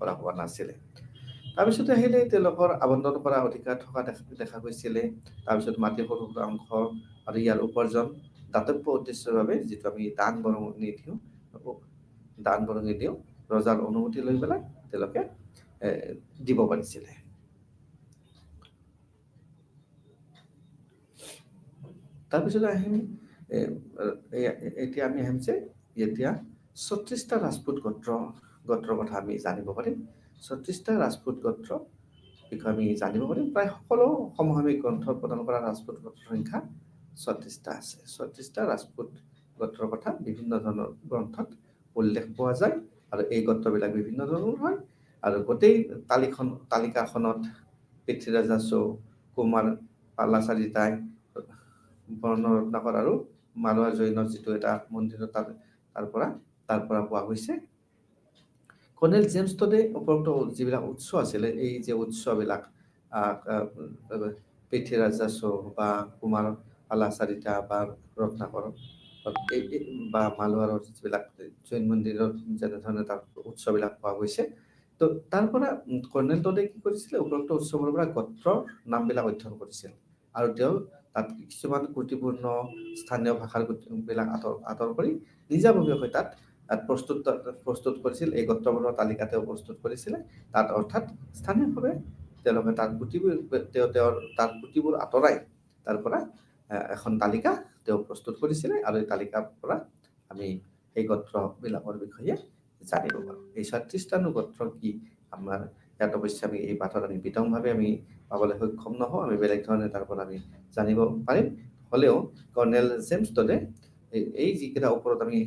কৰা হোৱা নাছিলে। তাৰপিছতে আহিলে তেওঁলোকৰ আবণ্টন কৰা অধিকাৰ থকা দেখা গৈছিলে। তাৰপিছত মাটিৰ সৰু সুৰা অংশ আৰু ইয়াৰ উপাৰ্জন দাতব্য উদ্দেশ্যৰ বাবে যিটো আমি দান বৰঙণি দিওঁ, ৰজাৰ অনুমতি লৈ পেলাই তেওঁলোকে দিব পাৰিছিলে। তাৰপিছত আহিম এতিয়া আমি আহিম যে এতিয়া 36টা ৰাজপুত গোত্ৰৰ কথা আমি জানিব পাৰিম। 36টা ৰাজপুত গোত্ৰ বিষয়ে আমি জানিব পাৰিম। প্ৰায় সকলো সমসাময়িক গ্ৰন্থ প্ৰদান কৰা ৰাজপুত গোত্ৰৰ সংখ্যা 36টা আছে। 36টা ৰাজপুত গোত্ৰৰ কথা বিভিন্ন ধৰণৰ গ্ৰন্থত উল্লেখ পোৱা যায়, আৰু এই গোত্ৰবিলাক বিভিন্ন ধৰণৰ হয়। আৰু গোটেই তালিকাখনত পৃথ্বীৰাজ চৌ, কুমাৰ পালাচাৰিতাই, বৰ্ণৰত্নাকৰ আৰু মালোৱা জৈনৰ যিটো এটা মন্দিৰ তাৰ পৰা পোৱা গৈছে। কৰ্ণেল জেমছ টডে উপৰোক্ত যিবিলাক উৎস আছিলে, এই যে উৎসবিলাক পৃথ্বীৰাজ চৌ বা কুমাৰ পালাচাৰিতা বা ৰত্নাকৰ বা মালোৱাৰৰ যিবিলাক জৈন মন্দিৰৰ যেনেধৰণে তাৰ উৎসবিলাক পোৱা গৈছে, তো তাৰ পৰা কৰ্ণেল টডে কি কৰিছিলে, উপৰোক্ত উৎসৱৰ পৰা গোত্ৰৰ নামবিলাক অধ্যয়ন কৰিছিল, আৰু তেওঁ তাত কিছুমান ত্ৰুটিপূৰ্ণ স্থানীয় ভাষাৰ বিলাক আঁতৰ কৰি নিজাববীয়াকৈ তাত প্ৰস্তুত কৰিছিল। এই গোত্ৰবোৰৰ তালিকা তেওঁ প্ৰস্তুত কৰিছিলে। তাত অৰ্থাৎ স্থানীয়ভাৱে তেওঁলোকে তাৰ ত্ৰুটিবোৰ আঁতৰাই তাৰ পৰা এখন তালিকা তেওঁ প্ৰস্তুত কৰিছিলে, আৰু এই তালিকাৰ পৰা আমি এই গোত্ৰবিলাকৰ বিষয়ে জানিব পাৰোঁ। এই 36টানো গোত্ৰ কি আমাৰ ইয়াত অৱশ্যে আমি এই পাঠত আমি বিতংভাৱে আমি পাবলৈ সক্ষম নহওঁ, আমি বেলেগ ধৰণে তাৰ পৰা আমি জানিব পাৰিম। হ'লেও কৰ্ণেল জেমছ টডে এই যিকেইটা ওপৰত আমি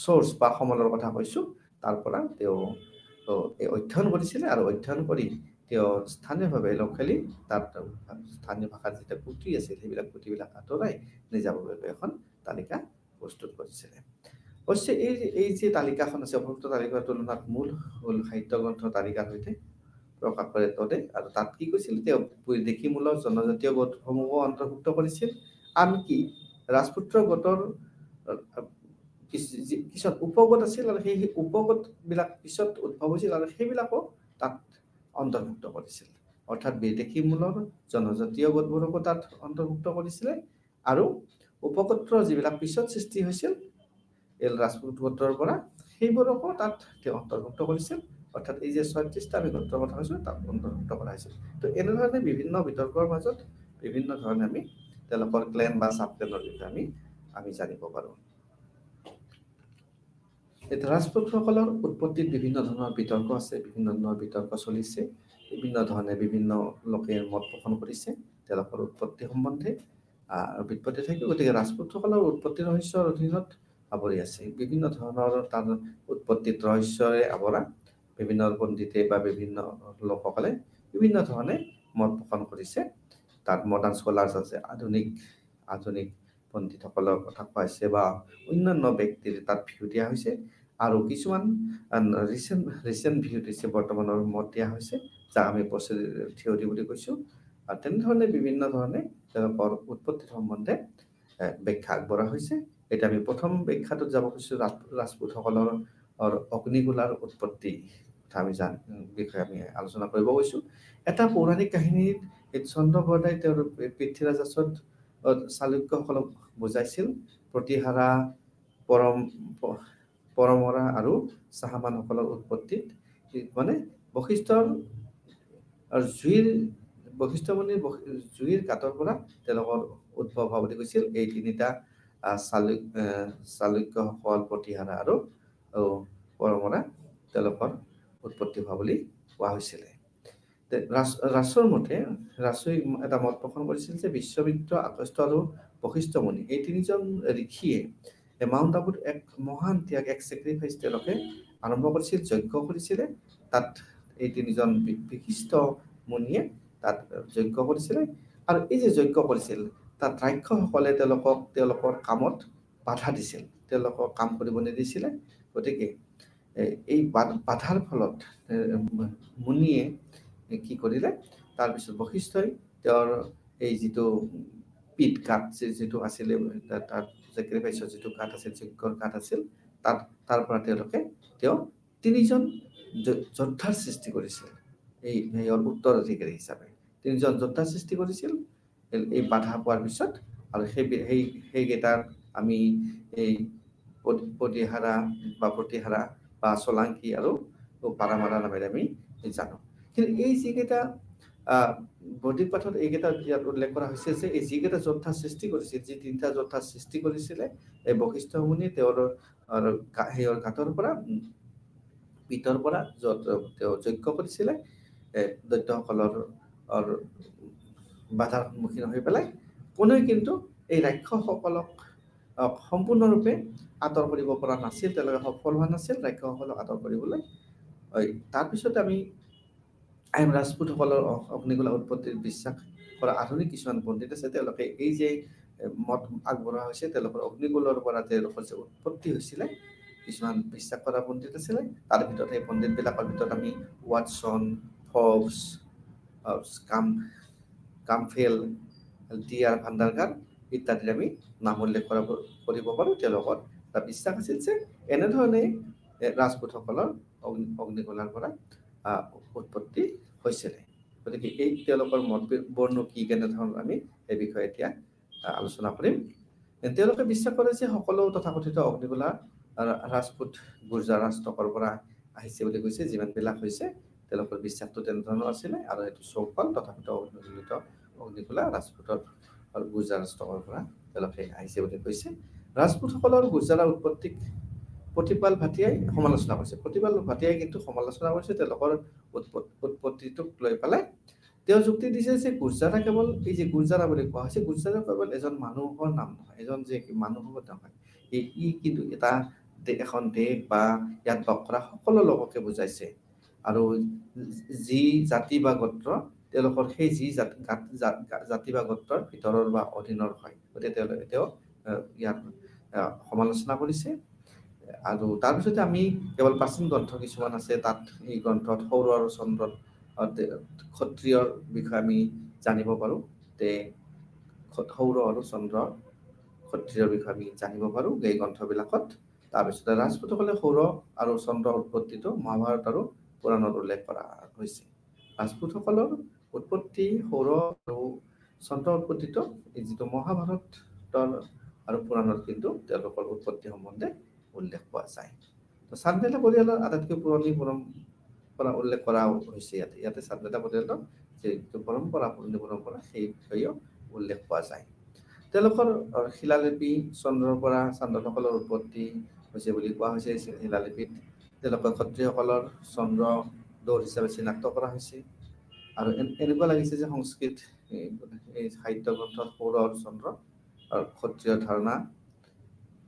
চ'ৰ্চ বা সমলৰ কথা কৈছোঁ, তাৰ পৰা তেওঁ অধ্যয়ন কৰিছিলে, আৰু অধ্যয়ন কৰি তেওঁ স্থানীয়ভাৱে খেলি তাত স্থানীয় ভাষাৰ যিটো পুথি আছিল, সেইবিলাক পুথিবিলাক আঁতৰাই নিজাববীয়াকৈ এখন তালিকা প্ৰস্তুত কৰিছিলে। অৱশ্যে এই যে তালিকাখন আছে, উপৰোক্ত তালিকাৰ তুলনাত মূল সাহিত্য গ্ৰন্থ তালিকাৰ সৈতে প্ৰকাশ কৰে টডে, আৰু তাত কি কৈছিল, তেওঁ বৈদেশীমূলক জনজাতীয় গোটসমূহো অন্তৰ্ভুক্ত কৰিছিল। আনকি ৰাজপুত্ৰ গোটৰ কিছুমান উপগোট আছিল, আৰু সেই উপগোটবিলাক পিছত উদ্ভৱ হৈছিল, আৰু সেইবিলাকো তাত অন্তৰ্ভুক্ত কৰিছিল। অৰ্থাৎ বিদেশীমূলক জনজাতীয় গোটবোৰকো তাত অন্তৰ্ভুক্ত কৰিছিলে, আৰু উপগোত্ৰ যিবিলাক পিছত সৃষ্টি হৈছিল এই ৰাজপুত গোত্ৰৰ পৰা, সেইবোৰকো তাত তেওঁ অন্তৰ্ভুক্ত কৰিছিল। অৰ্থাৎ এই যে 36টা আমি গোত্ৰৰ কথা কৈছোঁ, তাত অন্তৰ্ভুক্ত কৰা হৈছিল। তো এনেধৰণে বিভিন্ন বিতৰ্কৰ মাজত বিভিন্ন ধৰণে আমি তেওঁলোকৰ ক্লেন বা চাব ক্লেনৰ বিষয়ে আমি জানিব পাৰোঁ। ৰাজপুতসকলৰ উৎপত্তিত বিভিন্ন ধৰণৰ বিতৰ্ক আছে, বিভিন্ন ধৰণৰ বিতৰ্ক চলিছে, বিভিন্ন ধৰণে বিভিন্ন লোকে মত পোষণ কৰিছে তেওঁলোকৰ উৎপত্তি সম্বন্ধে বিপত্তি থাকে। গতিকে ৰাজপুতসকলৰ উৎপত্তি ৰহস্যৰ অধীনত আৱৰি আছে বিভিন্ন ধৰণৰ তাৰ উৎপত্তিত ৰহস্যৰে আৱৰা বিভিন্ন পণ্ডিতে বা বিভিন্ন লোকসকলে বিভিন্ন ধৰণে মত পোষণ কৰিছে। তাত মডাৰ্ণ স্কলাৰ্ছ আছে, আধুনিক পণ্ডিতসকলৰ কথা কোৱা হৈছে বা অন্যান্য ব্যক্তিৰ তাত ভিউ দিয়া হৈছে আৰু কিছুমান ৰিচেণ্ট ভিউ দিছে, বৰ্তমানৰ মত দিয়া হৈছে, যাক আমি থিয়ৰী বুলি কৈছোঁ। আৰু তেনেধৰণে বিভিন্ন ধৰণে তেওঁলোকৰ উৎপত্তিৰ সম্বন্ধে ব্যাখ্যা আগবঢ়া হৈছে। এতিয়া আমি প্ৰথম ব্যাখ্যাটোত যাব খুজিছোঁ, ৰাজপুতসকলৰ অগ্নিগোলাৰ উৎপত্তি কথা বিষয়ে আমি আলোচনা কৰিব গৈছোঁ। এটা পৌৰাণিক কাহিনীত চন্দ্ৰপ্ৰদাই তেওঁৰ পৃথ্বীৰাজত চালুক্যসকলক বুজাইছিল প্ৰতিহাৰা, পৰমৰা আৰু চাহামানসকলৰ উৎপত্তিত মানে বশিষ্ঠ মুনিৰ জুইৰ গাঁতৰ পৰা তেওঁলোকৰ উদ্ভৱ হোৱা বুলি কৈছিল। এই তিনিটা চালুক্যসকল, প্ৰতিহাৰা আৰু পৰমৰা তেওঁলোকৰ উৎপত্তি হোৱা বুলি কোৱা হৈছিলে। ৰাছৰ মতে ৰাছই এটা মত পোষণ কৰিছিল যে বিশ্বমিত্ৰ, আগস্ত্য আৰু বশিষ্ঠ মুনি এই তিনিজন ঋষিয়ে মাউণ্ট আবুত এক মহান ত্যাগ, এক চেক্ৰিফাইচ তেওঁলোকে আৰম্ভ কৰিছিল, যজ্ঞ কৰিছিলে। তাত এই তিনিজন বিশিষ্ট মুনিয়ে তাত যজ্ঞ কৰিছিলে আৰু এই যে যজ্ঞ কৰিছিল তাত ৰাক্ষসসকলে তেওঁলোকৰ কামত বাধা দিছিল, তেওঁলোকক কাম কৰিব নিদিছিলে। গতিকে এই বাধাৰ ফলত মুনিয়ে কি কৰিলে, তাৰপিছত বশিষ্ঠই তেওঁৰ এই যিটো পিঠ কাঠ যিটো আছিলে, তাত চেক্ৰিফাইচৰ যিটো কাঠ আছিল, যজ্ঞৰ কাঠ আছিল, তাৰ পৰা তেওঁ তিনিজন যোদ্ধাৰ সৃষ্টি কৰিছিল। এইৰ উত্তৰাধিকাৰী হিচাপে তিনিজন যোদ্ধাৰ সৃষ্টি কৰিছিল এই বাধা পোৱাৰ পিছত। আৰু সেইকেইটাৰ আমি এই প্ৰতিহাৰা বা চলাংকি আৰু পাৰামাৰা নামেৰে আমি জানো। কিন্তু এই যিকেইটা বৌদ্ধিক পাঠত এইকেইটা ইয়াত উল্লেখ কৰা হৈছে যে এই যিকেইটা যোদ্ধা সৃষ্টি কৰিছিল, যি তিনিটা যোদ্ধা সৃষ্টি কৰিছিলে, এই বশিষ্ঠ মুনি তেওঁৰ ঘাটৰ পৰা পিতৰ পৰা তেওঁ যজ্ঞ কৰিছিলে, দৈত্যসকলৰ বাধাৰ সন্মুখীন হৈ পেলাই কোনেও কিন্তু এই ৰাক্ষসসকলক সম্পূৰ্ণৰূপে আঁতৰ কৰিব পৰা নাছিল, তেওঁলোকে সফল হোৱা নাছিল ৰাক্ষসসকলক আঁতৰ কৰিবলৈ। তাৰপিছত আমি ৰাজপুতসকলৰ অগ্নিগোলা উৎপত্তিৰ বিশ্বাস কৰা আধুনিক কিছুমান পণ্ডিত আছে, তেওঁলোকে এই যে মত আগবঢ়োৱা হৈছে তেওঁলোকৰ অগ্নিগোলৰ পৰা তেওঁলোকৰ যে উৎপত্তি হৈছিলে, কিছুমান বিশ্বাস কৰা পণ্ডিত আছিলে। তাৰ ভিতৰত সেই পণ্ডিতবিলাকৰ ভিতৰত আমি ৱাটছন, ফক্স, কামফেল, D.R. ভাণ্ডাৰগাৰ ইত্যাদিৰ আমি নাম উল্লেখ কৰিব পাৰোঁ। তেওঁলোকৰ এটা বিশ্বাস আছিল যে এনেধৰণে ৰাজপুতসকলৰ অগ্নিগোলাৰ পৰা উৎপত্তি হৈছিলে। গতিকে এই তেওঁলোকৰ মতবোৰনো কি, কেনেধৰণৰ আমি এই বিষয়ে এতিয়া আলোচনা কৰিম। তেওঁলোকে বিশ্বাস কৰে যে সকলো তথাকথিত অগ্নিগোলা ৰাজপুত গুৰ্জাৰ ষ্টকৰ পৰা আহিছে বুলি কৈছে। যিমানবিলাক হৈছে তেওঁলোকৰ বিশ্বাসটো তেনেধৰণৰ আছিলে আৰু এইটো চৌফল তথাকথিত অগ্নিগোলা ৰাজপুতৰ আৰু গুৰ্জাৰ ষ্টকৰ পৰা তেওঁলোকে আহিছে বুলি কৈছে। ৰাজপুতসকলৰ গুৰ্জাৰৰ উৎপত্তিক প্ৰতিপাল ভাটিয়াই সমালোচনা কৰিছে। প্ৰতিপাল ভাটিয়াই কিন্তু সমালোচনা কৰিছে তেওঁলোকৰ উৎপত্তিটোক লৈ পেলাই। তেওঁ যুক্তি দিছে যে গুৰ্জাৰা কেৱল এই যে গুৰ্জাৰা বুলি কোৱা হৈছে, গুৰ্জাৰা কেৱল এজন মানুহৰ নাম নহয়, এজন যে মানুহৰ নহয়, ই কিন্তু এখন দেশ বা ইয়াত বাস কৰা সকলো লোককে বুজাইছে। আৰু যি জাতি বা গোত্ৰ তেওঁলোকৰ সেই যি জাতি বা গোত্ৰৰ ভিতৰৰ বা অধীনৰ হয়, গতিকে তেওঁ ইয়াত সমালোচনা কৰিছে। আৰু তাৰপিছতে আমি কেৱল প্ৰাচীন গ্ৰন্থ কিছুমান আছে, তাত এই গ্ৰন্থত সৌৰ আৰু চন্দ্ৰ ক্ষত্ৰিয়ৰ বিষয়ে আমি জানিব পাৰোঁ। সৌৰ আৰু চন্দ্ৰ ক্ষত্ৰিয়ৰ বিষয়ে আমি জানিব পাৰোঁ এই গ্ৰন্থবিলাকত। তাৰপিছতে ৰাজপুতসকলে সৌৰ আৰু চন্দ্ৰৰ উৎপত্তিটো মহাভাৰত আৰু পুৰাণত উল্লেখ কৰা হৈছে। ৰাজপুতসকলৰ উৎপত্তি সৌৰ আৰু চন্দ্ৰৰ উৎপত্তিটো যিটো মহাভাৰতৰ আৰু পুৰাণত কিন্তু তেওঁলোকৰ উৎপত্তি সম্বন্ধে উল্লেখ পোৱা যায়। তো চান্দেলা পৰিয়ালৰ আটাইতকৈ পুৰণি পৰম্পৰা উল্লেখ কৰা হৈছে ইয়াতে চান্দেলা পৰিয়ালৰ যিটো পুৰণি পৰম্পৰা সেই বিষয়েও উল্লেখ পোৱা যায়। তেওঁলোকৰ শিলালিপি চন্দ্ৰৰ পৰা চান্দেলসকলৰ উৎপত্তি হৈছে বুলি কোৱা হৈছে। শিলালিপিত তেওঁলোকৰ ক্ষত্ৰিয়সকলৰ চন্দ্ৰ দৌৰ হিচাপে চিনাক্ত কৰা হৈছে। আৰু এনেকুৱা লাগিছে যে সংস্কৃত এই সাহিত্য গ্ৰন্থত সৌৰ আৰু চন্দ্ৰ আৰু ক্ষত্ৰিয়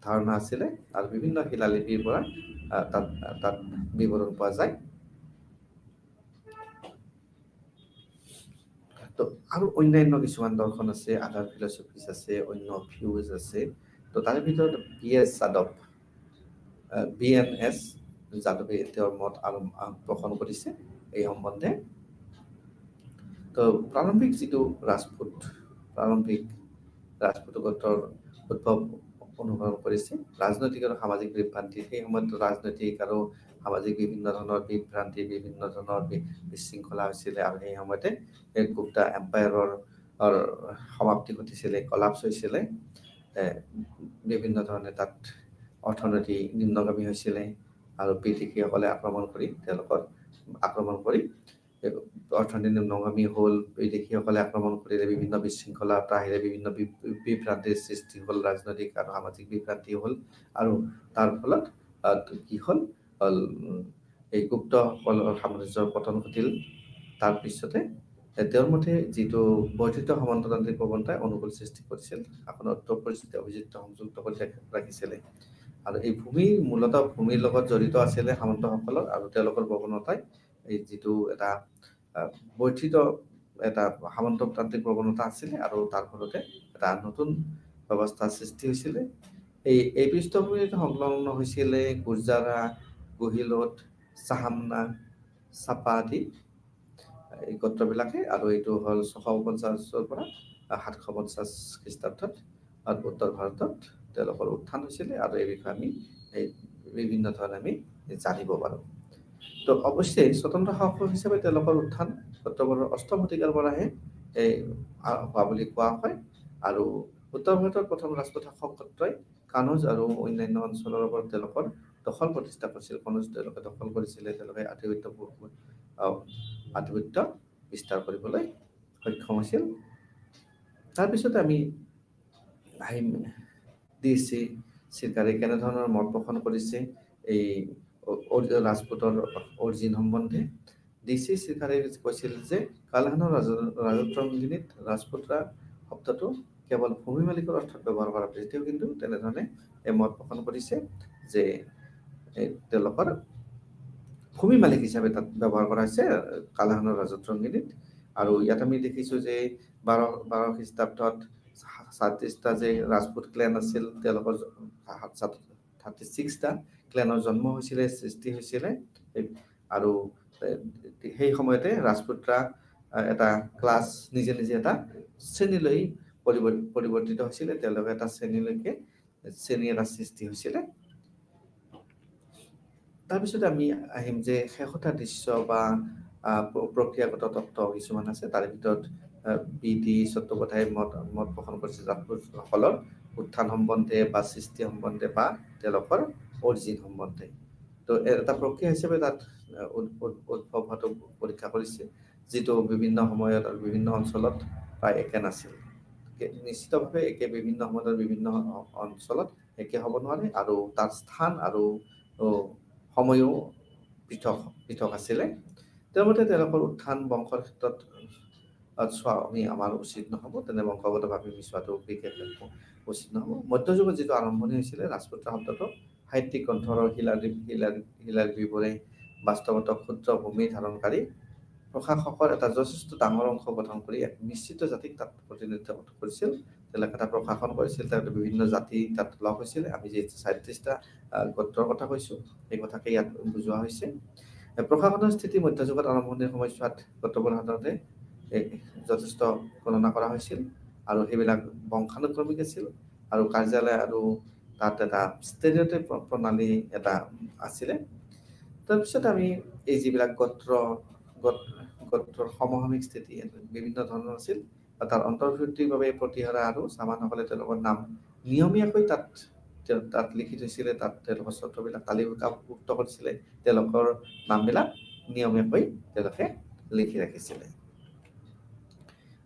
ধাৰণা আছিলে আৰু বিভিন্ন শিলালিপিৰ পৰা তাত বিৱৰণ পোৱা যায়। তো আৰু অন্যান্য কিছুমান দৰ্শন আছে, আদাৰ ফিলচফিজ আছে, অন্য ভিউজ আছে। তো তাৰে ভিতৰত BS যাদৱ, BNS যাদৱে তেওঁৰ মত আৰু পোষণ কৰিছে এই সম্বন্ধে। তো প্ৰাৰম্ভিক যিটো প্ৰাৰম্ভিক ৰাজপুত গোত্ৰৰ উদ্ভৱ অনুসৰণ কৰিছে ৰাজনৈতিক আৰু সামাজিক বিভ্ৰান্তি। সেই সময়ত ৰাজনৈতিক আৰু সামাজিক বিভিন্ন ধৰণৰ বিভ্ৰান্তি, বিভিন্ন ধৰণৰ বিশৃংখলা হৈছিলে, আৰু সেই সময়তে এই গুপ্তা এম্পায়াৰৰ সমাপ্তি ঘটিছিলে, কলাপছ হৈছিলে। বিভিন্ন ধৰণে তাত অৰ্থনীতি নিম্নগামী হৈছিলে, আৰু বিদেশীসকলে আক্ৰমণ কৰি অৰ্থনীতি নিম্নগামী হ'ল। বিদেশীসকলে আক্ৰমণ কৰিলে, বিভিন্ন বিশৃংখলতা আহিলে, বিভিন্ন বিভ্ৰান্তিৰ সৃষ্টি হ'ল, ৰাজনৈতিক আৰু সামাজিক বিভ্ৰান্তি হ'ল, আৰু তাৰ ফলত কি হ'ল, এই গুপ্তসকলৰ সাম্ৰাজ্যৰ পতন ঘটিল। তাৰপিছতে তেওঁৰ মতে যিটো বৰ্ধিত সামন্ততান্ত্ৰিক প্ৰৱণতাই অনুকূল সৃষ্টি কৰিছিল, শাসনত পৰিস্থিতি অভিযুক্ত সংযুক্ত কৰি ৰাখিছিলে। আৰু এই মূলতঃ ভূমিৰ লগত জড়িত আছিলে সামন্তসকলৰ, আৰু তেওঁলোকৰ প্ৰৱণতাই এই যিটো এটা বৰ্ধিত এটা সামন্ততান্ত্ৰিক প্ৰৱণতা আছিলে, আৰু তাৰ ফলতে এটা নতুন ব্যৱস্থাৰ সৃষ্টি হৈছিলে। এই পৃষ্ঠভূমিত সংলগ্ন হৈছিলে গুৰ্জাৰা, গহিলোট, চাহামনা, চাপা আদি এই গোত্ৰবিলাকে। আৰু এইটো হ'ল 650 পৰা 750 খ্ৰীষ্টাব্দত উত্তৰ ভাৰতত তেওঁলোকৰ উত্থান হৈছিলে, আৰু এই বিষয়ে আমি বিভিন্ন ধৰণে আমি জানিব পাৰোঁ। তো অৱশ্যে স্বতন্ত্ৰ শাসক হিচাপে তেওঁলোকৰ উত্থান সত্যপৰৰ 8ম শতিকাৰ পৰাহে হোৱা বুলি কোৱা হয়। আৰু উত্তৰ ভাৰতৰ প্ৰথম ৰাজপুত শাসক গোত্ৰই কানৌজ আৰু অন্যান্য অঞ্চলৰ ওপৰত তেওঁলোকৰ দখল প্ৰতিষ্ঠা কৰিছিল। কানৌজ তেওঁলোকে দখল কৰিছিলে, তেওঁলোকে আধিপত্য বিস্তাৰ কৰিবলৈ সক্ষম হৈছিল। তাৰপিছতে আমি আহিম DC চিৰকাৰে কেনেধৰণৰ মত পোষণ কৰিছে এই ৰাজপুতৰ অৰিজিন সম্বন্ধে। DC চিৰকাৰে কৈছিল যে কালহানৰ ৰাজত্বৰংগিনীত ৰাজপুতৰা শব্দটো কেৱল ভূমি মালিকৰ অৰ্থত ব্যৱহাৰ কৰা হৈছে। তেওঁ কিন্তু তেনেধৰণে এই মত পোষণ কৰিছে যে তেওঁলোকৰ ভূমি মালিক হিচাপে তাত ব্যৱহাৰ কৰা হৈছে কালহানৰ ৰাজত্বৰংগিনীত। আৰু ইয়াত আমি দেখিছোঁ যে 12 খ্ৰীষ্টাব্দত 37টা যে ৰাজপুত ক্লেন আছিল, তেওঁলোকৰ 36টা ক্লেনৰ জন্ম হৈছিলে, সৃষ্টি হৈছিলে। আৰু সেই সময়তে ৰাজপুতৰা এটা ক্লাছ নিজে এটা শ্ৰেণীলৈ পৰিৱৰ্তিত হৈছিলে। তেওঁলোকে এটা শ্ৰেণীৰ এটা সৃষ্টি হৈছিলে। তাৰপিছত আমি আহিম যে শেহতীয়া দৃশ্য বা প্ৰক্ৰিয়াগত তত্ত্ব কিছুমান আছে। তাৰে ভিতৰত BD চট্টোপাধ্যায় মত পোষণ কৰিছে ৰাজপুতসকলৰ উত্থান সম্বন্ধে বা সৃষ্টি সম্বন্ধে বা তেওঁলোকৰ অৰিজিন সম্বন্ধে। তো এটা প্ৰক্ৰিয়া হিচাপে তাত উদ্ভৱ হোৱাটো পৰীক্ষা কৰিছে, যিটো বিভিন্ন সময়ত আৰু বিভিন্ন অঞ্চলত প্ৰায় একে নাছিল। নিশ্চিতভাৱে বিভিন্ন সময়ত বিভিন্ন অঞ্চলত একে হ'ব নোৱাৰে, আৰু তাৰ স্থান আৰু সময়ো পৃথক আছিলে। তেওঁৰ মতে তেওঁলোকৰ উত্থান বংশৰ ক্ষেত্ৰত চোৱা আমাৰ উচিত নহ'ব, তেনে বংশগতভাৱে আমি চোৱাটো বিশেষ উচিত নহ'ব। মধ্যযুগত যিটো আৰম্ভণি হৈছিলে ৰাজপুতৰা শব্দটো সাহিত্যিক গ্ৰন্থৰ শিলালিপিবোৰে বাস্তৱত ক্ষুদ্ৰ ভূমি ধাৰণকাৰী প্ৰশাসকৰ এটা যথেষ্ট ডাঙৰ অংশ গঠন কৰি এক নিশ্চিত জাতিক তাত প্ৰতিনিধিত্ব কৰিছিল। তেওঁলোকে এটা প্ৰশাসন কৰিছিল, তেওঁলোকে বিভিন্ন জাতি তাত লগ হৈছিল। আমি যে 37টা গোত্ৰৰ কথা কৈছোঁ, এই কথাকে ইয়াত বুজোৱা হৈছে। প্ৰশাসনৰ স্থিতি মধ্যযুগত আৰম্ভণিৰ সময়ছোৱাত গোত্ৰবোৰ সাধাৰণতে যথেষ্ট গণনা কৰা হৈছিল, আৰু সেইবিলাক বংশানুক্ৰমিক আছিল, আৰু কাৰ্যালয় আৰু তাত এটা ষ্টেৰিঅটাইপ প্ৰণালী এটা আছিলে। তাৰপিছত আমি এই যিবিলাক গোত্ৰৰ সমসাময়িক স্থিতি বিভিন্ন ধৰণৰ আছিল, তাৰ অন্তৰ্ভুক্তিৰ বাবে প্ৰতিহাৰা আৰু চামানসকলে তেওঁলোকৰ নাম নিয়মীয়াকৈ তাত লিখি থৈছিলে। তাত তেওঁলোকৰ চত্ৰবিলাক তালিকাভুক্ত কৰিছিলে, তেওঁলোকৰ নামবিলাক নিয়মীয়াকৈ তেওঁলোকে লিখি ৰাখিছিলে।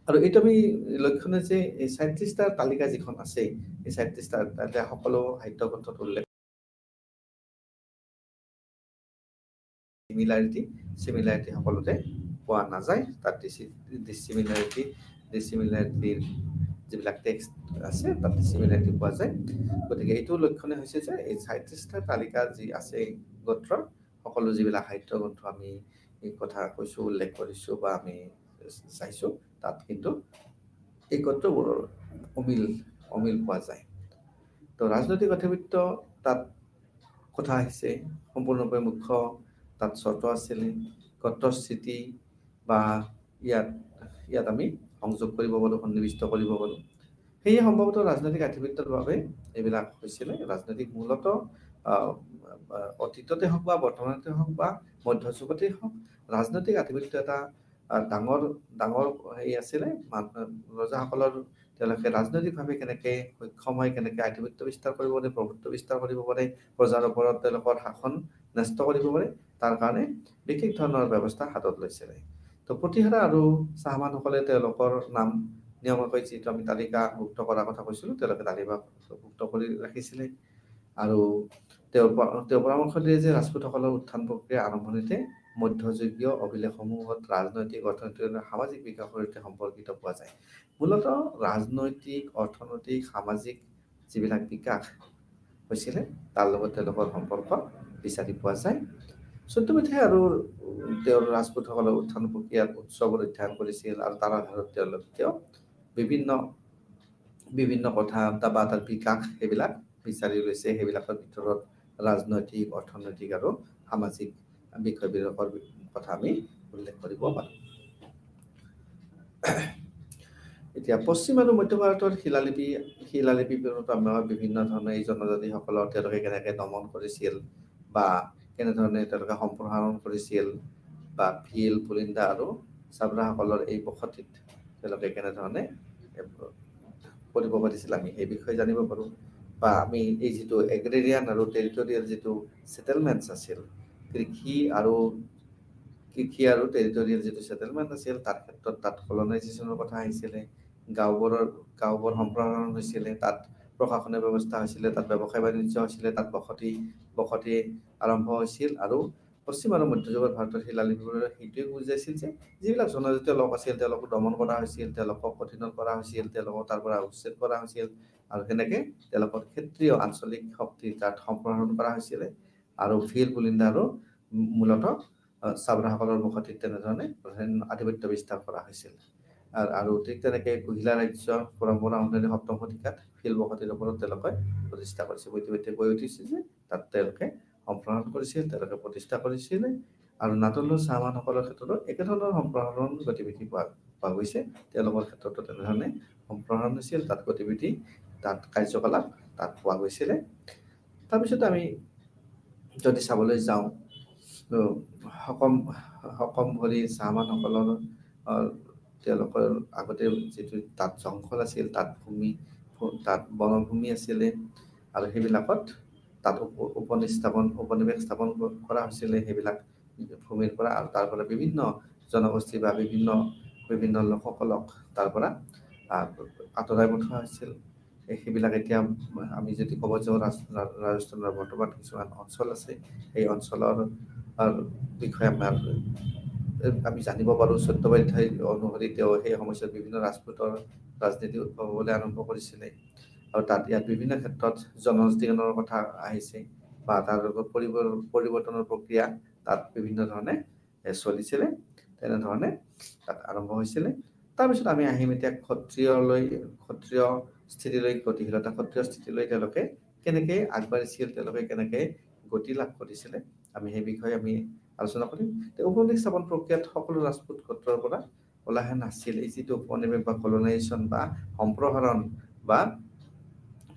আৰু এইটো আমি লক্ষণীয় যে এই 37টা তালিকা যিখন আছে, এই 37টা তাতে সকলো সাহিত্য গ্ৰন্থত উল্লেখ চিমিলাৰিটি সকলোতে পোৱা নাযায়। তাত ডিছিমিলাৰিটিৰ যিবিলাক টেক্সট আছে তাত চিমিলাৰিটি পোৱা যায়। গতিকে এইটো লক্ষণীয় হৈছে যে এই 37টা তালিকা যি আছে গোত্ৰৰ সকলো যিবিলাক সাহিত্য গ্ৰন্থ আমি এই কথা কৈছোঁ, উল্লেখ কৰিছোঁ বা আমি চাইছোঁ, তাত কিন্তু এই গদ্যবোৰৰ অমিল পোৱা যায়। তো ৰাজনৈতিক অধিবৃত্ত তাত কথা আহিছে সম্পূৰ্ণৰূপে মুখ্য তাত চৰ্ত আছিলে, গদ্যৰ স্থিতি বা ইয়াত আমি সংযোগ কৰিব পাৰোঁ, সন্নিৱিষ্ট কৰিব পাৰোঁ। সেয়ে সম্ভৱতঃ ৰাজনৈতিক আধিপত্যৰ বাবে এইবিলাক হৈছিলে। ৰাজনৈতিক মূলতঃ অতীততে হওক বা বৰ্তমানতে হওক বা মধ্যযুগতেই হওক, ৰাজনৈতিক আধিপত্য এটা ডাঙৰ হেৰি আছিলে। ৰজাসকলৰ তেওঁলোকে ৰাজনৈতিকভাৱে কেনেকৈ সক্ষম হয়, কেনেকৈ আধিপত্য বিস্তাৰ কৰিব পাৰে, প্ৰভুত্ব বিস্তাৰ কৰিব পাৰে, প্ৰজাৰ ওপৰত তেওঁলোকৰ শাসন ন্যস্ত কৰিব পাৰে, তাৰ কাৰণে বিশেষ ধৰণৰ ব্যৱস্থা হাতত লৈছিলে। তো প্ৰতিহাৰা আৰু চাহমানসকলে তেওঁলোকৰ নাম নিয়মীয়াকৈ যিটো আমি তালিকাভুক্ত কৰাৰ কথা কৈছিলোঁ, তেওঁলোকে তালিকাভুক্ত কৰি ৰাখিছিলে। আৰু তেওঁ পৰামৰ্শ দিয়ে যে ৰাজপুতসকলৰ উত্থান প্ৰক্ৰিয়া আৰম্ভণিতে মধ্যযুগীয় অভিলেখসমূহত ৰাজনৈতিক, অৰ্থনৈতিক আৰু সামাজিক বিকাশৰ সৈতে সম্পৰ্কিত পোৱা যায়। মূলতঃ ৰাজনৈতিক, অৰ্থনৈতিক, সামাজিক যিবিলাক বিকাশ হৈছিলে তাৰ লগত তেওঁলোকৰ সম্পৰ্ক বিচাৰি পোৱা যায়। চন্দ্ৰপীঠে আৰু তেওঁৰ ৰাজপুতসকলৰ উত্থান প্ৰক্ৰিয়াত উৎসৱৰ অধ্যয়ন কৰিছিল আৰু তাৰ আধাৰত তেওঁ বিভিন্ন কথা বা তাৰ বিকাশ সেইবিলাক বিচাৰি লৈছে। সেইবিলাকৰ ভিতৰত ৰাজনৈতিক, অৰ্থনৈতিক আৰু সামাজিক বিষয়বিলাকৰ কথা আমি উল্লেখ কৰিব পাৰোঁ। এতিয়া পশ্চিম আৰু মধ্য ভাৰতৰ শিলালিপিবোৰত আমাৰ বিভিন্ন ধৰণে এই জনজাতিসকলৰ তেওঁলোকে কেনেকৈ দমন কৰিছিল বা কেনেধৰণে তেওঁলোকে সম্প্ৰসাৰণ কৰিছিল বা ভীল, পুলিন্দা আৰু চাবৰাসকলৰ এই বসতিত তেওঁলোকে কেনেধৰণে কৰিব পাৰিছিল, আমি সেই বিষয়ে জানিব পাৰোঁ। বা আমি এই যিটো এগ্ৰেৰিয়ান আৰু টেৰিটৰিয়েল যিটো ছেটেলমেণ্টছ আছিল, কৃষি আৰু টেৰিটৰিয়েল যিটো ছেটেলমেণ্ট আছিল, তাৰ ক্ষেত্ৰত তাত কলনাইজেশ্যনৰ কথা আহিছিলে। গাঁওবোৰ সম্প্ৰসাৰণ হৈছিলে, তাত প্ৰশাসনীয় ব্যৱস্থা হৈছিলে, তাত ব্যৱসায় বাণিজ্য হৈছিলে, তাত বসতি আৰম্ভ হৈছিল। আৰু পশ্চিম আৰু মধ্যযুগৰ ভাৰতৰ শিলালিপিবোৰে সেইটোৱে বুজাইছিল যে যিবিলাক জনজাতীয় লোক আছিল তেওঁলোকক দমন কৰা হৈছিল, তেওঁলোকক অধীনত কৰা হৈছিল, তেওঁলোকক তাৰ পৰা উচ্ছেদ কৰা হৈছিল, আৰু সেনেকে তেওঁলোকৰ ক্ষেত্ৰীয় আঞ্চলিক শক্তি তাত সম্প্ৰসাৰণ কৰা হৈছিলে। আৰু ভীল, পুলিন্দা আৰু মূলতঃ চাবৰাসকলৰ বসতিত তেনেধৰণে আধিপত্য বিস্তাৰ কৰা হৈছিল। আৰু ঠিক তেনেকৈ গুহিলা ৰাজ্য পৰম্পৰা অনুসৰি ৭ম শতিকাত ভীল বসতিৰ ওপৰত তেওঁলোকে প্ৰতিষ্ঠা কৰিছিল। ইতিমধ্যে কৈ উঠিছিল যে তাত তেওঁলোকে সম্প্ৰসাৰণ কৰিছিল, তেওঁলোকে প্ৰতিষ্ঠা কৰিছিল। আৰু নাটলৰ চাহমানসকলৰ ক্ষেত্ৰতো একেধৰণৰ সম্প্ৰসাৰণ গতিবিধি পোৱা গৈছে। তেওঁলোকৰ ক্ষেত্ৰতো তেনেধৰণে সম্প্ৰসাৰণ হৈছিল, তাত গতিবিধি, তাত কাৰ্যকলাপ তাত পোৱা গৈছিলে। তাৰপিছত আমি যদি চাবলৈ যাওঁ, সকম ভৰি চাহমানসকলৰ তেওঁলোকৰ আগতে যিটো তাত জংঘল আছিল, তাত বনভূমি আছিলে, আৰু সেইবিলাকত তাত উপনিৱেশ স্থাপন কৰা হৈছিলে সেইবিলাক ভূমিৰ পৰা। আৰু তাৰ পৰা বিভিন্ন জনগোষ্ঠী বা বিভিন্ন লোকসকলক তাৰ পৰা আঁতৰাই পঠোৱা হৈছিল। সেইবিলাক এতিয়া আমি যদি ক'ব যাওঁ, ৰাজস্থানৰ বৰ্তমান কিছুমান অঞ্চল আছে, সেই অঞ্চলৰ বিষয়ে আমি জানিব পাৰোঁ। চট্টোপাধ্যায় অনুসৰি তেওঁ সেই সময়ছোৱাত বিভিন্ন ৰাজপুতৰ ৰাজনীতি উদ্ভৱ হ'বলৈ আৰম্ভ কৰিছিলে, আৰু ইয়াত বিভিন্ন ক্ষেত্ৰত জনজাতিকৰণৰ কথা আহিছে বা তাৰ লগত পৰিৱৰ্তনৰ প্ৰক্ৰিয়া তাত বিভিন্ন ধৰণে চলিছিলে। তেনেধৰণে তাত আৰম্ভ হৈছিলে। তাৰপিছত আমি আহিম এতিয়া ক্ষত্ৰিয় স্থিতিলৈ, গতিশীলতা ক্ষত্ৰিয় স্থিতিলৈ তেওঁলোকে কেনেকৈ আগবাঢ়িছিল, তেওঁলোকে কেনেকৈ গতি লাভ কৰিছিলে, আমি সেই বিষয়ে আমি আলোচনা কৰিম। উপনিৱেশ স্থাপন প্ৰক্ৰিয়াত সকলো ৰাজপুত গোত্ৰৰ পৰা ওলাহে নাছিল। এই যিটো উপনিৱেশ বা কলনাইজেশ্যন বা সম্প্ৰসাৰণ বা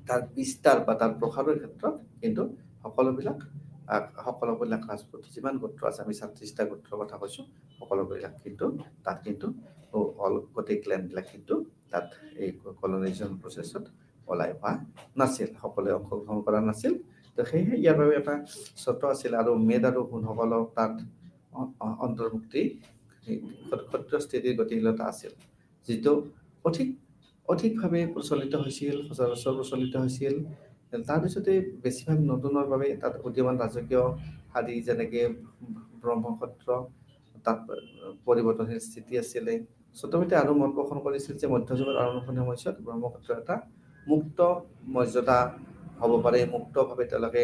তাৰ বিস্তাৰ বা তাৰ প্ৰসাৰৰ ক্ষেত্ৰত কিন্তু সকলোবিলাক ৰাজপুত যিমান গোত্ৰ আছে, আমি ৩৬টা গোত্ৰৰ কথা কৈছোঁ, সকলোবিলাক কিন্তু তাত কিন্তু গোটেই ক্লেনবিলাক কিন্তু তাত এই কলনাইজেশ্যন প্ৰচেছত ওলাই হোৱা নাছিল, সকলোৱে অংশগ্ৰহণ কৰা নাছিল। তো সেয়েহে ইয়াৰ বাবে এটা চৰ্ত আছিল। আৰু মেদ আৰু হুণসকলৰ তাত অন্তৰ্ভুক্তি ক্ষত্ৰিয় স্থিতিৰ গতিশীলতা আছিল, যিটো অধিকভাৱে প্ৰচলিত হৈছিল, সচৰাচৰ প্ৰচলিত হৈছিল। তাৰপিছতে বেছিভাগ নতুনৰ বাবে তাত উদীয়মান ৰাজকীয় আদি যেনেকৈ ব্ৰহ্মক্ষত্ৰ তাত পৰিৱৰ্তনশীল স্থিতি আছিলে। চট্টোপাধ্যায়ে আৰু মত পোষণ কৰিছিল যে মধ্যযুগৰ আৰম্ভণি সময়ছোৱাত ব্ৰহ্মক্ষত্ৰ এটা মুক্ত মৰ্যাদা হ'ব পাৰে, মুক্তভাৱে তেওঁলোকে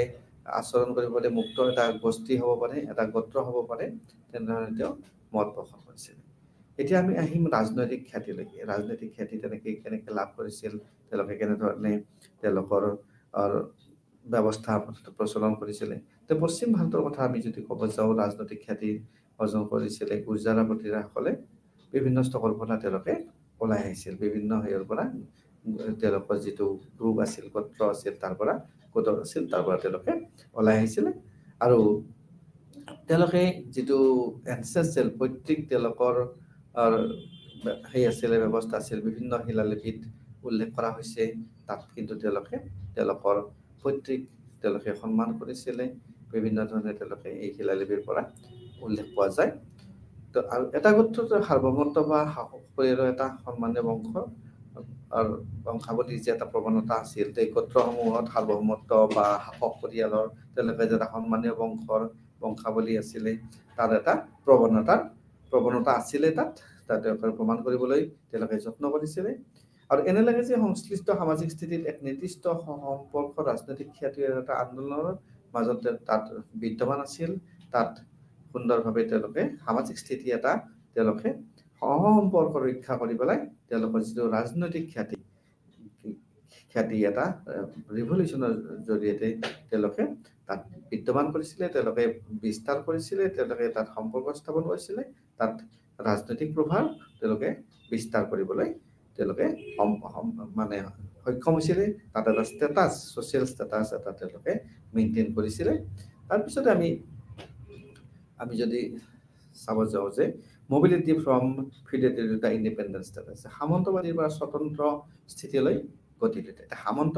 আচৰণ কৰিব পাৰে, মুক্ত এটা গোষ্ঠী হ'ব পাৰে, এটা গোত্ৰ হ'ব পাৰে, তেনেধৰণে তেওঁ মত পোষণ কৰিছিল। এতিয়া আমি আহিম ৰাজনৈতিক খ্যাতিলৈকে। ৰাজনৈতিক খ্যাতি কেনেকৈ লাভ কৰিছিল, তেওঁলোকে কেনেধৰণে তেওঁলোকৰ ব্যৱস্থা প্ৰচলন কৰিছিলে। তো পশ্চিম ভাৰতৰ কথা আমি যদি ক'ব যাওঁ, ৰাজনৈতিক খ্যাতি অৰ্জন কৰিছিলে গুজৰাটীসকলে। বিভিন্ন স্তৰৰ পৰা তেওঁলোকে ওলাই আহিছিল, বিভিন্ন হেৰিৰ পৰা তেওঁলোকৰ যিটো গ্ৰুপ আছিল, গোত্ৰ আছিল, তাৰ পৰা তেওঁলোকে ওলাই আহিছিলে। আৰু তেওঁলোকে যিটো এনচেষ্ট্ৰেল পৈতৃক তেওঁলোকৰ সেই আছিলে, ব্যৱস্থা আছিল, বিভিন্ন শিলালিপিত উল্লেখ কৰা হৈছে। তাত কিন্তু তেওঁলোকৰ পৈতৃক তেওঁলোকে সন্মান কৰিছিলে। বিভিন্ন ধৰণে তেওঁলোকে এই শিলালিপিৰ পৰা উল্লেখ পোৱা যায়। তো আৰু এটা গোত্ৰৰ সাৰ্বভৌমত্ব বা শাসক পৰিয়ালৰ এটা সন্মানীয় বংশাৱলীৰ যে এটা প্ৰৱণতা আছিল, এই গোত্ৰসমূহত সাৰ্বভৌমত্ব বা শাসক পৰিয়ালৰ তেওঁলোকে যে এটা সন্মানীয় বংশাৱলী আছিলে, তাৰ এটা প্ৰৱণতা আছিলে। তাত তেওঁলোকে প্ৰমাণ কৰিবলৈ তেওঁলোকে যত্ন কৰিছিলে। আৰু এনে লাগে যে সংশ্লিষ্ট সামাজিক স্থিতিত এক নিৰ্দিষ্ট সম্পৰ্ক ৰাজনৈতিক খ্যাতিৰ এটা আন্দোলনৰ মাজতে তাত বিদ্যমান আছিল। তাত সুন্দৰভাৱে তেওঁলোকে সামাজিক স্থিতি এটা তেওঁলোকে সম্পৰ্ক ৰক্ষা কৰি পেলাই তেওঁলোকৰ যিটো ৰাজনৈতিক খ্যাতি এটা ৰিভলিউচনৰ জৰিয়তে তেওঁলোকে তাত বিদ্যমান কৰিছিলে, তেওঁলোকে বিস্তাৰ কৰিছিলে, তেওঁলোকে তাত সম্পৰ্ক স্থাপন কৰিছিলে, তাত ৰাজনৈতিক প্ৰভাৱ তেওঁলোকে বিস্তাৰ কৰিবলৈ তেওঁলোকে মানে সক্ষম হৈছিলে। তাত এটা ষ্টেটাছ, ছ'চিয়েল ষ্টেটাছ এটা তেওঁলোকে মেইনটেইন কৰিছিলে। তাৰপিছতে আমি যদি চাব যাওঁ যে mobility from feudality to independent status, সামন্তবাদীৰ পৰা স্বতন্ত্ৰ স্থিতিলৈ গতি দিলে। সামন্ত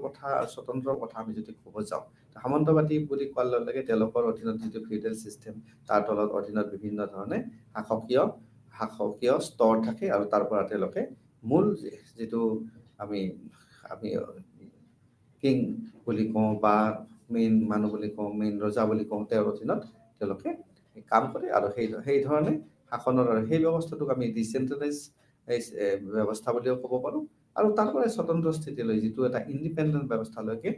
কথা আৰু স্বতন্ত্ৰৰ কথা আমি যদি ক'ব যাওঁ, সামন্তবাদী বুলি কোৱাৰ লগে লগে তেওঁলোকৰ অধীনত যিটো ফিউডেল ছিষ্টেম, তাৰ অধীনত বিভিন্ন ধৰণে শাসকীয় স্তৰ থাকে। আৰু তাৰ পৰা তেওঁলোকে মূল যিটো আমি কিং বুলি কওঁ বা মেইন মানুহ বুলি কওঁ, মেইন ৰজা বুলি কওঁ, তেওঁৰ অধীনত তেওঁলোকে কাম কৰে। আৰু সেই ধৰণে শাসনৰ আৰু সেই ব্যৱস্থাটোক আমি ডিচেন্ট্ৰেলাইজ ব্যৱস্থা বুলিও ক'ব পাৰোঁ। আৰু তাৰ পৰাই স্বতন্ত্ৰ স্থিতিলৈ যিটো এটা ইণ্ডিপেণ্ডেণ্ট ব্যৱস্থালৈকে,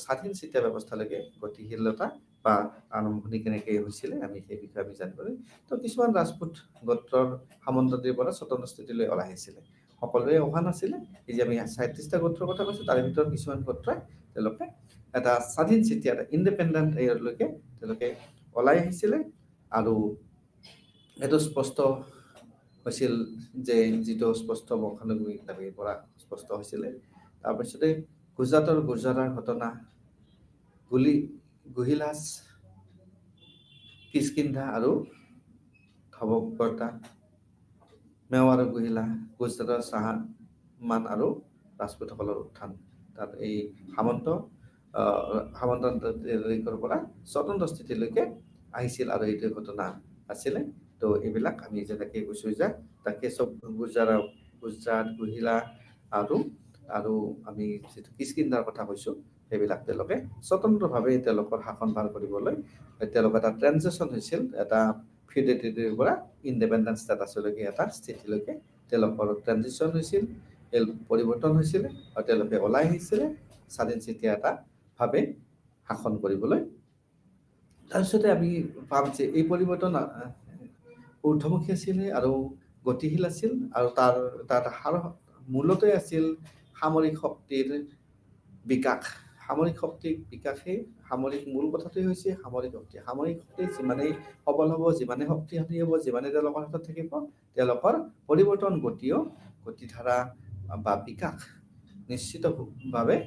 স্বাধীনচিতীয়া ব্যৱস্থালৈকে গতিশীলতা বা আৰম্ভণি কেনেকৈ হৈছিলে সেই বিষয়ে আমি জানিব লাগিব। তো কিছুমান ৰাজপুত গোত্ৰৰ সামন্ততিৰ পৰা স্বতন্ত্ৰ স্থিতিলৈ ওলাই আহিছিলে। সকলোৱে অহা নাছিলে। এই যে আমি ৩৭টা গোত্ৰৰ কথা কৈছোঁ, তাৰে ভিতৰত কিছুমান গোত্ৰই তেওঁলোকে এটা স্বাধীনচিতীয়া, এটা ইণ্ডিপেণ্ডেণ্ট এৰিয়ালৈকে তেওঁলোকে ওলাই আহিছিলে। আৰু এইটো স্পষ্ট হৈছিল যে যিটো স্পষ্ট বংশানুগতিক দাবীৰ পৰা স্পষ্ট হৈছিলে। তাৰপিছতে গুজৰাটৰ ঘটনা, গুহিলাচ, কিষ্কিন্ধা আৰু ধবকগড়া, মেৱাৰ আৰু গুহিলা, গুজৰাটৰ চাহমান আৰু ৰাজপুতসকলৰ উত্থান। তাত এই সামন্তৰিকৰ পৰা স্বতন্ত্ৰ স্থিতিলৈকে আহিছিল আৰু এইটো ঘটনা আছিলে। তো এইবিলাক আমি যেনেকৈ কৈছোঁ যে তাকে চব গুজৰাট, গুহিলা আৰু আমি যিটো কিষ্কিন্ধাৰ কথা কৈছোঁ, সেইবিলাক তেওঁলোকে স্বতন্ত্ৰভাৱে তেওঁলোকৰ শাসনভাৰ কৰিবলৈ তেওঁলোকৰ এটা ট্ৰেনজেকশ্যন হৈছিল, এটা ফিউডেলিটিৰ পৰা ইণ্ডিপেণ্ডেণ্ট ষ্টেটাছলৈকে এটা স্থিতিলৈকে তেওঁলোকৰ ট্ৰেনজেকশ্যন হৈছিল, পৰিৱৰ্তন হৈছিলে। আৰু তেওঁলোকে ওলাই আহিছিলে স্বাধীনচিতীয়া এটা ভাৱে শাসন কৰিবলৈ। তাৰপিছতে আমি পাম যে এই পৰিৱৰ্তন ঊৰ্ধ্বমুখী আছিলে আৰু গতিশীল আছিল। আৰু তাত মূলতে আছিল সামৰিক শক্তিৰ বিকাশ। সামৰিক মূল কথাটোৱে হৈছে সামৰিক শক্তি যিমানেই সবল হ'ব, যিমানেই শক্তিশালী হ'ব, যিমানেই তেওঁলোকৰ হাতত থাকিব, তেওঁলোকৰ পৰিৱৰ্তন গতিধাৰা বা বিকাশ নিশ্চিতভাৱে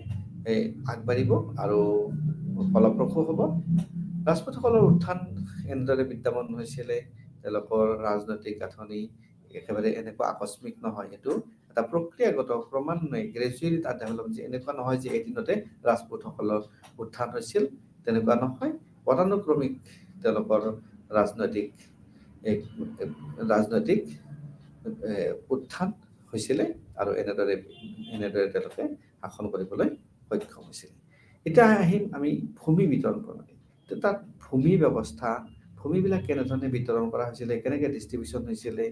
আগবাঢ়িব আৰু ফলপ্ৰসূ হ'ব। ৰাজপুতসকলৰ উত্থান এনেদৰে বিদ্যমান হৈছিলে। তেওঁলোকৰ ৰাজনৈতিক গাঁথনি একেবাৰে এনেকুৱা আকস্মিক নহয়, এইটো এটা প্ৰক্ৰিয়াগত, ক্ৰমান্বয়ে গ্ৰেজুৱেলি তাত ডেভেলপ হৈছে। এনেকুৱা নহয় যে এদিনতে ৰাজপুতসকলৰ উত্থান হৈছিল, তেনেকুৱা নহয়। পদানুক্ৰমিক তেওঁলোকৰ ৰাজনৈতিক উত্থান হৈছিলে আৰু এনেদৰে তেওঁলোকে শাসন কৰিবলৈ সক্ষম হৈছিলে। এতিয়া আহিম আমি ভূমি বিতৰণ প্ৰণালী। তাত ভূমিবিলাক কেনেধৰণে বিতৰণ কৰা হৈছিলে, কেনেকৈ ডিষ্ট্ৰিবিউশ্যন হৈছিলে,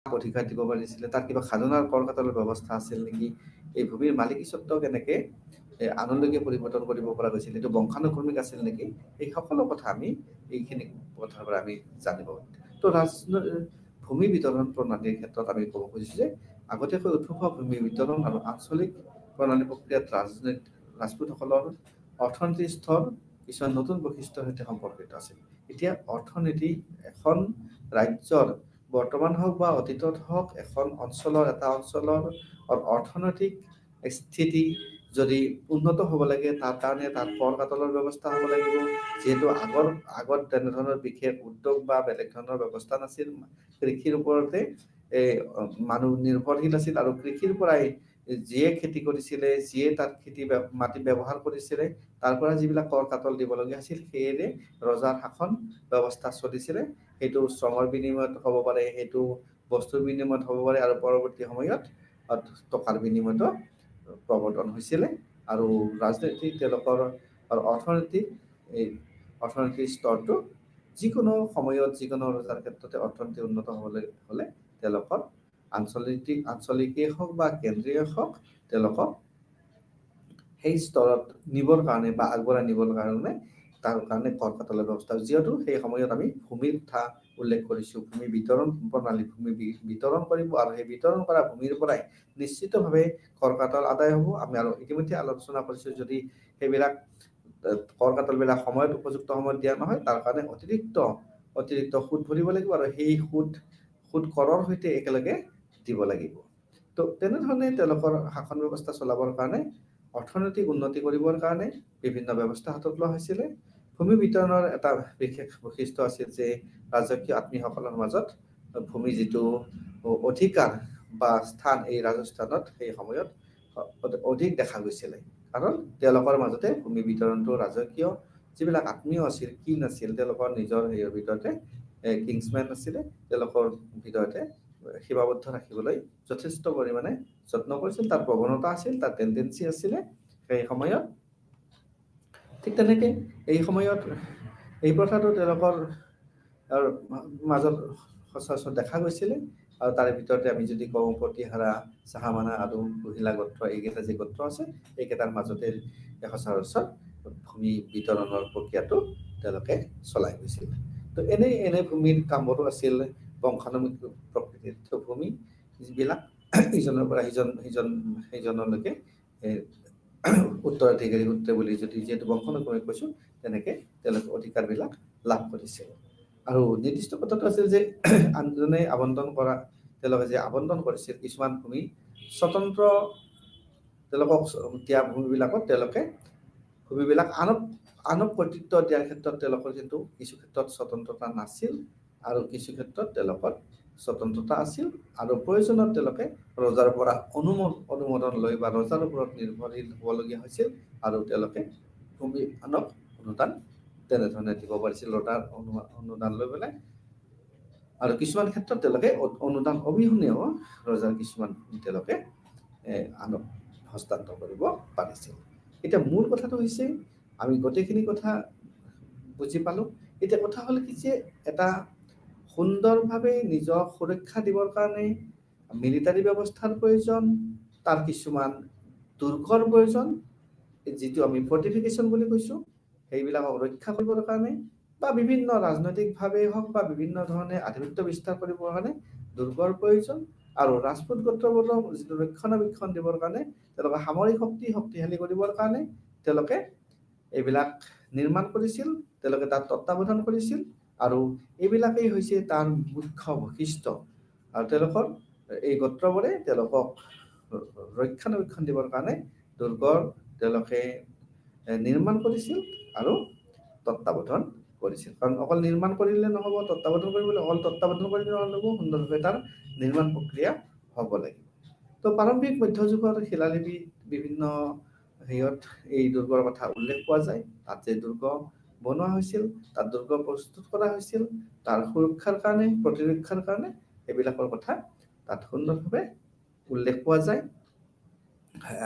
অধিকাৰ দিব পাৰিছিলে, তাত কিবা খাজনাৰ কৰ কাটলৰ ব্যৱস্থা আছিল নেকি, এই ভূমিৰ মালিকী স্বত্ব কেনেকৈ আনলৈকে পৰিৱৰ্তন কৰিব পৰা গৈছিল, এইটো বংশানুক্ৰমিক আছিল নেকি, এই সকলো কথা আমি এইখিনি কথাৰ পৰা আমি জানিব পাৰোঁ। তো ভূমি বিতৰণ প্ৰণালীৰ ক্ষেত্ৰত আমি ক'ব খুজিছোঁ যে আগতীয়াকৈ উদ্ভৱ ভূমি বিতৰণ আৰু আঞ্চলিক প্ৰণালী প্ৰক্ৰিয়াত ৰাজপুতসকলৰ অৰ্থনীতিৰ স্তৰ কিছুমান নতুন বৈশিষ্ট্যৰ সৈতে সম্পৰ্কিত আছিল। এতিয়া অৰ্থনীতি এখন ৰাজ্যৰ বৰ্তমান হওক বা অতীতত হওক এটা অঞ্চলৰ অৰ্থনৈতিক স্থিতি যদি উন্নত হ'ব লাগে তাৰ কাৰণে তাত কৰ কাটলৰ ব্যৱস্থা হ'ব লাগিব। যিহেতু আগত তেনেধৰণৰ বিশেষ উদ্যোগ বা বেলেগ ধৰণৰ ব্যৱস্থা নাছিল, কৃষিৰ ওপৰতে মানুহ নিৰ্ভৰশীল আছিল আৰু কৃষিৰ পৰাই যিয়ে খেতি কৰিছিলে, যিয়ে তাত মাটি ব্যৱহাৰ কৰিছিলে, তাৰ পৰা যিবিলাক কৰ কাটল দিবলগীয়া আছিল সেয়েৰে ৰজাৰ শাসন ব্যৱস্থা চলিছিলে। সেইটো শ্ৰমৰ বিনিময়ত হ'ব পাৰে, সেইটো বস্তুৰ বিনিময়ত হ'ব পাৰে আৰু পৰৱৰ্তী সময়ত টকাৰ বিনিময়তো প্ৰৱৰ্তন হৈছিলে। আৰু ৰাজনীতি তেওঁলোকৰ অৰ্থনীতিৰ স্তৰটো যিকোনো সময়ত যিকোনো ৰজাৰ ক্ষেত্ৰতে অৰ্থনীতি উন্নত হ'বলৈ হ'লে তেওঁলোকৰ আঞ্চলিকেই হওক বা কেন্দ্ৰীয় হওক তেওঁলোকক সেই স্তৰত নিবৰ কাৰণে বা আগবঢ়াই নিবৰ কাৰণে তাৰ কাৰণে কৰ কাটলৰ ব্যৱস্থা, যিহেতু সেই সময়ত আমি ভূমিৰ কথা উল্লেখ কৰিছোঁ। ভূমি বিতৰণ প্ৰণালী, ভূমি বিতৰণ কৰিব আৰু সেই বিতৰণ কৰা ভূমিৰ পৰাই নিশ্চিতভাৱে কৰ কাটল আদায় হ'ব। আমি আৰু ইতিমধ্যে আলোচনা কৰিছোঁ, যদি সেইবিলাক কৰ কাটলবিলাক উপযুক্ত সময়ত দিয়া নহয়, তাৰ কাৰণে অতিৰিক্ত সুদ ভৰিব লাগিব আৰু সেই সুদ কৰৰ সৈতে একেলগে দিব লাগিব। তো তেনেধৰণে তেওঁলোকৰ শাসন ব্যৱস্থা চলাবৰ কাৰণে, অৰ্থনৈতিক উন্নতি কৰিবৰ কাৰণে বিভিন্ন ব্যৱস্থা হাতত লোৱা হৈছিলে। ভূমি বিতৰণৰ এটা বিশেষ বৈশিষ্ট্য আছিল যে ৰাজকীয় আত্মীয়সকলৰ মাজত ভূমি যিটো অধিকাৰ বা স্থান, এই ৰাজস্থানত সেই সময়ত অধিক দেখা গৈছিলে। কাৰণ তেওঁলোকৰ মাজতে ভূমি বিতৰণটো ৰাজকীয় যিবিলাক আত্মীয় আছিল, কিং আছিল, তেওঁলোকৰ নিজৰ হেৰিৰ ভিতৰতে কিংছমেন আছিলে, তেওঁলোকৰ ভিতৰতে সীমাবদ্ধ ৰাখিবলৈ যথেষ্ট পৰিমাণে যত্ন কৰিছিল। তাৰ প্ৰৱণতা আছিল, তাৰ টেণ্ডেঞ্চি আছিলে সেই সময়ত। ঠিক তেনেকে এই সময়ত এই প্ৰথাটো তেওঁলোকৰ মাজত সচৰাচৰ দেখা গৈছিলে। আৰু তাৰে ভিতৰতে আমি যদি কওঁ প্ৰতিহাৰা, চাহামানা আৰু কুহিলা গোত্ৰ, এইকেইটা যি গোত্ৰ আছে, এইকেইটাৰ মাজতে সচৰাচৰ ভূমি বিতৰণৰ প্ৰক্ৰিয়াটো তেওঁলোকে চলাই গৈছিল। তো এনে ভূমিৰ কামবোৰো আছিল বংশানুগমিক প্ৰকৃতিৰ। ভূমি যিবিলাক ইজনৰ পৰা সিজনলৈকে উত্তৰাধিকাৰী সূত্ৰে বুলি যিহেতু বংশানুক্ৰমিক কৈছোঁ, তেনেকে তেওঁলোকে অধিকাৰবিলাক লাভ কৰিছিল। আৰু নিৰ্দিষ্ট কথাটো আছিল যে আনজনে তেওঁলোকে যে আবণ্টন কৰিছিল কিছুমান ভূমি স্বতন্ত্ৰ, তেওঁলোকক দিয়া ভূমিবিলাকত তেওঁলোকে ভূমিবিলাক আনক কৰ্তৃত্ব দিয়াৰ ক্ষেত্ৰত তেওঁলোকৰ কিন্তু কিছু ক্ষেত্ৰত স্বতন্ত্ৰতা নাছিল আৰু কিছু ক্ষেত্ৰত তেওঁলোকৰ স্বতন্ত্ৰতা আছিল। আৰু প্ৰয়োজনত তেওঁলোকে ৰজাৰ পৰা অনুমোদন লৈ বা ৰজাৰ ওপৰত নিৰ্ভৰশীল হ'বলগীয়া হৈছিল আৰু তেওঁলোকে ভূমি আনক তেনেধৰণে দিব পাৰিছিল, ৰজাৰ অনুদান লৈ পেলাই। আৰু কিছুমান ক্ষেত্ৰত তেওঁলোকে অনুদান অবিহনেও ৰজাৰ কিছুমান তেওঁলোকে আনক হস্তান্তৰ কৰিব পাৰিছিল। এতিয়া মূল কথাটো হৈছে, আমি গোটেইখিনি কথা বুজি পালোঁ। এতিয়া কথা হ'ল কি যে এটা সুন্দৰভাৱে নিজক সুৰক্ষা দিবৰ কাৰণে মিলিটাৰী ব্যৱস্থাৰ প্ৰয়োজন, তাৰ কিছুমান দুৰ্গৰ প্ৰয়োজন, যিটো আমি ফৰ্টিফিকেশ্যন বুলি কৈছোঁ, সেইবিলাকক ৰক্ষা কৰিবৰ কাৰণে বা বিভিন্ন ৰাজনৈতিকভাৱে হওক বা বিভিন্ন ধৰণে আধিপত্য বিস্তাৰ কৰিবৰ কাৰণে দুৰ্গৰ প্ৰয়োজন। আৰু ৰাজপুত গোত্ৰবোৰক যিটো ৰক্ষণাবেক্ষণ দিবৰ কাৰণে, তেওঁলোকে সামৰিক শক্তিশালী কৰিবৰ কাৰণে তেওঁলোকে এইবিলাক নিৰ্মাণ কৰিছিল, তেওঁলোকে তাত তত্বাৱধান কৰিছিল। আৰু এইবিলাকেই হৈছে তাৰ মুখ্য বৈশিষ্ট্য। আৰু তেওঁলোকৰ এই গোত্ৰবোৰে তেওঁলোকক ৰক্ষণাবেক্ষণ দিবৰ কাৰণে দুৰ্গৰ তেওঁলোকে নিৰ্মাণ কৰিছিল আৰু তত্বাৱধান কৰিছিল। কাৰণ অকল নিৰ্মাণ কৰিলে নহ'ব, তত্বাৱধান কৰিলে নহ'ব, সুন্দৰভাৱে তাৰ নিৰ্মাণ প্ৰক্ৰিয়া হ'ব লাগিব। তো প্ৰাৰম্ভিক মধ্যযুগৰ শিলালিপি বিভিন্ন এই দুৰ্গৰ কথা উল্লেখ পোৱা যায়। তাত যে দুৰ্গ বনোৱা হৈছিল, তাত দুৰ্গ প্ৰস্তুত কৰা হৈছিল, তাৰ সুৰক্ষাৰ কাৰণে, প্ৰতিৰক্ষাৰ কাৰণে, এইবিলাকৰ কথা তাত সুন্দৰভাৱে উল্লেখ পোৱা যায়।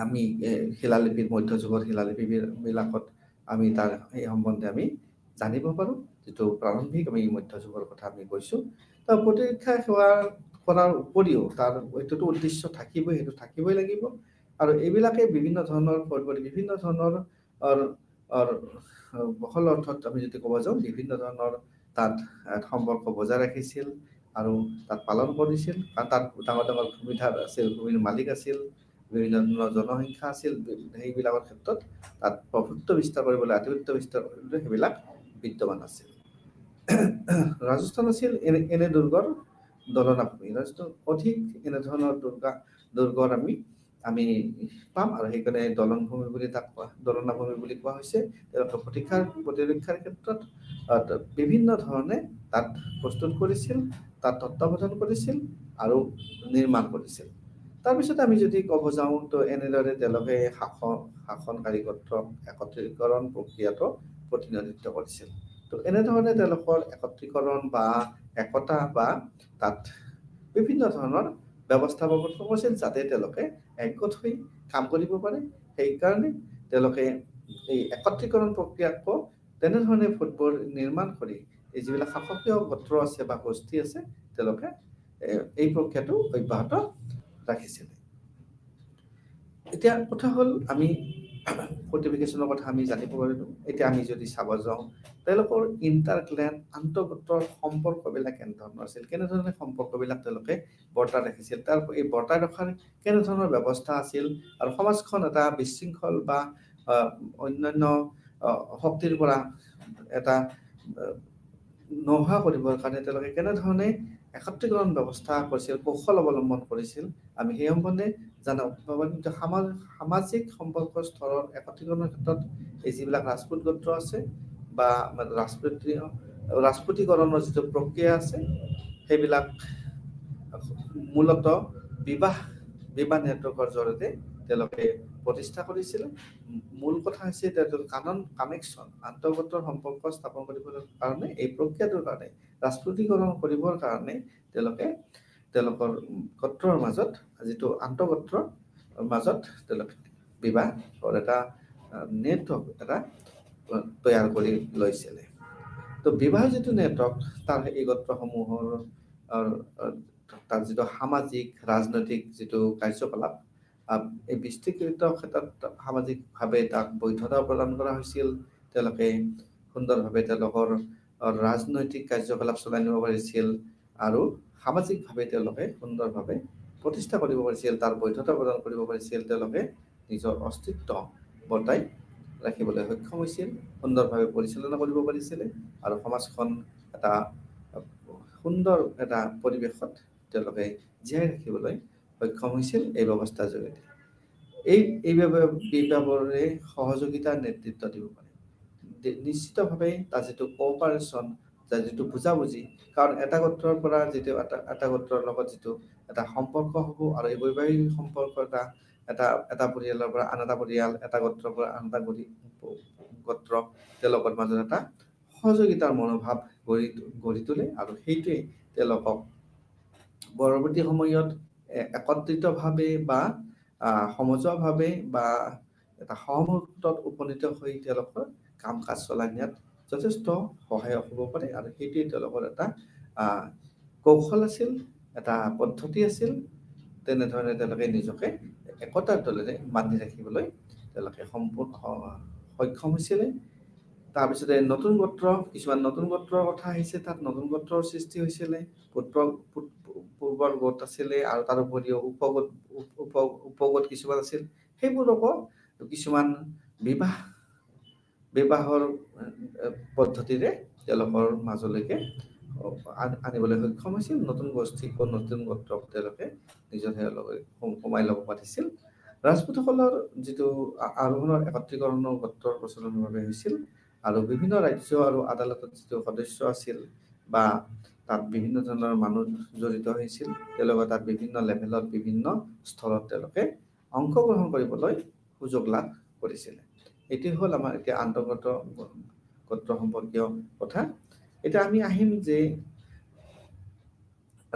আমি মধ্যযুগৰ শিলালিপিবিলাকত আমি তাৰ এই সম্বন্ধে আমি জানিব পাৰোঁ, যিটো প্ৰাৰম্ভিক আমি মধ্যযুগৰ কথা আমি কৈছোঁ। তাৰ প্ৰতিৰক্ষা সেৱা কৰাৰ উপৰিও তাৰ এইটোতো উদ্দেশ্য থাকিবই, সেইটো থাকিবই লাগিব। আৰু এইবিলাকে বিভিন্ন ধৰণৰ বহল অৰ্থত আমি যদি ক'ব যাওঁ বিভিন্ন ধৰণৰ তাত সম্পৰ্ক বজাই ৰাখিছিল আৰু তাত পালন কৰিছিল। কাৰণ তাত ডাঙৰ ডাঙৰ ভূমিধাৰ আছিল, ভূমিৰ মালিক আছিল, বিভিন্ন ধৰণৰ জনসংখ্যা আছিল। সেইবিলাকৰ ক্ষেত্ৰত তাত প্ৰভুত্ব বিস্তাৰ কৰিবলৈ, আধিপত্য বিস্তাৰ কৰিবলৈ সেইবিলাক বিদ্যমান আছিল। ৰাজস্থান আছিল এনে দুৰ্গৰ দলনাভূমি। ৰাজস্থান অধিক এনেধৰণৰ দুৰ্গৰ আমি পাম, আৰু সেইকাৰণে দলনভূমি বুলি তাক দলনাভূমি বুলি কোৱা হৈছে। তেওঁলোকে প্ৰতিৰক্ষাৰ ক্ষেত্ৰত বিভিন্ন ধৰণে তাত প্ৰস্তুত কৰিছিল, তাত তত্ত্বাৱধান কৰিছিল আৰু নিৰ্মাণ কৰিছিল। তাৰপিছত আমি যদি ক'ব যাওঁ তো এনেদৰে তেওঁলোকে শাসনকাৰী গোত্ৰৰ একত্ৰীকৰণ প্ৰক্ৰিয়াটো প্ৰতিনিধিত্ব কৰিছিল। তো এনেধৰণে তেওঁলোকৰ একত্ৰীকৰণ বা একতা বা তাত বিভিন্ন ধৰণৰ ব্যৱস্থা প্ৰৱৰ্তন কৰিছিল যাতে তেওঁলোকে একগোট হৈ কাম কৰিব পাৰে। সেইকাৰণে তেওঁলোকে এই একত্ৰীকৰণ প্ৰক্ৰিয়াকো তেনেধৰণে ভোটবোৰ নিৰ্মাণ কৰি এই যিবিলাক শাসকীয় গোত্ৰ আছে বা গোষ্ঠী আছে তেওঁলোকে এই প্ৰক্ৰিয়াটো অব্যাহত ৰাখিছিল। এতিয়া কথা হ'ল আমি ফৰ্টিফিকেশ্যনৰ কথা আমি জানিব পাৰিলোঁ। এতিয়া আমি যদি চাব যাওঁ তেওঁলোকৰ ইণ্টাৰক্লেন আন্তঃগোত্ৰৰ সম্পৰ্কবিলাক কেনেধৰণৰ আছিল, কেনেধৰণে সম্পৰ্কবিলাক তেওঁলোকে বৰ্তাই ৰাখিছিল, তাৰ এই বৰ্তাই ৰখাৰ কেনেধৰণৰ ব্যৱস্থা আছিল, আৰু সমাজখন এটা বিশৃংখল বা অন্যান্য শক্তিৰ পৰা এটা নোহোৱা কৰিবৰ কাৰণে তেওঁলোকে কেনেধৰণে একত্ৰীকৰণ ব্যৱস্থা কৰিছিল, কৌশল অৱলম্বন কৰিছিল, আমি সেই সম্বন্ধে জানো। কিন্তু সামাজিক সম্পৰ্ক স্তৰৰ একত্ৰীকৰণৰ ক্ষেত্ৰত এই যিবিলাক ৰাজপুত গোত্ৰ আছে বা ৰাজপুতীকৰণৰ যিটো প্ৰক্ৰিয়া আছে সেইবিলাক মূলতঃ বিবাহ নেটৱৰ্কৰ জৰিয়তে তেওঁলোকে প্ৰতিষ্ঠা কৰিছিল। মূল কথা হৈছে কানেকশ্যন, আন্তঃগোত্ৰৰ সম্পৰ্ক স্থাপন কৰিবলৈ কাৰণে, এই প্ৰক্ৰিয়াটোৰ কাৰণে, ৰাজপুতীকৰণ কৰিবৰ কাৰণে তেওঁলোকে তেওঁলোকৰ গোত্ৰৰ মাজত যিটো আন্তঃগোত্ৰৰ মাজত তেওঁলোকে বিবাহৰ এটা নেটৱৰ্ক এটা তৈয়াৰ কৰি লৈছিলে। তো বিবাহ যিটো নেটৱৰ্ক তাৰ এই গোত্ৰসমূহৰ তাৰ যিটো সামাজিক ৰাজনৈতিক যিটো কাৰ্যকলাপ, এই বিস্তৃত ক্ষেত্ৰত সামাজিকভাৱে তাক বৈধতা প্ৰদান কৰা হৈছিল। তেওঁলোকে সুন্দৰভাৱে তেওঁলোকৰ ৰাজনৈতিক কাৰ্যকলাপ চলাই নিব পাৰিছিল আৰু সামাজিকভাৱে তেওঁলোকে সুন্দৰভাৱে প্ৰতিষ্ঠা কৰিব পাৰিছিল, তাৰ বৈধতা প্ৰদান কৰিব পাৰিছিল। তেওঁলোকে নিজৰ অস্তিত্ব বৰ্তাই ৰাখিবলৈ সক্ষম হৈছিল, সুন্দৰভাৱে পৰিচালনা কৰিব পাৰিছিলে আৰু সমাজখন এটা সুন্দৰ এটা পৰিৱেশত তেওঁলোকে জীয়াই ৰাখিবলৈ সক্ষম হৈছিল এই ব্যৱস্থাৰ জৰিয়তে। এইবাবে সহযোগিতাৰ নেতৃত্ব দিব পাৰে নিশ্চিতভাৱে। তাৰ যিটো কোঅপাৰেশ্যন, তাৰ যিটো বুজাবুজি, কাৰণ এটা গোত্ৰৰ পৰা যিটো এটা গোত্ৰৰ লগত যিটো এটা সম্পৰ্ক হ'ব, আৰু এই বৈবাহিক সম্পৰ্ক এটা পৰিয়ালৰ পৰা আন এটা পৰিয়াল, এটা গোত্ৰৰ পৰা আন এটা গোত্ৰ, তেওঁলোকৰ মাজত এটা সহযোগিতাৰ মনোভাৱ গঢ়ি তোলে, আৰু সেইটোৱে তেওঁলোকক পৰৱৰ্তী সময়ত একত্ৰিতভাৱে বা সমজুৱাভাৱে বা এটা সহমতত উপনীত হৈ তেওঁলোকৰ কাম কাজ চলাই নিয়াত যথেষ্ট সহায়ক হ'ব পাৰে। আৰু সেইটোৱে তেওঁলোকৰ এটা কৌশল আছিল, এটা পদ্ধতি আছিল। তেনেধৰণে তেওঁলোকে নিজকে একতাৰ দলেৰে বান্ধি ৰাখিবলৈ তেওঁলোকে সম্পূৰ্ণ সক্ষম হৈছিলে। তাৰপিছতে কিছুমান নতুন গোত্ৰৰ কথা আহিছে, তাত নতুন গোত্ৰৰ সৃষ্টি হৈছিলে। পূৰ্বৰ গোট আছিলে আৰু তাৰ উপৰিও উপগোট কিছুমান আছিল। সেইবোৰকো কিছুমান বিবাহৰ পদ্ধতিৰে তেওঁলোকৰ মাজলৈকে আনিবলৈ সক্ষম হৈছিল। নতুন গোষ্ঠীক বা নতুন গোত্ৰক তেওঁলোকে নিজৰ লগত সোমাই ল'ব পাৰিছিল। ৰাজপুতসকলৰ যিটো আৰোহণৰ একত্ৰীকৰণৰ গোত্ৰৰ প্ৰচলনৰ বাবে হৈছিল, আৰু বিভিন্ন ৰাজ্য আৰু আদালতত যিটো সদস্য আছিল বা তাত বিভিন্ন ধৰণৰ মানুহ জড়িত হৈছিল, তেওঁলোকে তাত বিভিন্ন লেভেলত বিভিন্ন স্তৰত তেওঁলোকে অংশগ্ৰহণ কৰিবলৈ সুযোগ লাভ কৰিছিলে। এইটোৱে হ'ল আমাৰ এতিয়া আন্তঃগোত্ৰ সম্পৰ্কীয় কথা। এতিয়া আমি আহিম যে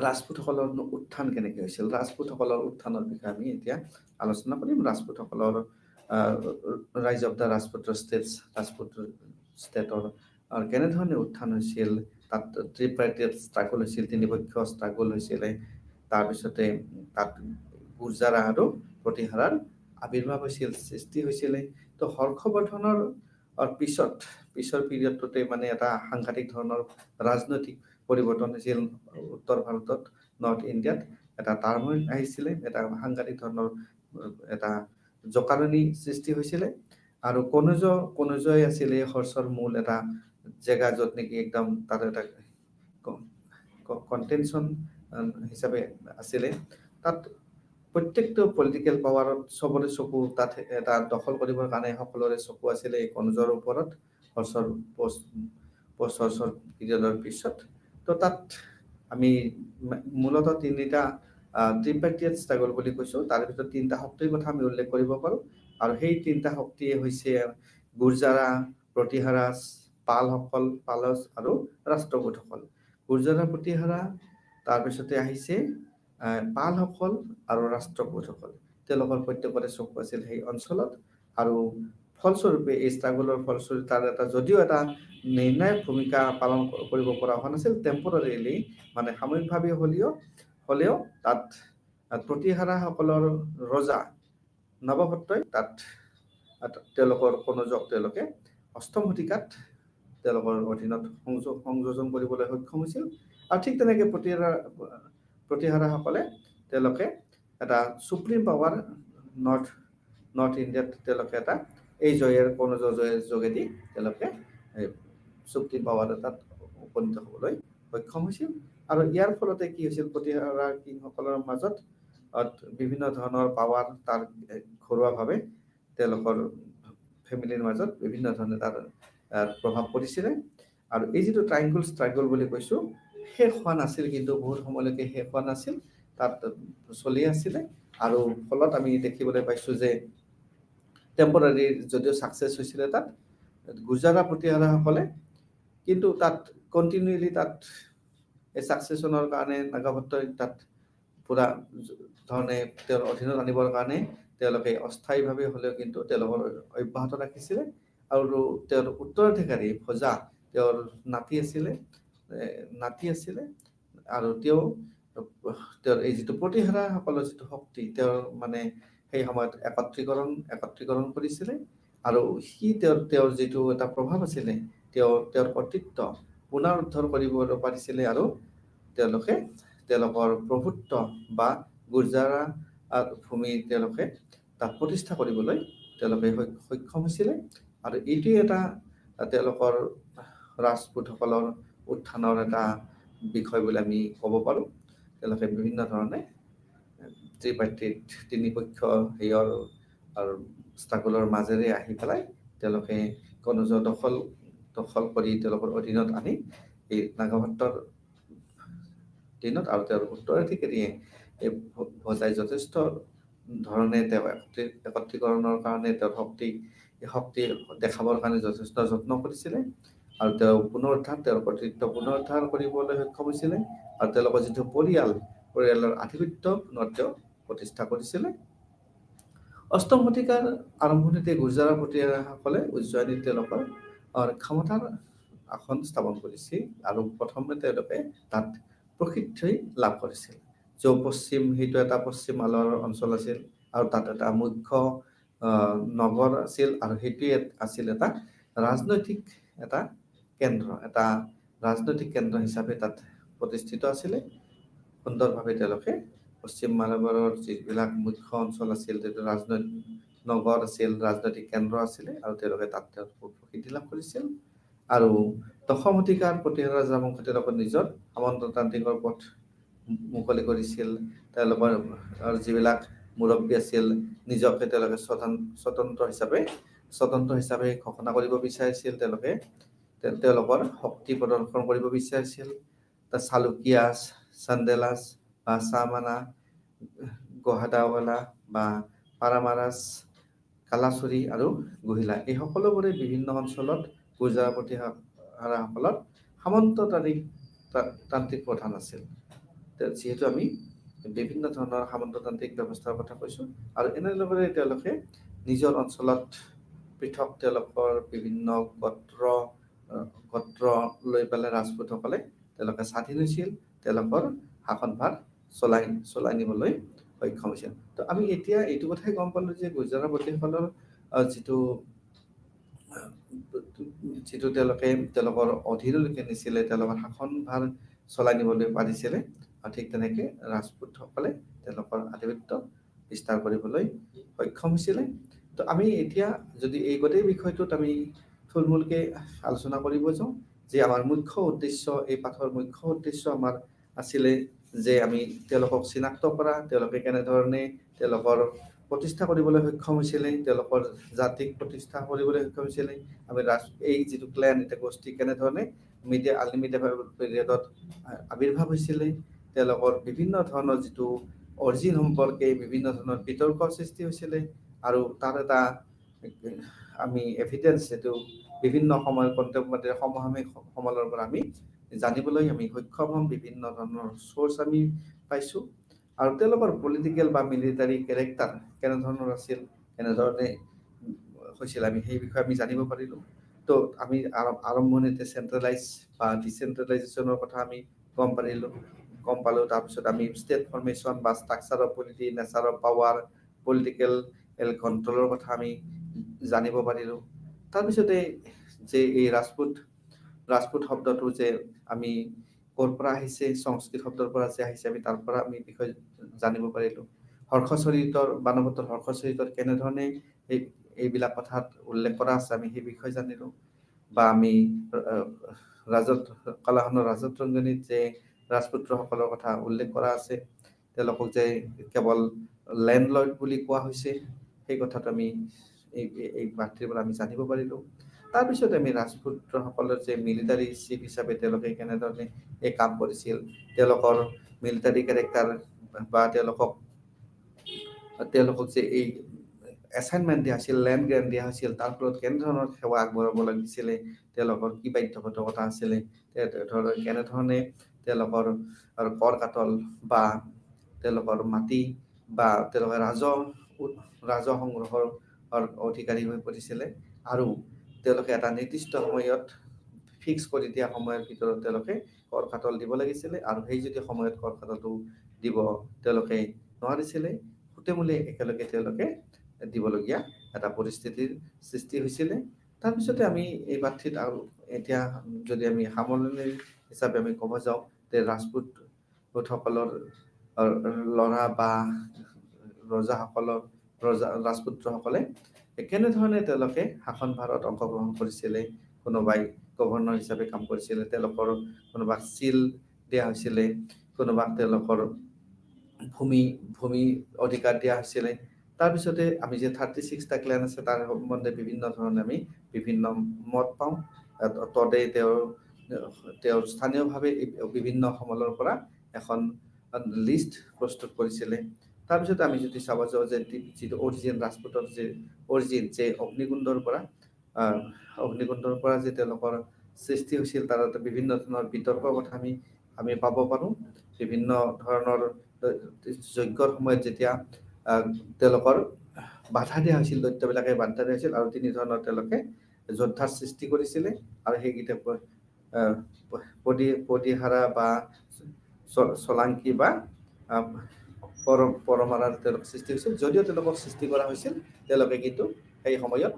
ৰাজপুতসকলৰ উত্থান কেনেকৈ হৈছিল। ৰাজপুতসকলৰ উত্থানৰ বিষয়ে আমি এতিয়া আলোচনা কৰিম। ৰাজপুতসকলৰ ৰাইজ অফ দ্য ৰাজপুত ষ্টেটৰ কেনেধৰণে উত্থান হৈছিল, তাত ট্ৰিপাৰ্টাইট ষ্ট্ৰাগল হৈছিল, তিনিপক্ষ ষ্ট্ৰাগল হৈছিলে। তাৰপিছতে তাত গুৰ্জাৰ আৰু প্ৰতিহাৰৰ আৱিৰ্ভাৱ হৈছিল, সৃষ্টি হৈছিলে। তো হৰ্ষবৰ্ধনৰ আৰু পিছৰ পিৰিয়ডটোতে মানে এটা সাংঘাতিক ধৰণৰ ৰাজনৈতিক পৰিৱৰ্তন হৈছিল উত্তৰ ভাৰতত, নৰ্থ ইণ্ডিয়াত এটা টাৰ্মইল আহিছিলে, এটা সাংঘাতিক ধৰণৰ এটা জকাৰণি সৃষ্টি হৈছিলে। আৰু কনৌজই আছিলে হৰ্ষৰ মূল এটা জেগা, য'ত নেকি একদম তাত এটা কণ্টেনশ্যন হিচাপে আছিলে। তাত প্ৰত্যেকটো পলিটিকেল পাৱাৰত চবৰে চকু তাত এটা দখল কৰিবৰ কাৰণে সকলোৰে চকু আছিলে এই কনৌজৰ ওপৰত হৰ্ষৰ হৰ্ষৰ পিৰিয়ডৰ পিছত। তো তাত আমি মূলতঃ তিনিটা ট্ৰিপাৰ্টিয়েট ষ্ট্ৰাগল বুলি কৈছোঁ। তাৰ ভিতৰত তিনিটা শক্তিৰ কথা আমি উল্লেখ কৰিব পাৰোঁ। আৰু সেই তিনিটা শক্তিয়ে হৈছে গুৰ্জাৰা, প্ৰতিহাৰা, পালছ আৰু ৰাষ্ট্ৰকূটসকল। গুৰ্জাৰা, প্ৰতিহাৰা, তাৰপিছতে আহিছে পালসকল আৰু ৰাষ্ট্ৰকূটসকল। তেওঁলোকৰ প্ৰত্যেকৰে চকু আছিল সেই অঞ্চলত। আৰু ফলস্বৰূপে এই ষ্ট্ৰাগলৰ ফলস্বৰূপে তাৰ এটা যদিও এটা নিৰ্ণায়ক ভূমিকা পালন কৰিব পৰা হোৱা নাছিল, টেম্পৰাৰিলি মানে সাময়িকভাৱে হ'লেও তাত প্ৰতিহাৰাসকলৰ ৰজা নৱভট্টই তাত তেওঁলোকৰ কনৌজক তেওঁলোকে অষ্টম শতিকাত তেওঁলোকৰ অধীনত সংযোজন কৰিবলৈ সক্ষম হৈছিল। আৰু ঠিক তেনেকৈ প্ৰতিহাৰাসকলে তেওঁলোকে এটা সুপ্ৰিম পাৱাৰ নৰ্থ ইণ্ডিয়াত তেওঁলোকে এটা এই কনৌজৰ জয়ৰ যোগেদি তেওঁলোকে সুপ্ৰিম পাৱাৰ এটাত উপনীত হ'বলৈ সক্ষম হৈছিল। আৰু ইয়াৰ ফলতে কি হৈছিল, প্ৰতিহাৰা কিংসকলৰ মাজত বিভিন্ন ধৰণৰ পাৱাৰ তাৰ ঘৰুৱাভাৱে তেওঁলোকৰ ফেমিলিৰ মাজত বিভিন্ন ধৰণে তাৰ প্ৰভাৱ পৰিছিলে। আৰু এই যিটো ট্ৰাইংগল ষ্ট্ৰাগল বুলি কৈছোঁ, শেষ হোৱা নাছিল, কিন্তু বহুত সময়লৈকে শেষ হোৱা নাছিল, তাত চলি আছিলে। আৰু ফলত আমি দেখিবলৈ পাইছোঁ যে টেম্পৰাৰী যদিও ছাকচেছ হৈছিলে তাত গুৰ্জাৰা, প্ৰতিহাৰাসকলে, কিন্তু তাত কণ্টিনিউলি তাত এই ছাকচেছনৰ কাৰণে নাগাভট্টই তাত পুৰা ধৰণে তেওঁৰ অধীনত আনিবৰ কাৰণে তেওঁলোকে অস্থায়ীভাৱে হ'লেও কিন্তু তেওঁলোকৰ অব্যাহত ৰাখিছিলে। আৰু তেওঁৰ উত্তৰাধিকাৰী ভজা তেওঁৰ নাতি আছিলে। আৰু তেওঁৰ এই যিটো প্ৰতিহাৰাসকলৰ যিটো শক্তি, তেওঁৰ মানে সেই সময়ত একত্ৰীকৰণ কৰিছিলে। আৰু তেওঁৰ যিটো এটা প্ৰভাৱ আছিলে, তেওঁৰ কৰ্তৃত্ব পুনৰুদ্ধাৰ কৰিব পাৰিছিলে। আৰু তেওঁলোকৰ প্ৰভুত্ব বা গুৰ্জাৰা ভূমি তেওঁলোকে তাত প্ৰতিষ্ঠা কৰিবলৈ তেওঁলোকে সক্ষম হৈছিলে। আৰু এইটোৱে এটা তেওঁলোকৰ ৰাজপুতসকলৰ উত্থানৰ এটা বিষয় বুলি আমি ক'ব পাৰোঁ। তেওঁলোকে বিভিন্ন ধৰণে ত্ৰিপাৰ্টিত তিনিপক্ষ আৰু ষ্ট্ৰাগলৰ মাজেৰে আহি পেলাই তেওঁলোকে কনৌজৰ দখল কৰি তেওঁলোকৰ অধীনত আনি এই নাগাভট্টৰ দিনত আৰু তেওঁৰ উত্তৰাধিকাৰীয়ে এই ভজাই যথেষ্ট ধৰণে তেওঁ একত্ৰীকৰণৰ কাৰণে তেওঁৰ শক্তি দেখাবৰ কাৰণে যথেষ্ট যত্ন কৰিছিলে। আৰু তেওঁ তেওঁৰ কৰ্তৃত্ব পুনৰুদ্ধাৰ কৰিবলৈ সক্ষম হৈছিলে। আৰু তেওঁলোকৰ যিটো পৰিয়ালৰ আধিপত্য পুনৰ তেওঁ প্ৰতিষ্ঠা কৰিছিলে। অষ্টম শতিকাৰ আৰম্ভণিতে গুৰ্জাৰা, প্ৰতিহাৰাসকলে উজ্জয়িনীত তেওঁলোকৰ ক্ষমতাৰ আসন স্থাপন কৰিছিল। আৰু প্ৰথমে তেওঁলোকে তাত প্ৰসিদ্ধি লাভ কৰিছিল। সেইটো এটা পশ্চিম মালৰ অঞ্চল আছিল। আৰু তাত এটা মুখ্য নগৰ আছিল। আৰু সেইটোৱে আছিল এটা ৰাজনৈতিক কেন্দ্ৰ হিচাপে তাত প্ৰতিষ্ঠিত আছিলে। সুন্দৰভাৱে তেওঁলোকে পশ্চিম মালবাৰৰ যিবিলাক মুখ্য অঞ্চল আছিল, নগৰ আছিল, ৰাজনৈতিক কেন্দ্ৰ আছিলে। আৰু তেওঁলোকে তাত প্ৰসিদ্ধি লাভ কৰিছিল। আৰু দশম শতিকাৰ প্ৰতিহাৰা ৰাজবংশে তেওঁলোকৰ নিজৰ সামন্ততান্ত্ৰিকৰ পথ মুকলি কৰিছিল। তেওঁলোকৰ যিবিলাক মুৰব্বী আছিল, নিজকে তেওঁলোকে স্বতন্ত্ৰ হিচাপে ঘোষণা কৰিব বিচাৰিছিল। তেওঁলোকৰ শক্তি প্ৰদৰ্শন কৰিব বিচাৰিছিল। চালুকিয়াছ, চান্দেলাছ বা চামানা, গোহাদাৱালা বা পাৰামাৰাছ, কালাচুৰী আৰু গুহিলা, এই সকলোবোৰে বিভিন্ন অঞ্চলত গুৰ্জাৰা, প্ৰতিহাৰাসকলৰ সামন্ততান্ত্ৰিক প্ৰধান আছিল। যিহেতু আমি বিভিন্ন ধৰণৰ সামন্ততান্ত্ৰিক ব্যৱস্থাৰ কথা কৈছোঁ। আৰু এনেদৰে তেওঁলোকে নিজৰ অঞ্চলত পৃথক তেওঁলোকৰ বিভিন্ন গোত্ৰ লৈ পেলাই ৰাজপুতসকলে তেওঁলোকে স্বাধীন হৈছিল। তেওঁলোকৰ শাসনভাৰ চলাই নিবলৈ সক্ষম হৈছিল। তো আমি এতিয়া এইটো কথাই গম পালোঁ যে গুৰ্জাৰা, প্ৰতিহাৰাসকলৰ যিটো যিটো তেওঁলোকৰ অধীনলৈকে নিছিলে, তেওঁলোকৰ শাসনভাৰ চলাই নিবলৈ পাৰিছিলে, আৰু ঠিক তেনেকৈ ৰাজপুতসকলে তেওঁলোকৰ আধিপত্য বিস্তাৰ কৰিবলৈ সক্ষম হৈছিলে। তো আমি এতিয়া যদি এই গোটেই বিষয়টোত আমি থুলমূলকৈ আলোচনা কৰিব যাওঁ, যে আমাৰ মুখ্য উদ্দেশ্য, এই পাঠৰ মুখ্য উদ্দেশ্য আমাৰ আছিলে যে আমি তেওঁলোকক চিনাক্ত কৰা, তেওঁলোকে কেনেধৰণে তেওঁলোকৰ প্ৰতিষ্ঠা কৰিবলৈ সক্ষম হৈছিলে, তেওঁলোকৰ জাতিক প্ৰতিষ্ঠা কৰিবলৈ সক্ষম হৈছিলে, আমি এই যিটো ক্লেন, এটা গোষ্ঠী কেনেধৰণে আনলিমিটেড পিৰিয়ডত আৱিৰ্ভাৱ হৈছিলে, তেওঁলোকৰ বিভিন্ন ধৰণৰ যিটো অৰিজিন সম্পৰ্কে বিভিন্ন ধৰণৰ বিতৰ্কৰ সৃষ্টি হৈছিলে, আৰু তাৰ এটা আমি এভিডেন্স, যিটো বিভিন্ন সময়ৰ কণ্টেম্পৰেৰী সমসাময়িক সমালৰ পৰা আমি জানিবলৈ আমি সক্ষম হ'ম, বিভিন্ন ধৰণৰ চ'ৰ্চ আমি পাইছোঁ, আৰু তেওঁলোকৰ পলিটিকেল বা মিলিটাৰী কেৰেক্টাৰ কেনেধৰণৰ আছিল, কেনেধৰণে হৈছিল, আমি সেই বিষয়ে আমি জানিব পাৰিলোঁ। তো আমি আৰম্ভণিতে চেন্ট্ৰেলাইজ বা ডিচেন্ট্ৰেলাইজেশ্যনৰ কথা আমি গম পালোঁ। তাৰপিছত আমি ষ্টেট ফৰ্মেশ্যন বা structure of polity, nature of power, political কণ্ট্ৰলৰ কথা আমি জানিব পাৰিলোঁ। তাৰপিছতে যে এই ৰাজপুত শব্দটো যে আমি ক'ৰ পৰা আহিছে, সংস্কৃত শব্দৰ পৰা যে আহিছে, আমি তাৰ পৰা আমি বিষয় জানিব পাৰিলোঁ। বানৱটৰ হৰ্ষচৰিতত কেনেধৰণে এইবিলাক কথাত উল্লেখ কৰা আছে, আমি সেই বিষয়ে জানিলোঁ। বা আমি কলাখনৰ ৰাজতৰঞ্জনীত যে ৰাজপুত্ৰসকলৰ কথা উল্লেখ কৰা আছে, তেওঁলোকক যে কেৱল লেণ্ডলৰ্ড বুলি কোৱা হৈছে, সেই কথাটো আমি এই পাঠটিৰ পৰা আমি জানিব পাৰিলোঁ। তাৰপিছত আমি ৰাজপুত্ৰসকলৰ যে মিলিটাৰী চিফ হিচাপে তেওঁলোকে কেনেধৰণে এই কাম কৰিছিল, তেওঁলোকৰ মিলিটাৰী কেৰেক্টাৰ বা তেওঁলোকক যে এই এছাইনমেণ্ট দিয়া হৈছিল, লেণ্ড গ্ৰেণ্ট দিয়া হৈছিল, তাৰ ফলত কেনেধৰণৰ সেৱা আগবঢ়াব লাগিছিলে, তেওঁলোকৰ কি বাধ্যবাধকতা আছিলে, কেনেধৰণে তেওঁলোকৰ কৰ কাটল বা তেওঁলোকৰ মাটি বা তেওঁলোকে ৰাজহ সংগ্ৰহৰ অধিকাৰী হৈ পৰিছিলে, আৰু তেওঁলোকে এটা নিৰ্দিষ্ট সময়ত ফিক্স কৰি দিয়া সময়ৰ ভিতৰত তেওঁলোকে কৰ কাটল দিব লাগিছিলে, আৰু সেই যদি সময়ত কৰ কাটলটো দিব তেওঁলোকে নোৱাৰিছিলে, গোটেইমূলে একেলগে তেওঁলোকে দিবলগীয়া এটা পৰিস্থিতিৰ সৃষ্টি হৈছিলে। তাৰপিছতে আমি এই পাঠটিত আৰু এতিয়া যদি আমি সামৰণি হিচাপে আমি ক'ব যাওঁ, যে ৰাজপুতসকলৰ ল'ৰা বা ৰাজপুত্ৰসকলে কেনেধৰণে তেওঁলোকে শাসনভাৰত অংশগ্ৰহণ কৰিছিলে, কোনোবাই গভৰ্ণৰ হিচাপে কাম কৰিছিলে, তেওঁলোকৰ কোনোবাক চিল দিয়া হৈছিলে, কোনোবাক তেওঁলোকৰ ভূমি অধিকাৰ দিয়া হৈছিলে। তাৰপিছতে আমি যে 36টা ক্লেন আছে, তাৰ সম্বন্ধে বিভিন্ন ধৰণে আমি বিভিন্ন মত পাওঁ। তদে তেওঁৰ স্থানীয়ভাৱে বিভিন্ন সমলৰ পৰা এখন লিষ্ট প্ৰস্তুত কৰিছিলে। তাৰপিছত আমি যদি চাব যাওঁ যে যিটো অৰিজিন, ৰাজপুতৰ যে অৰিজিন, যে অগ্নিকুণ্ডৰ পৰা যে তেওঁলোকৰ সৃষ্টি হৈছিল, তাৰ বিভিন্ন ধৰণৰ বিতৰ্কৰ কথা আমি পাব পাৰোঁ। বিভিন্ন ধৰণৰ যজ্ঞৰ সময়ত যেতিয়া তেওঁলোকৰ বাধা দিয়া হৈছিল, দৈত্যবিলাকে বাধা দিয়া হৈছিল, আৰু তিনি ধৰণৰ তেওঁলোকে যোদ্ধাৰ সৃষ্টি কৰিছিলে, আৰু সেইকেইটা পদিহাৰা বা চলাংকি বা পৰমাৰাৰ তেওঁলোক সৃষ্টি হৈছিল। যদিও তেওঁলোকক সৃষ্টি কৰা হৈছিল, তেওঁলোকে কিন্তু সেই সময়ত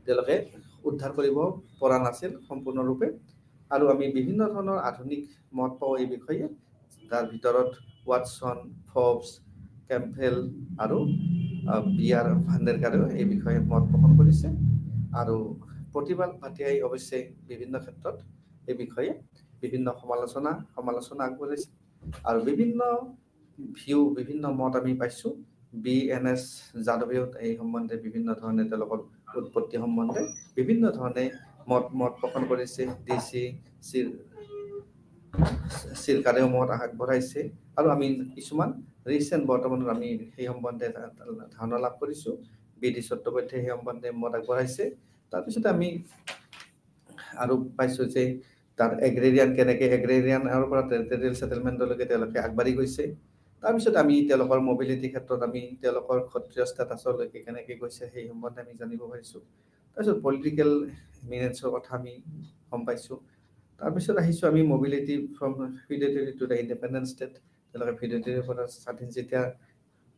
তেওঁলোকে উদ্ধাৰ কৰিব পৰা নাছিল সম্পূৰ্ণৰূপে। আৰু আমি বিভিন্ন ধৰণৰ আধুনিক মত পাওঁ এই বিষয়ে, তাৰ ভিতৰত ৱাটছন, ফবছ, কেম্পেল আৰু বিয়াৰ ভাণ্ডেৰকাৰেও এই বিষয়ে মত পোষণ কৰিছে। আৰু প্ৰতিবাদ ভাটিয়াই অৱশ্যে বিভিন্ন ক্ষেত্ৰত এই বিষয়ে বিভিন্ন সমালোচনা আগবঢ়াইছে, আৰু বিভিন্ন মত আমি পাইছোঁ। BNS যাদৱেও এই সম্বন্ধে বিভিন্ন ধৰণে তেওঁলোকৰ উৎপত্তি সম্বন্ধে বিভিন্ন ধৰণে মত পোষণ কৰিছে। DC চিৰকাৰেও মত আগবঢ়াইছে, আৰু আমি কিছুমান ৰিচেণ্ট বৰ্তমানত আমি সেই সম্বন্ধে ধাৰণা লাভ কৰিছোঁ। BD চট্টোপাধ্যায় সেই সম্বন্ধে মত আগবঢ়াইছে। তাৰপিছতে আমি আৰু পাইছোঁ যে তাত এগ্ৰেৰিয়ানৰ পৰা টেৰিটৰিয়েল ছেটেলমেণ্টলৈকে তেওঁলোকে আগবাঢ়ি গৈছে। তাৰপিছত আমি তেওঁলোকৰ মবিলিটি ক্ষেত্ৰত আমি তেওঁলোকৰ ক্ষত্ৰিয় ষ্টেটাছলৈকে কেনেকৈ গৈছে সেই সম্বন্ধে আমি জানিব পাৰিছোঁ। তাৰপিছত পলিটিকেল এমিনেঞ্চৰ কথা আমি গম পাইছোঁ। তাৰপিছত আহিছোঁ আমি mobility from feudatory to the independent state. তেওঁলোকে ফিউডেটাৰীৰ পৰা স্বাধীন যেতিয়া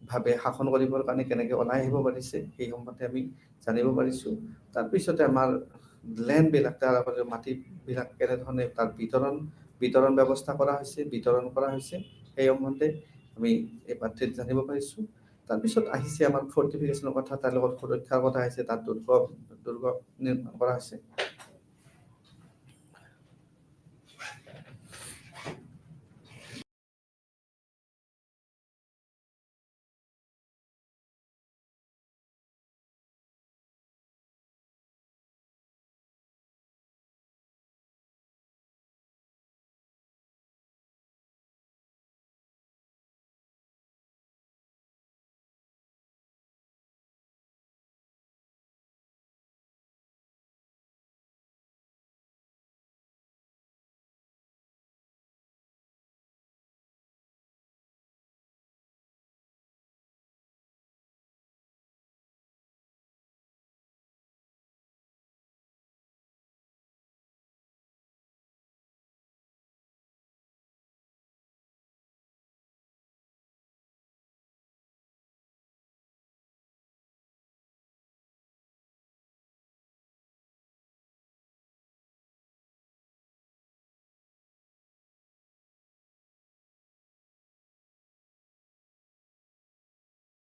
ভাৱে শাসন কৰিবৰ কাৰণে কেনেকৈ ওলাই আহিব পাৰিছে সেই সম্বন্ধে আমি জানিব পাৰিছোঁ। তাৰপিছতে আমাৰ লেণ্ডবিলাক তাৰ মাটিবিলাক কেনেধৰণে তাৰ বিতৰণ ব্যৱস্থা কৰা হৈছে, বিতৰণ কৰা হৈছে সেই সম্বন্ধে আমি এই পাঠ্যত জানিব পাৰিছোঁ। তাৰপিছত আহিছে আমাৰ ফৰ্টিফিকেশ্যনৰ কথা, তাৰ লগত সুৰক্ষাৰ কথা আহিছে, তাত দুৰ্গ নিৰ্মাণ কৰা হৈছে।